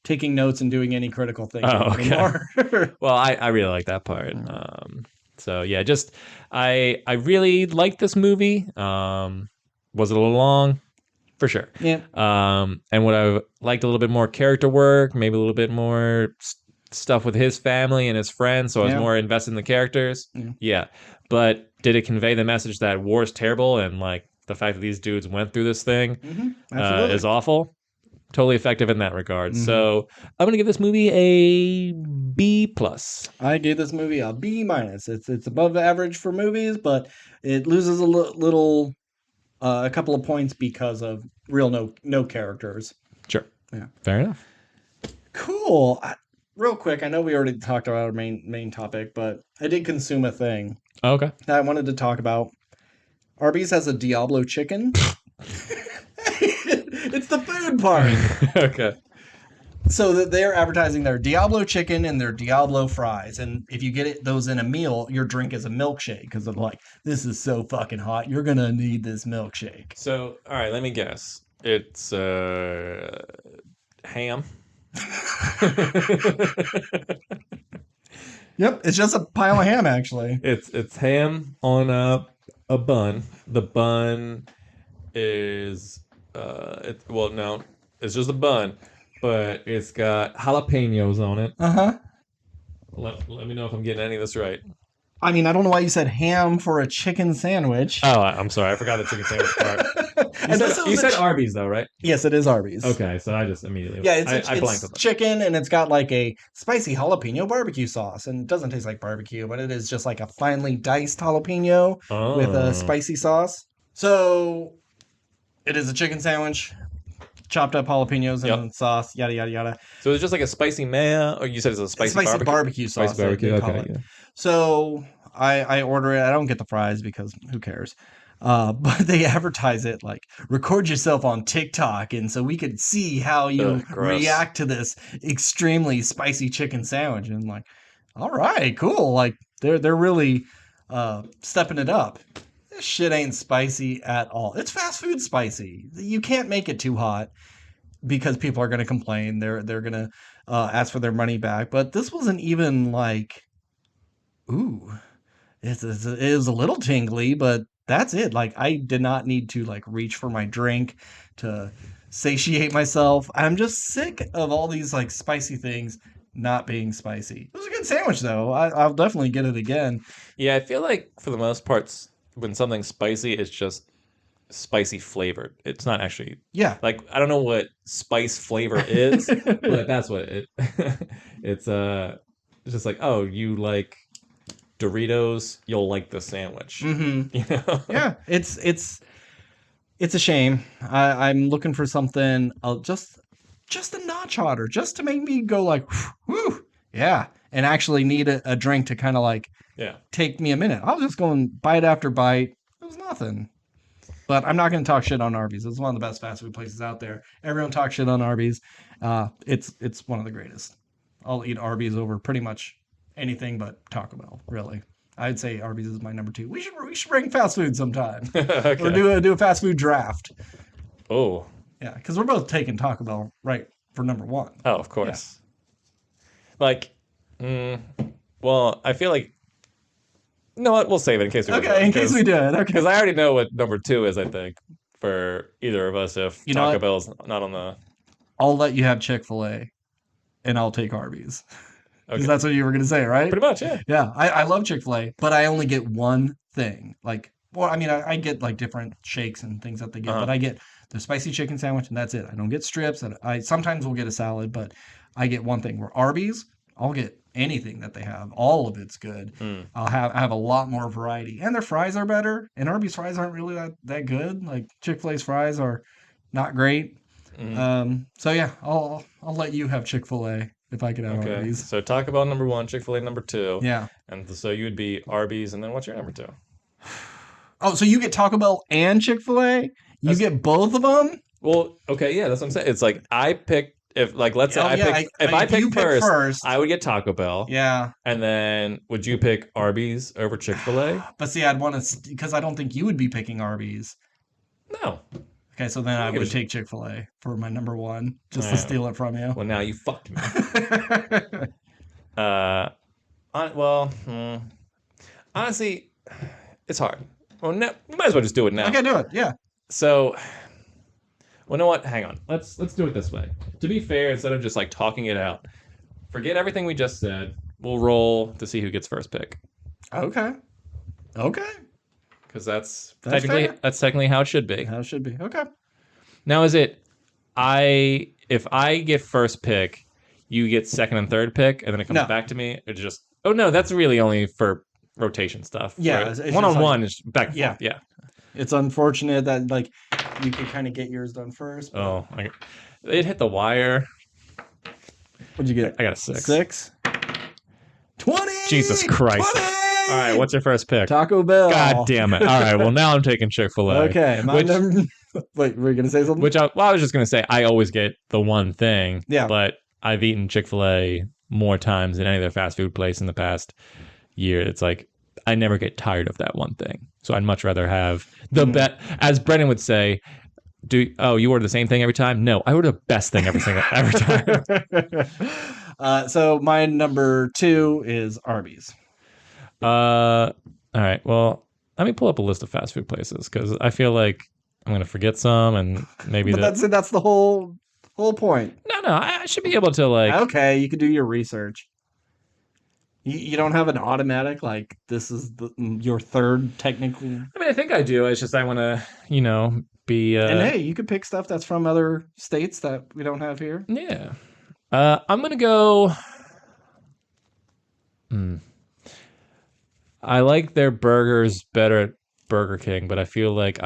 [SPEAKER 1] taking notes and doing any critical thinking anymore.
[SPEAKER 2] Well, I really like that part. So yeah, just I really liked this movie. Was it a little long? For sure.
[SPEAKER 1] Yeah.
[SPEAKER 2] And what I liked a little bit more character work, maybe a little bit more stuff with his family and his friends, so I was more invested in the characters. Yeah. But did it convey the message that war is terrible, and like the fact that these dudes went through this thing is awful? Totally effective in that regard. So I'm gonna give this movie a B+.
[SPEAKER 1] I gave this movie a B-. It's above average for movies, but it loses a couple of points because of real no characters.
[SPEAKER 2] Sure.
[SPEAKER 1] Yeah.
[SPEAKER 2] Fair enough.
[SPEAKER 1] Cool. Real quick, I know we already talked about our main topic, but I did consume a thing.
[SPEAKER 2] Oh, okay.
[SPEAKER 1] That I wanted to talk about. Arby's has a Diablo chicken. It's the food part.
[SPEAKER 2] Okay.
[SPEAKER 1] So that they're advertising their Diablo chicken and their Diablo fries, and if you get those in a meal, your drink is a milkshake because they're like, "This is so fucking hot, you're gonna need this milkshake."
[SPEAKER 2] So, all right, let me guess. It's ham.
[SPEAKER 1] Yep, it's just a pile of ham actually.
[SPEAKER 2] It's ham on a bun. The bun is no, it's just a bun, but it's got jalapenos on it.
[SPEAKER 1] Uh-huh.
[SPEAKER 2] Let me know if I'm getting any of this right.
[SPEAKER 1] I mean, I don't know why you said ham for a chicken sandwich.
[SPEAKER 2] Oh, I'm sorry. I forgot the chicken sandwich part. You said Arby's, though, right?
[SPEAKER 1] Yes, it is Arby's.
[SPEAKER 2] Okay, so I just immediately...
[SPEAKER 1] Yeah,
[SPEAKER 2] I blanked on
[SPEAKER 1] it's chicken, and it's got like a spicy jalapeno barbecue sauce. And it doesn't taste like barbecue, but it is just like a finely diced jalapeno with a spicy sauce. So it is a chicken sandwich, chopped up jalapenos and sauce, yada, yada, yada.
[SPEAKER 2] So it's just like a spicy mayo, or you said it's a spicy
[SPEAKER 1] barbecue sauce.
[SPEAKER 2] Spicy barbecue, okay. Yeah.
[SPEAKER 1] So I order it. I don't get the fries because who cares? But they advertise it like, record yourself on TikTok, and so we could see how you react to this extremely spicy chicken sandwich. And like, all right, cool. Like they're really stepping it up. This shit ain't spicy at all. It's fast food spicy. You can't make it too hot because people are going to complain. They're going to ask for their money back. But this wasn't even like, ooh, it was a little tingly, but that's it. Like, I did not need to like reach for my drink to satiate myself. I'm just sick of all these like spicy things not being spicy. It was a good sandwich though. I'll definitely get it again.
[SPEAKER 2] Yeah, I feel like for the most part, when something's spicy, it's just spicy flavored. It's not actually like, I don't know what spice flavor is, but that's what it it's just like, oh, you like Doritos, you'll like the sandwich.
[SPEAKER 1] Mm-hmm.
[SPEAKER 2] You know?
[SPEAKER 1] Yeah, it's a shame. I'm looking for something just a notch hotter, just to make me go like, whew, yeah, and actually need a drink to kind of like take me a minute. I was just going bite after bite. It was nothing. But I'm not going to talk shit on Arby's. It's one of the best fast food places out there. Everyone talks shit on Arby's. It's one of the greatest. I'll eat Arby's over pretty much anything but Taco Bell, really. I'd say Arby's is my number 2. We should bring fast food sometime. Okay. Or do a fast food draft.
[SPEAKER 2] Oh.
[SPEAKER 1] Yeah, because we're both taking Taco Bell right for number 1.
[SPEAKER 2] Oh, of course. Yeah. Like, well, I feel like, no, we'll save it in case we do it.
[SPEAKER 1] In case we do it. Okay.
[SPEAKER 2] Because I already know what number 2 is, I think, for either of us if Taco Bell's not on the...
[SPEAKER 1] I'll let you have Chick-fil-A, and I'll take Arby's. Because that's what you were going to say, right?
[SPEAKER 2] Pretty much, yeah.
[SPEAKER 1] Yeah, I love Chick-fil-A, but I only get one thing. Like, well, I mean, I get like different shakes and things that they get, but I get the spicy chicken sandwich, and that's it. I don't get strips. And I sometimes will get a salad, but I get one thing. Where Arby's, I'll get anything that they have. All of it's good. I have a lot more variety, and their fries are better. And Arby's fries aren't really that good. Like Chick-fil-A's fries are not great. So yeah, I'll let you have Chick-fil-A if I could have Arby's.
[SPEAKER 2] So Taco Bell number 1, Chick-fil-A number 2.
[SPEAKER 1] Yeah.
[SPEAKER 2] And so you would be Arby's, and then what's your number 2?
[SPEAKER 1] Oh, so you get Taco Bell and Chick-fil-A? You get both of them?
[SPEAKER 2] Well, okay, yeah, that's what I'm saying. It's like I pick, if like let's say I pick first, I would get Taco Bell.
[SPEAKER 1] Yeah.
[SPEAKER 2] And then would you pick Arby's over Chick-fil-A?
[SPEAKER 1] But see, I'd want to, because I don't think you would be picking Arby's.
[SPEAKER 2] No.
[SPEAKER 1] Okay, so then I would take Chick-fil-A for my number 1, just to steal it from you.
[SPEAKER 2] Well, now you fucked me. Honestly, it's hard. Well, no, you might as well just do it now.
[SPEAKER 1] Okay, do it. Yeah.
[SPEAKER 2] So, well, you know what? Hang on. Let's do it this way. To be fair, instead of just like talking it out, forget everything we just said. We'll roll to see who gets first pick.
[SPEAKER 1] Okay.
[SPEAKER 2] Because that's technically how it should be.
[SPEAKER 1] How it should be. Okay.
[SPEAKER 2] Now, is it if I get first pick, you get second and third pick, and then it comes back to me? It's just, oh no, that's really only for rotation stuff.
[SPEAKER 1] Yeah.
[SPEAKER 2] Right? One-on-one is back and forth. Yeah.
[SPEAKER 1] It's unfortunate that like you can kind of get yours done first. But...
[SPEAKER 2] Oh, it hit the wire.
[SPEAKER 1] What'd you get?
[SPEAKER 2] I got a 6.
[SPEAKER 1] 6? 20!
[SPEAKER 2] Jesus Christ.
[SPEAKER 1] 20!
[SPEAKER 2] All right, what's your first pick?
[SPEAKER 1] Taco Bell.
[SPEAKER 2] God damn it. All right, well, now I'm taking Chick-fil-A.
[SPEAKER 1] Okay. Wait, were you going to say something?
[SPEAKER 2] I was just going to say I always get the one thing.
[SPEAKER 1] Yeah.
[SPEAKER 2] But I've eaten Chick-fil-A more times than any other fast food place in the past year. It's like I never get tired of that one thing. So I'd much rather have the best. As Brennan would say, you order the same thing every time? No, I order the best thing every time.
[SPEAKER 1] So my number 2 is Arby's.
[SPEAKER 2] All right. Well, let me pull up a list of fast food places because I feel like I'm gonna forget some, and maybe
[SPEAKER 1] But that's the whole point.
[SPEAKER 2] No, I should be able to like.
[SPEAKER 1] Okay, you can do your research. You don't have an automatic like this is your third technically.
[SPEAKER 2] I mean, I think I do. It's just I want to, be.
[SPEAKER 1] And hey, you could pick stuff that's from other states that we don't have here.
[SPEAKER 2] Yeah. I'm gonna go. I like their burgers better at Burger King, but I feel like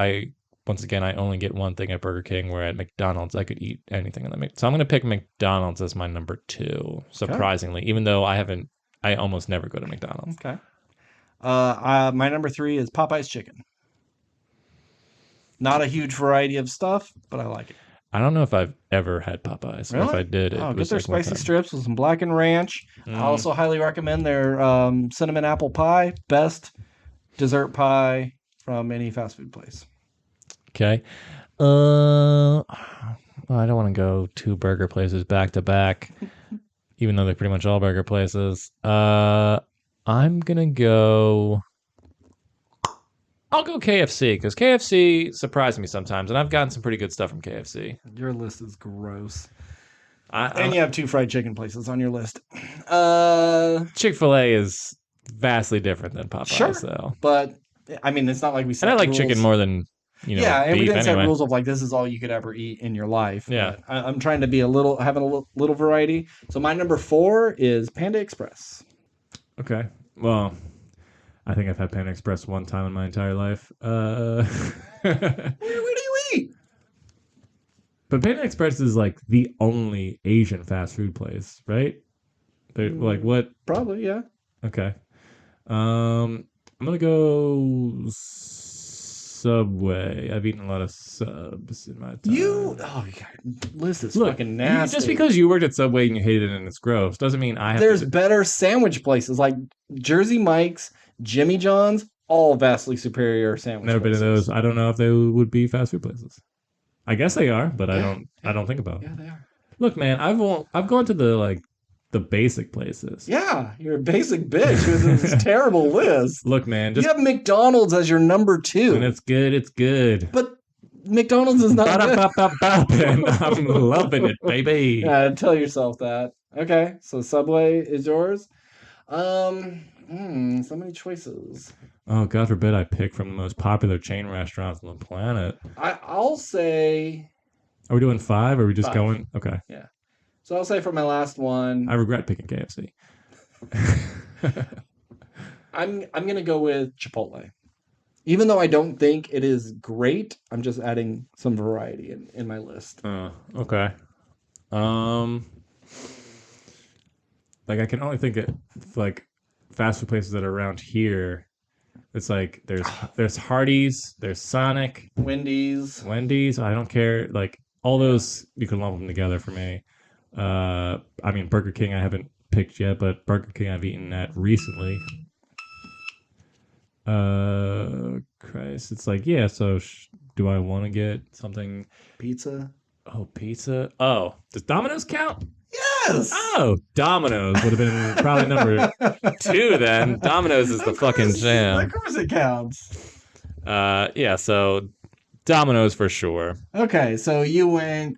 [SPEAKER 2] once again, I only get one thing at Burger King, where at McDonald's, I could eat anything in the So I'm going to pick McDonald's as my number 2, surprisingly, even though I almost never go to McDonald's.
[SPEAKER 1] Okay. My number 3 is Popeye's Chicken. Not a huge variety of stuff, but I like it.
[SPEAKER 2] I don't know if I've ever had Popeyes.
[SPEAKER 1] Really?
[SPEAKER 2] If I did, it was
[SPEAKER 1] get their
[SPEAKER 2] like
[SPEAKER 1] spicy strips with some blackened ranch. I also highly recommend their cinnamon apple pie. Best dessert pie from any fast food place.
[SPEAKER 2] Okay. Well, I don't want to go 2 burger places back to back, even though they're pretty much all burger places. I'm gonna go. I'll go KFC because KFC surprised me sometimes, and I've gotten some pretty good stuff from KFC.
[SPEAKER 1] Your list is gross. And you have 2 fried chicken places on your list.
[SPEAKER 2] Chick-fil-A is vastly different than Popeyes,
[SPEAKER 1] sure,
[SPEAKER 2] though.
[SPEAKER 1] But I mean, it's not like we said.
[SPEAKER 2] And I like chicken more than and
[SPEAKER 1] we didn't set
[SPEAKER 2] anyway.
[SPEAKER 1] rules of like this is all you could ever eat in your life.
[SPEAKER 2] Yeah,
[SPEAKER 1] I'm trying to be having a little variety. So my number 4 is Panda Express.
[SPEAKER 2] Okay, well. I think I've had Panda Express one time in my entire life.
[SPEAKER 1] Where do you eat?
[SPEAKER 2] But Panda Express is like the only Asian fast food place, right? They're like what?
[SPEAKER 1] Probably, yeah.
[SPEAKER 2] Okay. I'm gonna go Subway. I've eaten a lot of subs in my time.
[SPEAKER 1] List is fucking nasty.
[SPEAKER 2] Just because you worked at Subway and you hated it and it's gross doesn't mean I have.
[SPEAKER 1] There's better sandwich places like Jersey Mike's, Jimmy John's, all vastly superior sandwich
[SPEAKER 2] Never
[SPEAKER 1] places.
[SPEAKER 2] been to those. I don't know if they would be fast food places. I guess they are, but I don't think about it.
[SPEAKER 1] Yeah, they are.
[SPEAKER 2] Look, man, I've gone to the basic places.
[SPEAKER 1] Yeah, you're a basic bitch with this terrible list.
[SPEAKER 2] Look, man,
[SPEAKER 1] you have McDonald's as your number 2.
[SPEAKER 2] When it's good, it's good.
[SPEAKER 1] But McDonald's is not good.
[SPEAKER 2] And I'm loving it, baby.
[SPEAKER 1] Yeah, tell yourself that. Okay, so Subway is yours. So many choices.
[SPEAKER 2] Oh, God forbid I pick from the most popular chain restaurants on the planet.
[SPEAKER 1] I'll say...
[SPEAKER 2] Are we doing 5 or are we just
[SPEAKER 1] 5.
[SPEAKER 2] going? Okay.
[SPEAKER 1] Yeah. So I'll say for my last one...
[SPEAKER 2] I regret picking KFC.
[SPEAKER 1] I'm going to go with Chipotle. Even though I don't think it is great, I'm just adding some variety in my list.
[SPEAKER 2] Okay. I can only think of fast food places that are around here. It's like there's Hardee's, there's Sonic,
[SPEAKER 1] Wendy's.
[SPEAKER 2] I don't care. All those you can lump them together for me. I mean Burger King I haven't picked yet, but Burger King I've eaten at recently. Christ, it's so do I want to get something?
[SPEAKER 1] Pizza.
[SPEAKER 2] Oh, pizza. Oh, does Domino's count?
[SPEAKER 1] Yes.
[SPEAKER 2] Oh, Domino's would have been probably number 2 then. Domino's is the fucking jam.
[SPEAKER 1] Of course it counts.
[SPEAKER 2] Yeah, so Domino's for sure.
[SPEAKER 1] Okay, so you went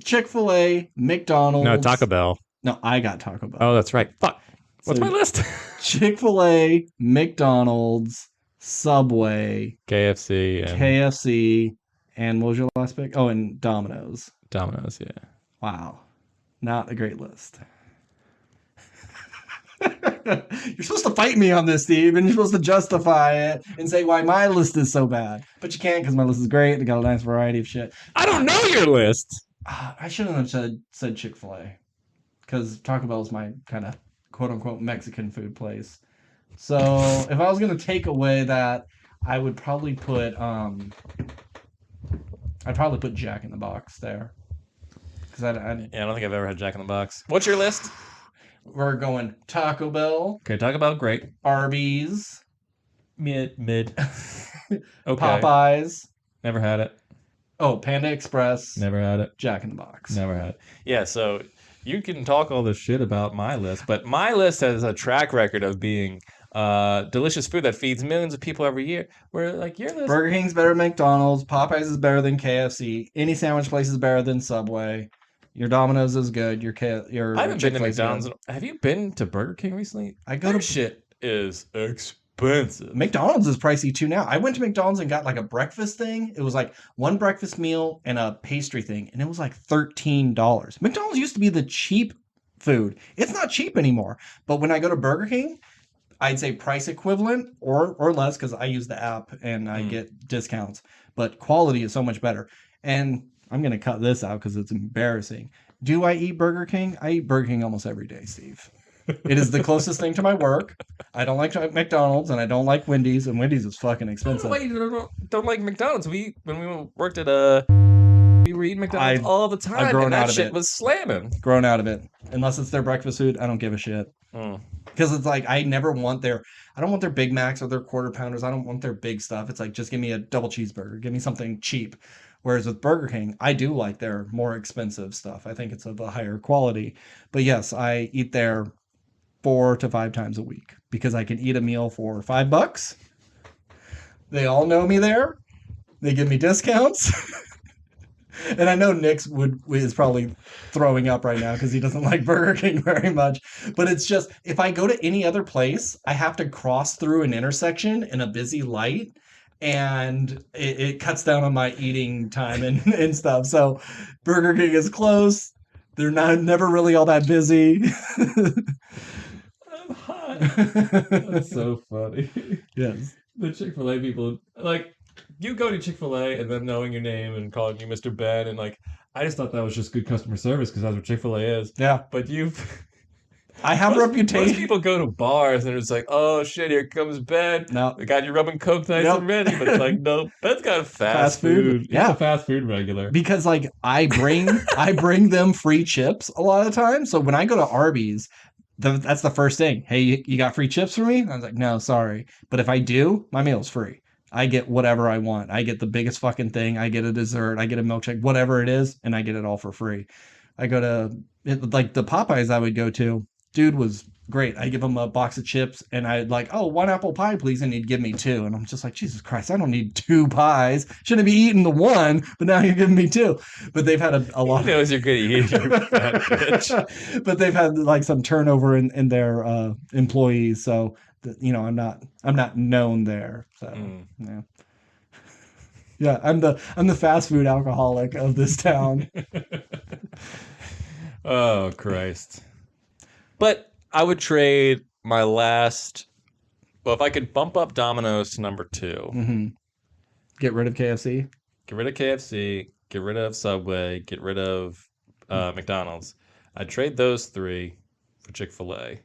[SPEAKER 1] Chick-fil-A, McDonald's.
[SPEAKER 2] No, Taco Bell.
[SPEAKER 1] No, I got Taco Bell.
[SPEAKER 2] Oh, that's right. Fuck. What's my list?
[SPEAKER 1] Chick-fil-A, McDonald's, Subway,
[SPEAKER 2] KFC,
[SPEAKER 1] and what was your last pick? Oh, and Domino's.
[SPEAKER 2] Domino's, yeah.
[SPEAKER 1] Wow. Not a great list. You're supposed to fight me on this, Steve, and you're supposed to justify it and say why my list is so bad. But you can't because my list is great. They got a nice variety of shit.
[SPEAKER 2] I don't know your list.
[SPEAKER 1] I shouldn't have said Chick-fil-A because Taco Bell is my kind of quote-unquote Mexican food place. So if I was going to take away that, I would probably put Jack in the Box there. Because
[SPEAKER 2] Yeah, I don't think I've ever had Jack in the Box. What's your list?
[SPEAKER 1] we're going Taco Bell,
[SPEAKER 2] Okay, Taco Bell, great.
[SPEAKER 1] Arby's,
[SPEAKER 2] Mid. Okay.
[SPEAKER 1] Popeyes.
[SPEAKER 2] Never had it.
[SPEAKER 1] Oh, Panda Express.
[SPEAKER 2] Never had it.
[SPEAKER 1] Jack in the Box.
[SPEAKER 2] Never had it. Yeah, so you can talk all this shit about my list, but my list has a track record of being delicious food that feeds millions of people every year. Where like your list,
[SPEAKER 1] Burger King's better than McDonald's. Popeyes is better than KFC. Any sandwich place is better than Subway. Your Domino's is good. Your
[SPEAKER 2] I haven't been to
[SPEAKER 1] Chick-fil-A's
[SPEAKER 2] McDonald's.
[SPEAKER 1] good.
[SPEAKER 2] Have you been to Burger King recently?
[SPEAKER 1] I go
[SPEAKER 2] Their
[SPEAKER 1] to
[SPEAKER 2] shit is expensive.
[SPEAKER 1] McDonald's is pricey too now. I went to McDonald's and got like a breakfast thing. It was like one breakfast meal and a pastry thing, and it was like $13. McDonald's used to be the cheap food. It's not cheap anymore. But when I go to Burger King, I'd say price equivalent or less because I use the app and I get discounts. But quality is so much better. And I'm going to cut this out because it's embarrassing. Do I eat Burger King? I eat Burger King almost every day, Steve. It is the closest thing to my work. I don't like McDonald's and I don't like Wendy's, and Wendy's is fucking expensive.
[SPEAKER 2] Wait, you don't like McDonald's? When we worked at we were eating McDonald's all the time.
[SPEAKER 1] I've grown
[SPEAKER 2] and that
[SPEAKER 1] out of
[SPEAKER 2] shit
[SPEAKER 1] it.
[SPEAKER 2] was slamming.
[SPEAKER 1] Grown out of it. Unless it's their breakfast food, I don't give a shit. Because it's like I don't want their Big Macs or their quarter pounders. I don't want their big stuff. It's like just give me a double cheeseburger. Give me something cheap. Whereas with Burger King, I do like their more expensive stuff. I think it's of a higher quality. But yes, I eat there 4 to 5 times a week because I can eat a meal for $5. They all know me there. They give me discounts. And I know Nick is probably throwing up right now because he doesn't like Burger King very much. But it's just, if I go to any other place, I have to cross through an intersection in a busy light. And it cuts down on my eating time and stuff. So Burger King is close. They're never really all that busy.
[SPEAKER 2] I'm hot. That's so funny.
[SPEAKER 1] Yes.
[SPEAKER 2] The Chick-fil-A people, like, you go to Chick-fil-A and them knowing your name and calling you Mr. Ben, and like, I just thought that was just good customer service because that's what Chick-fil-A is.
[SPEAKER 1] Yeah.
[SPEAKER 2] But
[SPEAKER 1] I have a reputation.
[SPEAKER 2] Most people go to bars and it's like, oh shit, here comes Ben.
[SPEAKER 1] No.
[SPEAKER 2] They got you rubbing Coke nice and ready. But it's like, no, Ben's got fast food.
[SPEAKER 1] Yeah.
[SPEAKER 2] He's a fast food regular.
[SPEAKER 1] Because like I bring them free chips a lot of times. So when I go to Arby's, that's the first thing. Hey, you got free chips for me? I was like, no, sorry. But if I do, my meal's free. I get whatever I want. I get the biggest fucking thing. I get a dessert. I get a milkshake, whatever it is, and I get it all for free. I go to like the Popeyes I would go to. Dude was great. I give him a box of chips and I'd like, oh, 1 apple pie, please. And he'd give me 2. And I'm just like, Jesus Christ, I don't need 2 pies. Shouldn't be eating the 1, but now you're giving me 2. But they've had a lot.
[SPEAKER 2] He knows you're good at eating, you fat bitch.
[SPEAKER 1] But they've had like some turnover in their employees. So, I'm not known there. So, yeah. Yeah, I'm the fast food alcoholic of this town.
[SPEAKER 2] Oh, Christ. But I would trade my last. Well, if I could bump up Domino's to number 2.
[SPEAKER 1] Mm-hmm. Get rid of KFC.
[SPEAKER 2] Get rid of KFC. Get rid of Subway. Get rid of McDonald's. I'd trade those 3 for Chick-fil-A.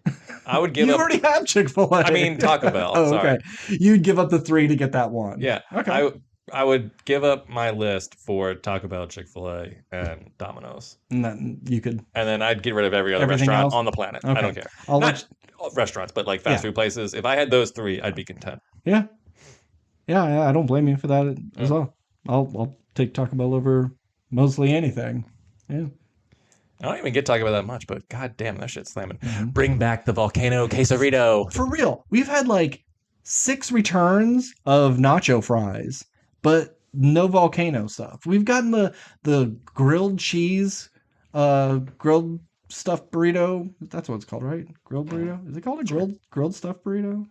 [SPEAKER 2] I would give
[SPEAKER 1] you
[SPEAKER 2] up.
[SPEAKER 1] already have Chick-fil-A.
[SPEAKER 2] I mean Taco Bell.
[SPEAKER 1] Oh,
[SPEAKER 2] sorry.
[SPEAKER 1] okay. You'd give up the 3 to get that 1.
[SPEAKER 2] Yeah.
[SPEAKER 1] Okay.
[SPEAKER 2] I would give up my list for Taco Bell, Chick-fil-A, and Domino's.
[SPEAKER 1] And then you could.
[SPEAKER 2] And then I'd get rid of every other
[SPEAKER 1] Everything
[SPEAKER 2] restaurant
[SPEAKER 1] else?
[SPEAKER 2] on the planet.
[SPEAKER 1] Okay.
[SPEAKER 2] I don't care.
[SPEAKER 1] I'll
[SPEAKER 2] Not restaurants, but like fast food places. If I had those 3, I'd be content.
[SPEAKER 1] Yeah. Yeah, I don't blame you for that as well. I'll take Taco Bell over mostly anything. Yeah.
[SPEAKER 2] I don't even get Taco Bell that much, but god damn, that shit's slamming.
[SPEAKER 1] Mm-hmm.
[SPEAKER 2] Bring back the volcano quesarito.
[SPEAKER 1] For real. We've had like 6 returns of nacho fries, but no volcano stuff. We've gotten the grilled cheese, grilled stuffed burrito. That's what it's called, right? Grilled burrito? Is it called a grilled stuffed burrito?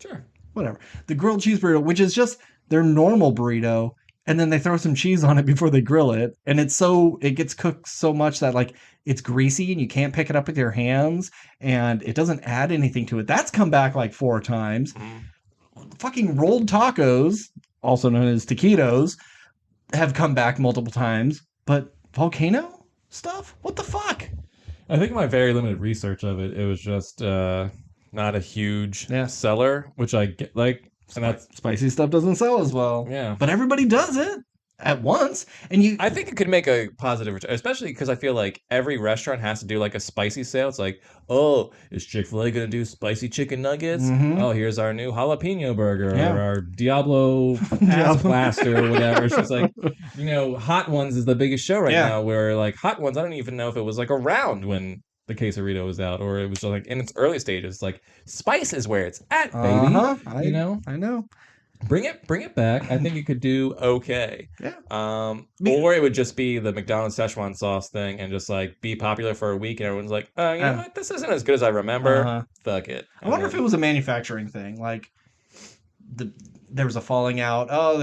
[SPEAKER 2] Sure.
[SPEAKER 1] Whatever. The grilled cheese burrito, which is just their normal burrito, and then they throw some cheese on it before they grill it, and it gets cooked so much that like it's greasy and you can't pick it up with your hands, and it doesn't add anything to it. That's come back like 4 times. Fucking rolled tacos, also known as taquitos, have come back multiple times, but volcano stuff? What the fuck?
[SPEAKER 2] I think in my very limited research of it, it was just not a huge seller, which I get like, and that's
[SPEAKER 1] Spicy stuff doesn't sell as well.
[SPEAKER 2] Yeah.
[SPEAKER 1] But everybody does it. at once. And you,
[SPEAKER 2] I think it could make a positive return, especially because I feel like every restaurant has to do like a spicy sale. It's like, oh, is Chick-fil-A going to do spicy chicken nuggets?
[SPEAKER 1] Mhm.
[SPEAKER 2] Oh, here's our new jalapeno burger
[SPEAKER 1] Yeah.
[SPEAKER 2] or our Diablo ass blaster or whatever. It's just like, Hot Ones is the biggest show right now where like Hot Ones, I don't even know if it was like around when the quesarito was out or it was just like in its early stages. Like spice is where it's at, baby.
[SPEAKER 1] I know.
[SPEAKER 2] Bring it back. I think it could do okay.
[SPEAKER 1] Yeah.
[SPEAKER 2] Or it would just be the McDonald's Szechuan sauce thing and just like be popular for a week and everyone's like, oh, you know what? This isn't as good as I remember. Fuck it.
[SPEAKER 1] I wonder if it was a manufacturing thing. Like there was a falling out. Oh,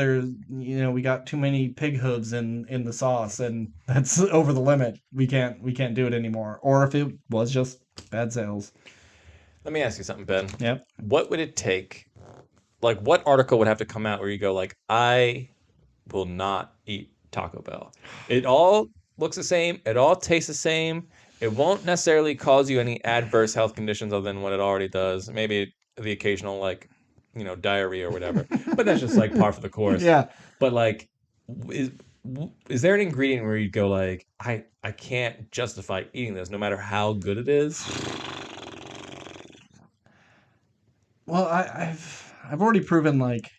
[SPEAKER 1] we got too many pig hooves in the sauce and that's over the limit. We can't do it anymore. Or if it was just bad sales.
[SPEAKER 2] Let me ask you something, Ben.
[SPEAKER 1] Yep.
[SPEAKER 2] What would it take? Like, what article would have to come out where you go, like, I will not eat Taco Bell? It all looks the same. It all tastes the same. It won't necessarily cause you any adverse health conditions other than what it already does. Maybe the occasional, like, diarrhea or whatever. But that's just, like, par for the course.
[SPEAKER 1] Yeah.
[SPEAKER 2] But, like, is there an ingredient where you'd go, like, I can't justify eating this no matter how good it is?
[SPEAKER 1] Well, I've already proven like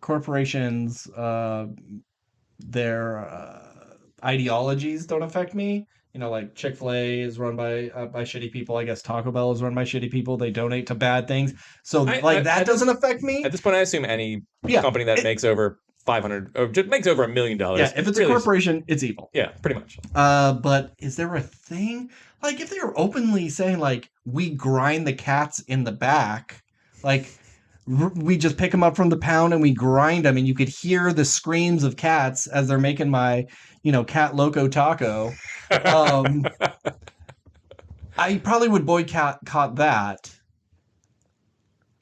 [SPEAKER 1] corporations, their ideologies don't affect me. Like Chick-fil-A is run by shitty people. I guess Taco Bell is run by shitty people. They donate to bad things, so that doesn't affect me.
[SPEAKER 2] At this point, I assume any company that makes over 500 or just makes over $1 million.
[SPEAKER 1] Yeah, if it's really a corporation, it's evil.
[SPEAKER 2] Yeah, pretty much.
[SPEAKER 1] But is there a thing like if they were openly saying like we grind the cats in the back, like? We just pick them up from the pound and we grind them, and you could hear the screams of cats as they're making my, cat loco taco. I probably would boycott that.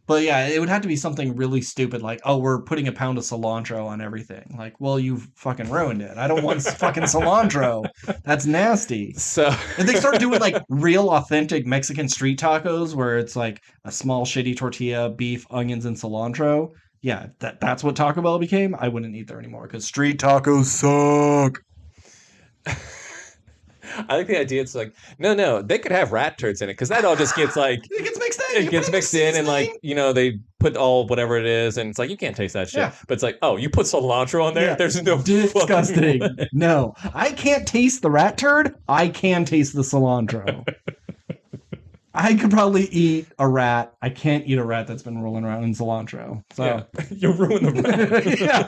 [SPEAKER 1] But yeah, it would have to be something really stupid like, oh, we're putting a pound of cilantro on everything. Like, well, you fucking ruined it. I don't want fucking cilantro. That's nasty.
[SPEAKER 2] So
[SPEAKER 1] if they start doing like real authentic Mexican street tacos where it's like a small shitty tortilla, beef, onions, and cilantro, yeah, that's what Taco Bell became. I wouldn't eat there anymore because street tacos suck.
[SPEAKER 2] I like the idea. It's like, no, they could have rat turds in it because that all just gets like
[SPEAKER 1] it gets mixed in.
[SPEAKER 2] It gets mixed in, and like they put all whatever it is, and it's like you can't taste that shit. Yeah. But it's like, oh, you put cilantro on there. Yeah. There's no
[SPEAKER 1] disgusting. No, I can't taste the rat turd. I can taste the cilantro. I could probably eat a rat. I can't eat a rat that's been rolling around in cilantro. So
[SPEAKER 2] yeah. You ruin the rat.
[SPEAKER 1] Yeah,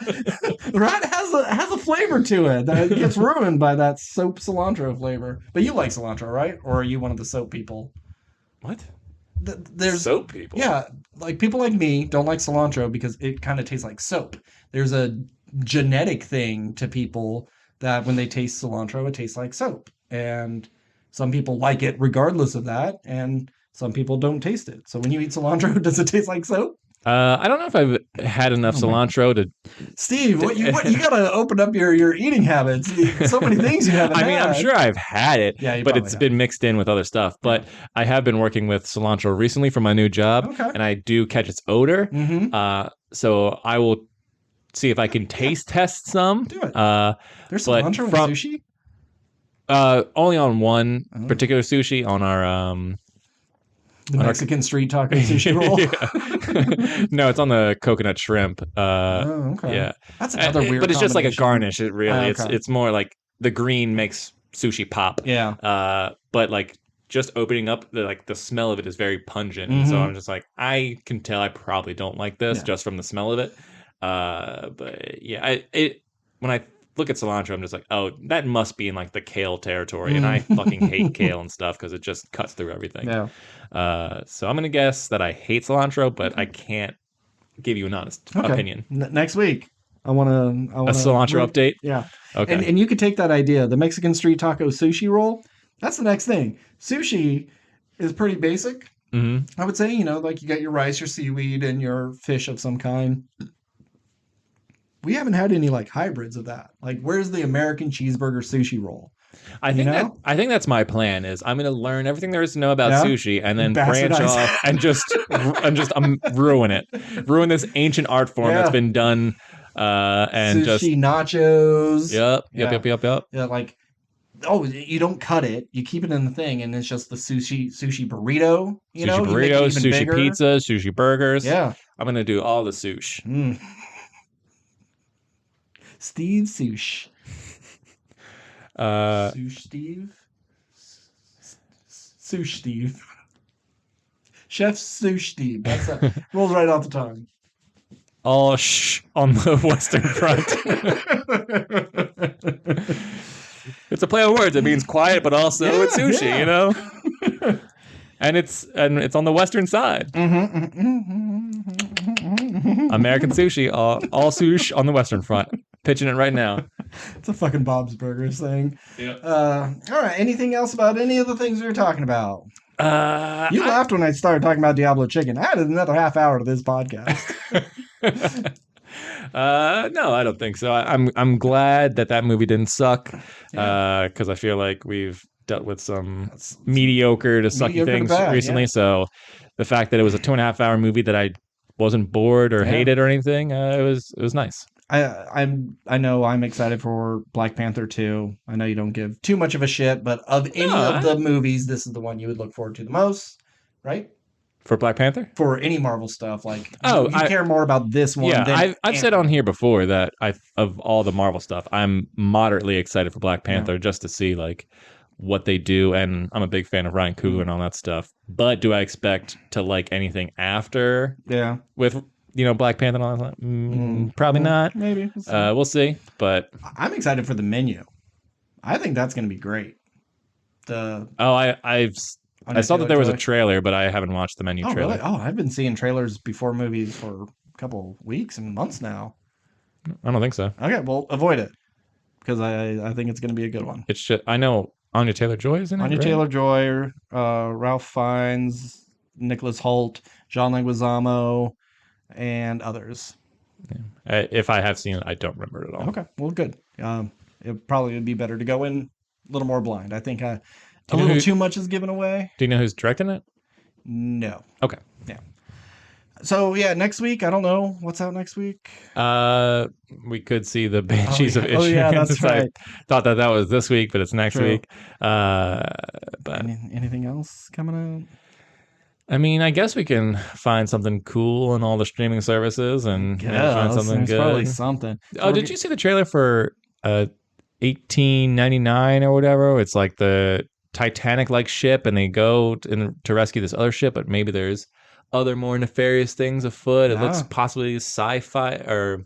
[SPEAKER 1] the rat has a flavor to it that gets ruined by that soap cilantro flavor. But you like cilantro, right? Or are you one of the soap people?
[SPEAKER 2] What?
[SPEAKER 1] There's
[SPEAKER 2] soap people.
[SPEAKER 1] Yeah, like people like me don't like cilantro because it kind of tastes like soap. There's a genetic thing to people that when they taste cilantro, it tastes like soap, and some people like it regardless of that, and some people don't taste it. So when you eat cilantro, does it taste like soap?
[SPEAKER 2] I don't know if I've had enough cilantro to.
[SPEAKER 1] Steve, you gotta open up your eating habits. So many things you haven't.
[SPEAKER 2] I mean, I'm sure I've had it, but it's been mixed in with other stuff. But I have been working with cilantro recently for my new job, and I do catch its odor.
[SPEAKER 1] Mm-hmm.
[SPEAKER 2] So I will see if I can taste test some.
[SPEAKER 1] Do it. There's cilantro in sushi.
[SPEAKER 2] Only on one particular sushi on our
[SPEAKER 1] the Mexican street taco sushi roll.
[SPEAKER 2] No, it's on the coconut shrimp.
[SPEAKER 1] Okay.
[SPEAKER 2] Yeah,
[SPEAKER 1] that's another weird.
[SPEAKER 2] But it's just like a garnish. It really, it's more like the green makes sushi pop.
[SPEAKER 1] Yeah.
[SPEAKER 2] But like just opening up the smell of it is very pungent. Mm-hmm. So I'm just like, I can tell I probably don't like this just from the smell of it. But yeah, when I look at cilantro, I'm just like, oh, that must be in like the kale territory, and I fucking hate kale and stuff because it just cuts through everything.
[SPEAKER 1] Yeah.
[SPEAKER 2] So I'm gonna guess that I hate cilantro, but I can't give you an honest opinion.
[SPEAKER 1] Next week, I want
[SPEAKER 2] a cilantro update.
[SPEAKER 1] Yeah.
[SPEAKER 2] Okay.
[SPEAKER 1] And you could take that idea, the Mexican street taco sushi roll. That's the next thing. Sushi is pretty basic.
[SPEAKER 2] Mm-hmm.
[SPEAKER 1] I would say, like you got your rice, your seaweed, and your fish of some kind. We haven't had any like hybrids of that. Like, where's the American cheeseburger sushi roll?
[SPEAKER 2] I think that's my plan. Is I'm going to learn everything there is to know about sushi, and then branch off and just ruin it, ruin this ancient art form that's been done and
[SPEAKER 1] sushi
[SPEAKER 2] just
[SPEAKER 1] nachos.
[SPEAKER 2] yep.
[SPEAKER 1] Yeah, like, oh, you don't cut it. You keep it in the thing, and it's just the sushi burrito. You
[SPEAKER 2] Sushi
[SPEAKER 1] know, you make it
[SPEAKER 2] burritos,
[SPEAKER 1] even
[SPEAKER 2] sushi
[SPEAKER 1] bigger.
[SPEAKER 2] pizzas, sushi burgers.
[SPEAKER 1] Yeah.
[SPEAKER 2] I'm gonna do all the sushi.
[SPEAKER 1] Steve Sush. Sush Steve? Sush Steve. Chef Sush Steve. That's rolls right off the tongue.
[SPEAKER 2] All on the Western Front. It's a play on words. It means quiet, but also it's sushi, you know? And it's on the Western side. American sushi, all sushi on the Western Front. Pitching it right now.
[SPEAKER 1] It's a fucking Bob's Burgers thing.
[SPEAKER 2] Yeah.
[SPEAKER 1] All right. Anything else about any of the things we were talking about? You
[SPEAKER 2] I
[SPEAKER 1] laughed when I started talking about Diablo Chicken. I added another half hour to this podcast.
[SPEAKER 2] No, I don't think so. I'm glad that movie didn't suck.
[SPEAKER 1] Yeah.
[SPEAKER 2] Because I feel like we've dealt with some mediocre to sucky
[SPEAKER 1] Mediocre to
[SPEAKER 2] things
[SPEAKER 1] bad,
[SPEAKER 2] recently.
[SPEAKER 1] yeah.
[SPEAKER 2] So the fact that it was a 2.5 hour movie that I wasn't bored or
[SPEAKER 1] Yeah.
[SPEAKER 2] hated or anything, it was nice.
[SPEAKER 1] I know I'm excited for Black Panther 2. I know you don't give too much of a shit, but of any of the movies, this is the one you would look forward to the most, right?
[SPEAKER 2] For Black Panther?
[SPEAKER 1] For any Marvel stuff, like
[SPEAKER 2] Oh,
[SPEAKER 1] you care more about this one.
[SPEAKER 2] Yeah,
[SPEAKER 1] than
[SPEAKER 2] I've said on here before that of all the Marvel stuff, I'm moderately excited for Black Panther just to see like what they do, and I'm a big fan of Ryan Coogler and all that stuff. But do I expect to like anything after?
[SPEAKER 1] Yeah,
[SPEAKER 2] with Black Panther and all that? Probably not.
[SPEAKER 1] Maybe
[SPEAKER 2] we'll see. But
[SPEAKER 1] I'm excited for the menu. I think that's going to be great.
[SPEAKER 2] I saw that there was a trailer, but I haven't watched the menu trailer.
[SPEAKER 1] Really? Oh, I've been seeing trailers before movies for a couple weeks and months now.
[SPEAKER 2] I don't think so.
[SPEAKER 1] Okay, well, avoid it because I think it's going to be a good one.
[SPEAKER 2] It's just, I know Anya Taylor-Joy is in it.
[SPEAKER 1] Anya
[SPEAKER 2] right?
[SPEAKER 1] Taylor-Joy, Ralph Fiennes, Nicholas Hoult, John Leguizamo, and others.
[SPEAKER 2] Yeah. If I have seen it, I don't remember it at all.
[SPEAKER 1] Okay, well, good. It probably would be better to go in a little more blind. I think a little too much is given away.
[SPEAKER 2] Do you know who's directing it?
[SPEAKER 1] No.
[SPEAKER 2] Okay.
[SPEAKER 1] Yeah. So yeah, next week, I don't know what's out next week.
[SPEAKER 2] We could see the Banshees of Inisherin.
[SPEAKER 1] Oh yeah, that's right.
[SPEAKER 2] I thought that was this week, but it's next week.
[SPEAKER 1] But anything else coming out?
[SPEAKER 2] I mean, I guess we can find something cool on all the streaming services and find something good.
[SPEAKER 1] Probably something.
[SPEAKER 2] Oh, did you see the trailer for 1899 or whatever? It's like the Titanic-like ship, and they go to rescue this other ship, but maybe there's other more nefarious things afoot. It looks possibly sci-fi or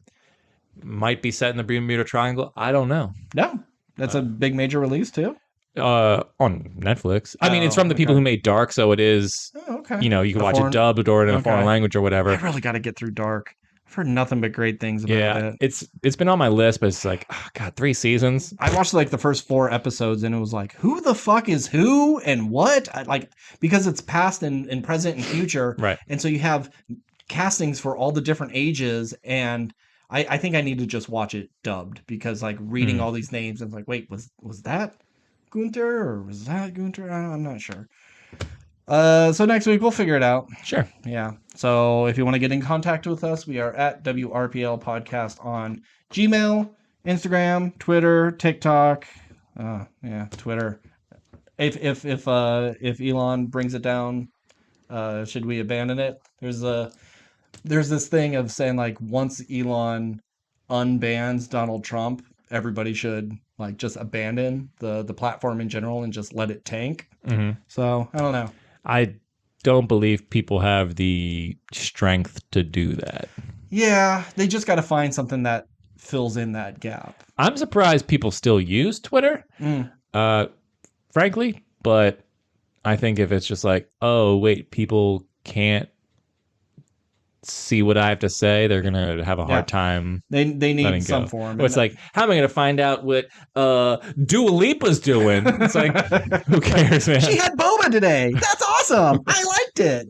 [SPEAKER 2] might be set in the Bermuda Triangle. I don't know.
[SPEAKER 1] No, that's a big major release too.
[SPEAKER 2] On Netflix. I mean, it's from the people who made Dark, so it is.
[SPEAKER 1] Oh, okay.
[SPEAKER 2] You can watch it dubbed or in a foreign language or whatever.
[SPEAKER 1] I really got to get through Dark. I've heard nothing but great things about it.
[SPEAKER 2] It's been on my list, but it's like, oh God, 3 seasons.
[SPEAKER 1] I watched like the first 4 episodes, and it was like, who the fuck is who and what? Because it's past and present and future,
[SPEAKER 2] right?
[SPEAKER 1] And so you have castings for all the different ages, and I think I need to just watch it dubbed because like reading all these names and like, wait, was that Gunther or was that Gunther? I'm not sure. So next week we'll figure it out.
[SPEAKER 2] Sure.
[SPEAKER 1] Yeah. So if you want to get in contact with us, we are at WRPL Podcast on Gmail, Instagram, Twitter, TikTok. Twitter. If Elon brings it down, should we abandon it? There's this thing of saying like once Elon unbans Donald Trump, everybody should like just abandon the platform in general and just let it tank.
[SPEAKER 2] Mm-hmm.
[SPEAKER 1] So I don't know.
[SPEAKER 2] I don't believe people have the strength to do that.
[SPEAKER 1] Yeah, they just got to find something that fills in that gap.
[SPEAKER 2] I'm surprised people still use Twitter, frankly, but I think if it's just like, oh, wait, people can't see what I have to say, they're gonna have a hard time.
[SPEAKER 1] They need some form.
[SPEAKER 2] It's like, how am I gonna find out what Dua Lipa's doing? It's like, who cares, man?
[SPEAKER 1] She had boba today. That's awesome. I liked it.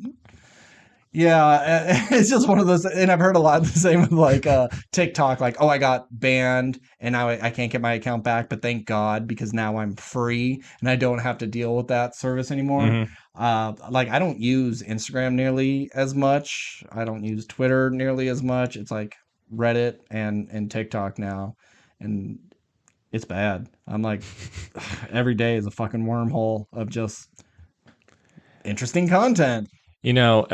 [SPEAKER 1] Yeah, it's just one of those, and I've heard a lot the same with like TikTok, like, oh, I got banned and now I can't get my account back, but thank God because now I'm free and I don't have to deal with that service anymore. Mm-hmm. Like I don't use Instagram nearly as much. I don't use Twitter nearly as much. It's like Reddit and TikTok now, and it's bad. I'm like, every day is a fucking wormhole of just interesting content.
[SPEAKER 2] You know,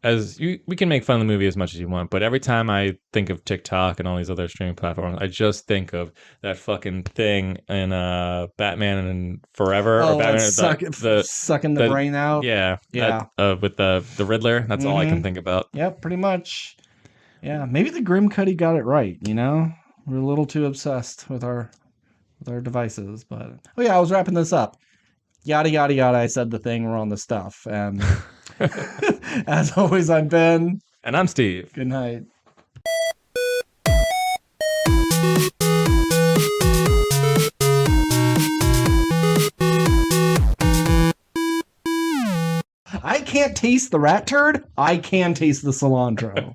[SPEAKER 2] we can make fun of the movie as much as you want, but every time I think of TikTok and all these other streaming platforms, I just think of that fucking thing in Batman and Forever, or Batman
[SPEAKER 1] sucking the brain out.
[SPEAKER 2] Yeah,
[SPEAKER 1] Yeah.
[SPEAKER 2] that with the Riddler. That's all I can think about.
[SPEAKER 1] Yep, pretty much. Yeah, maybe the Grim Cuddy got it right. You know, we're a little too obsessed with our devices. But oh yeah, I was wrapping this up. Yada yada yada. I said the thing. We're on the stuff. And as always, I'm Ben.
[SPEAKER 2] And I'm Steve.
[SPEAKER 1] Good night. I can't taste the rat turd. I can taste the cilantro.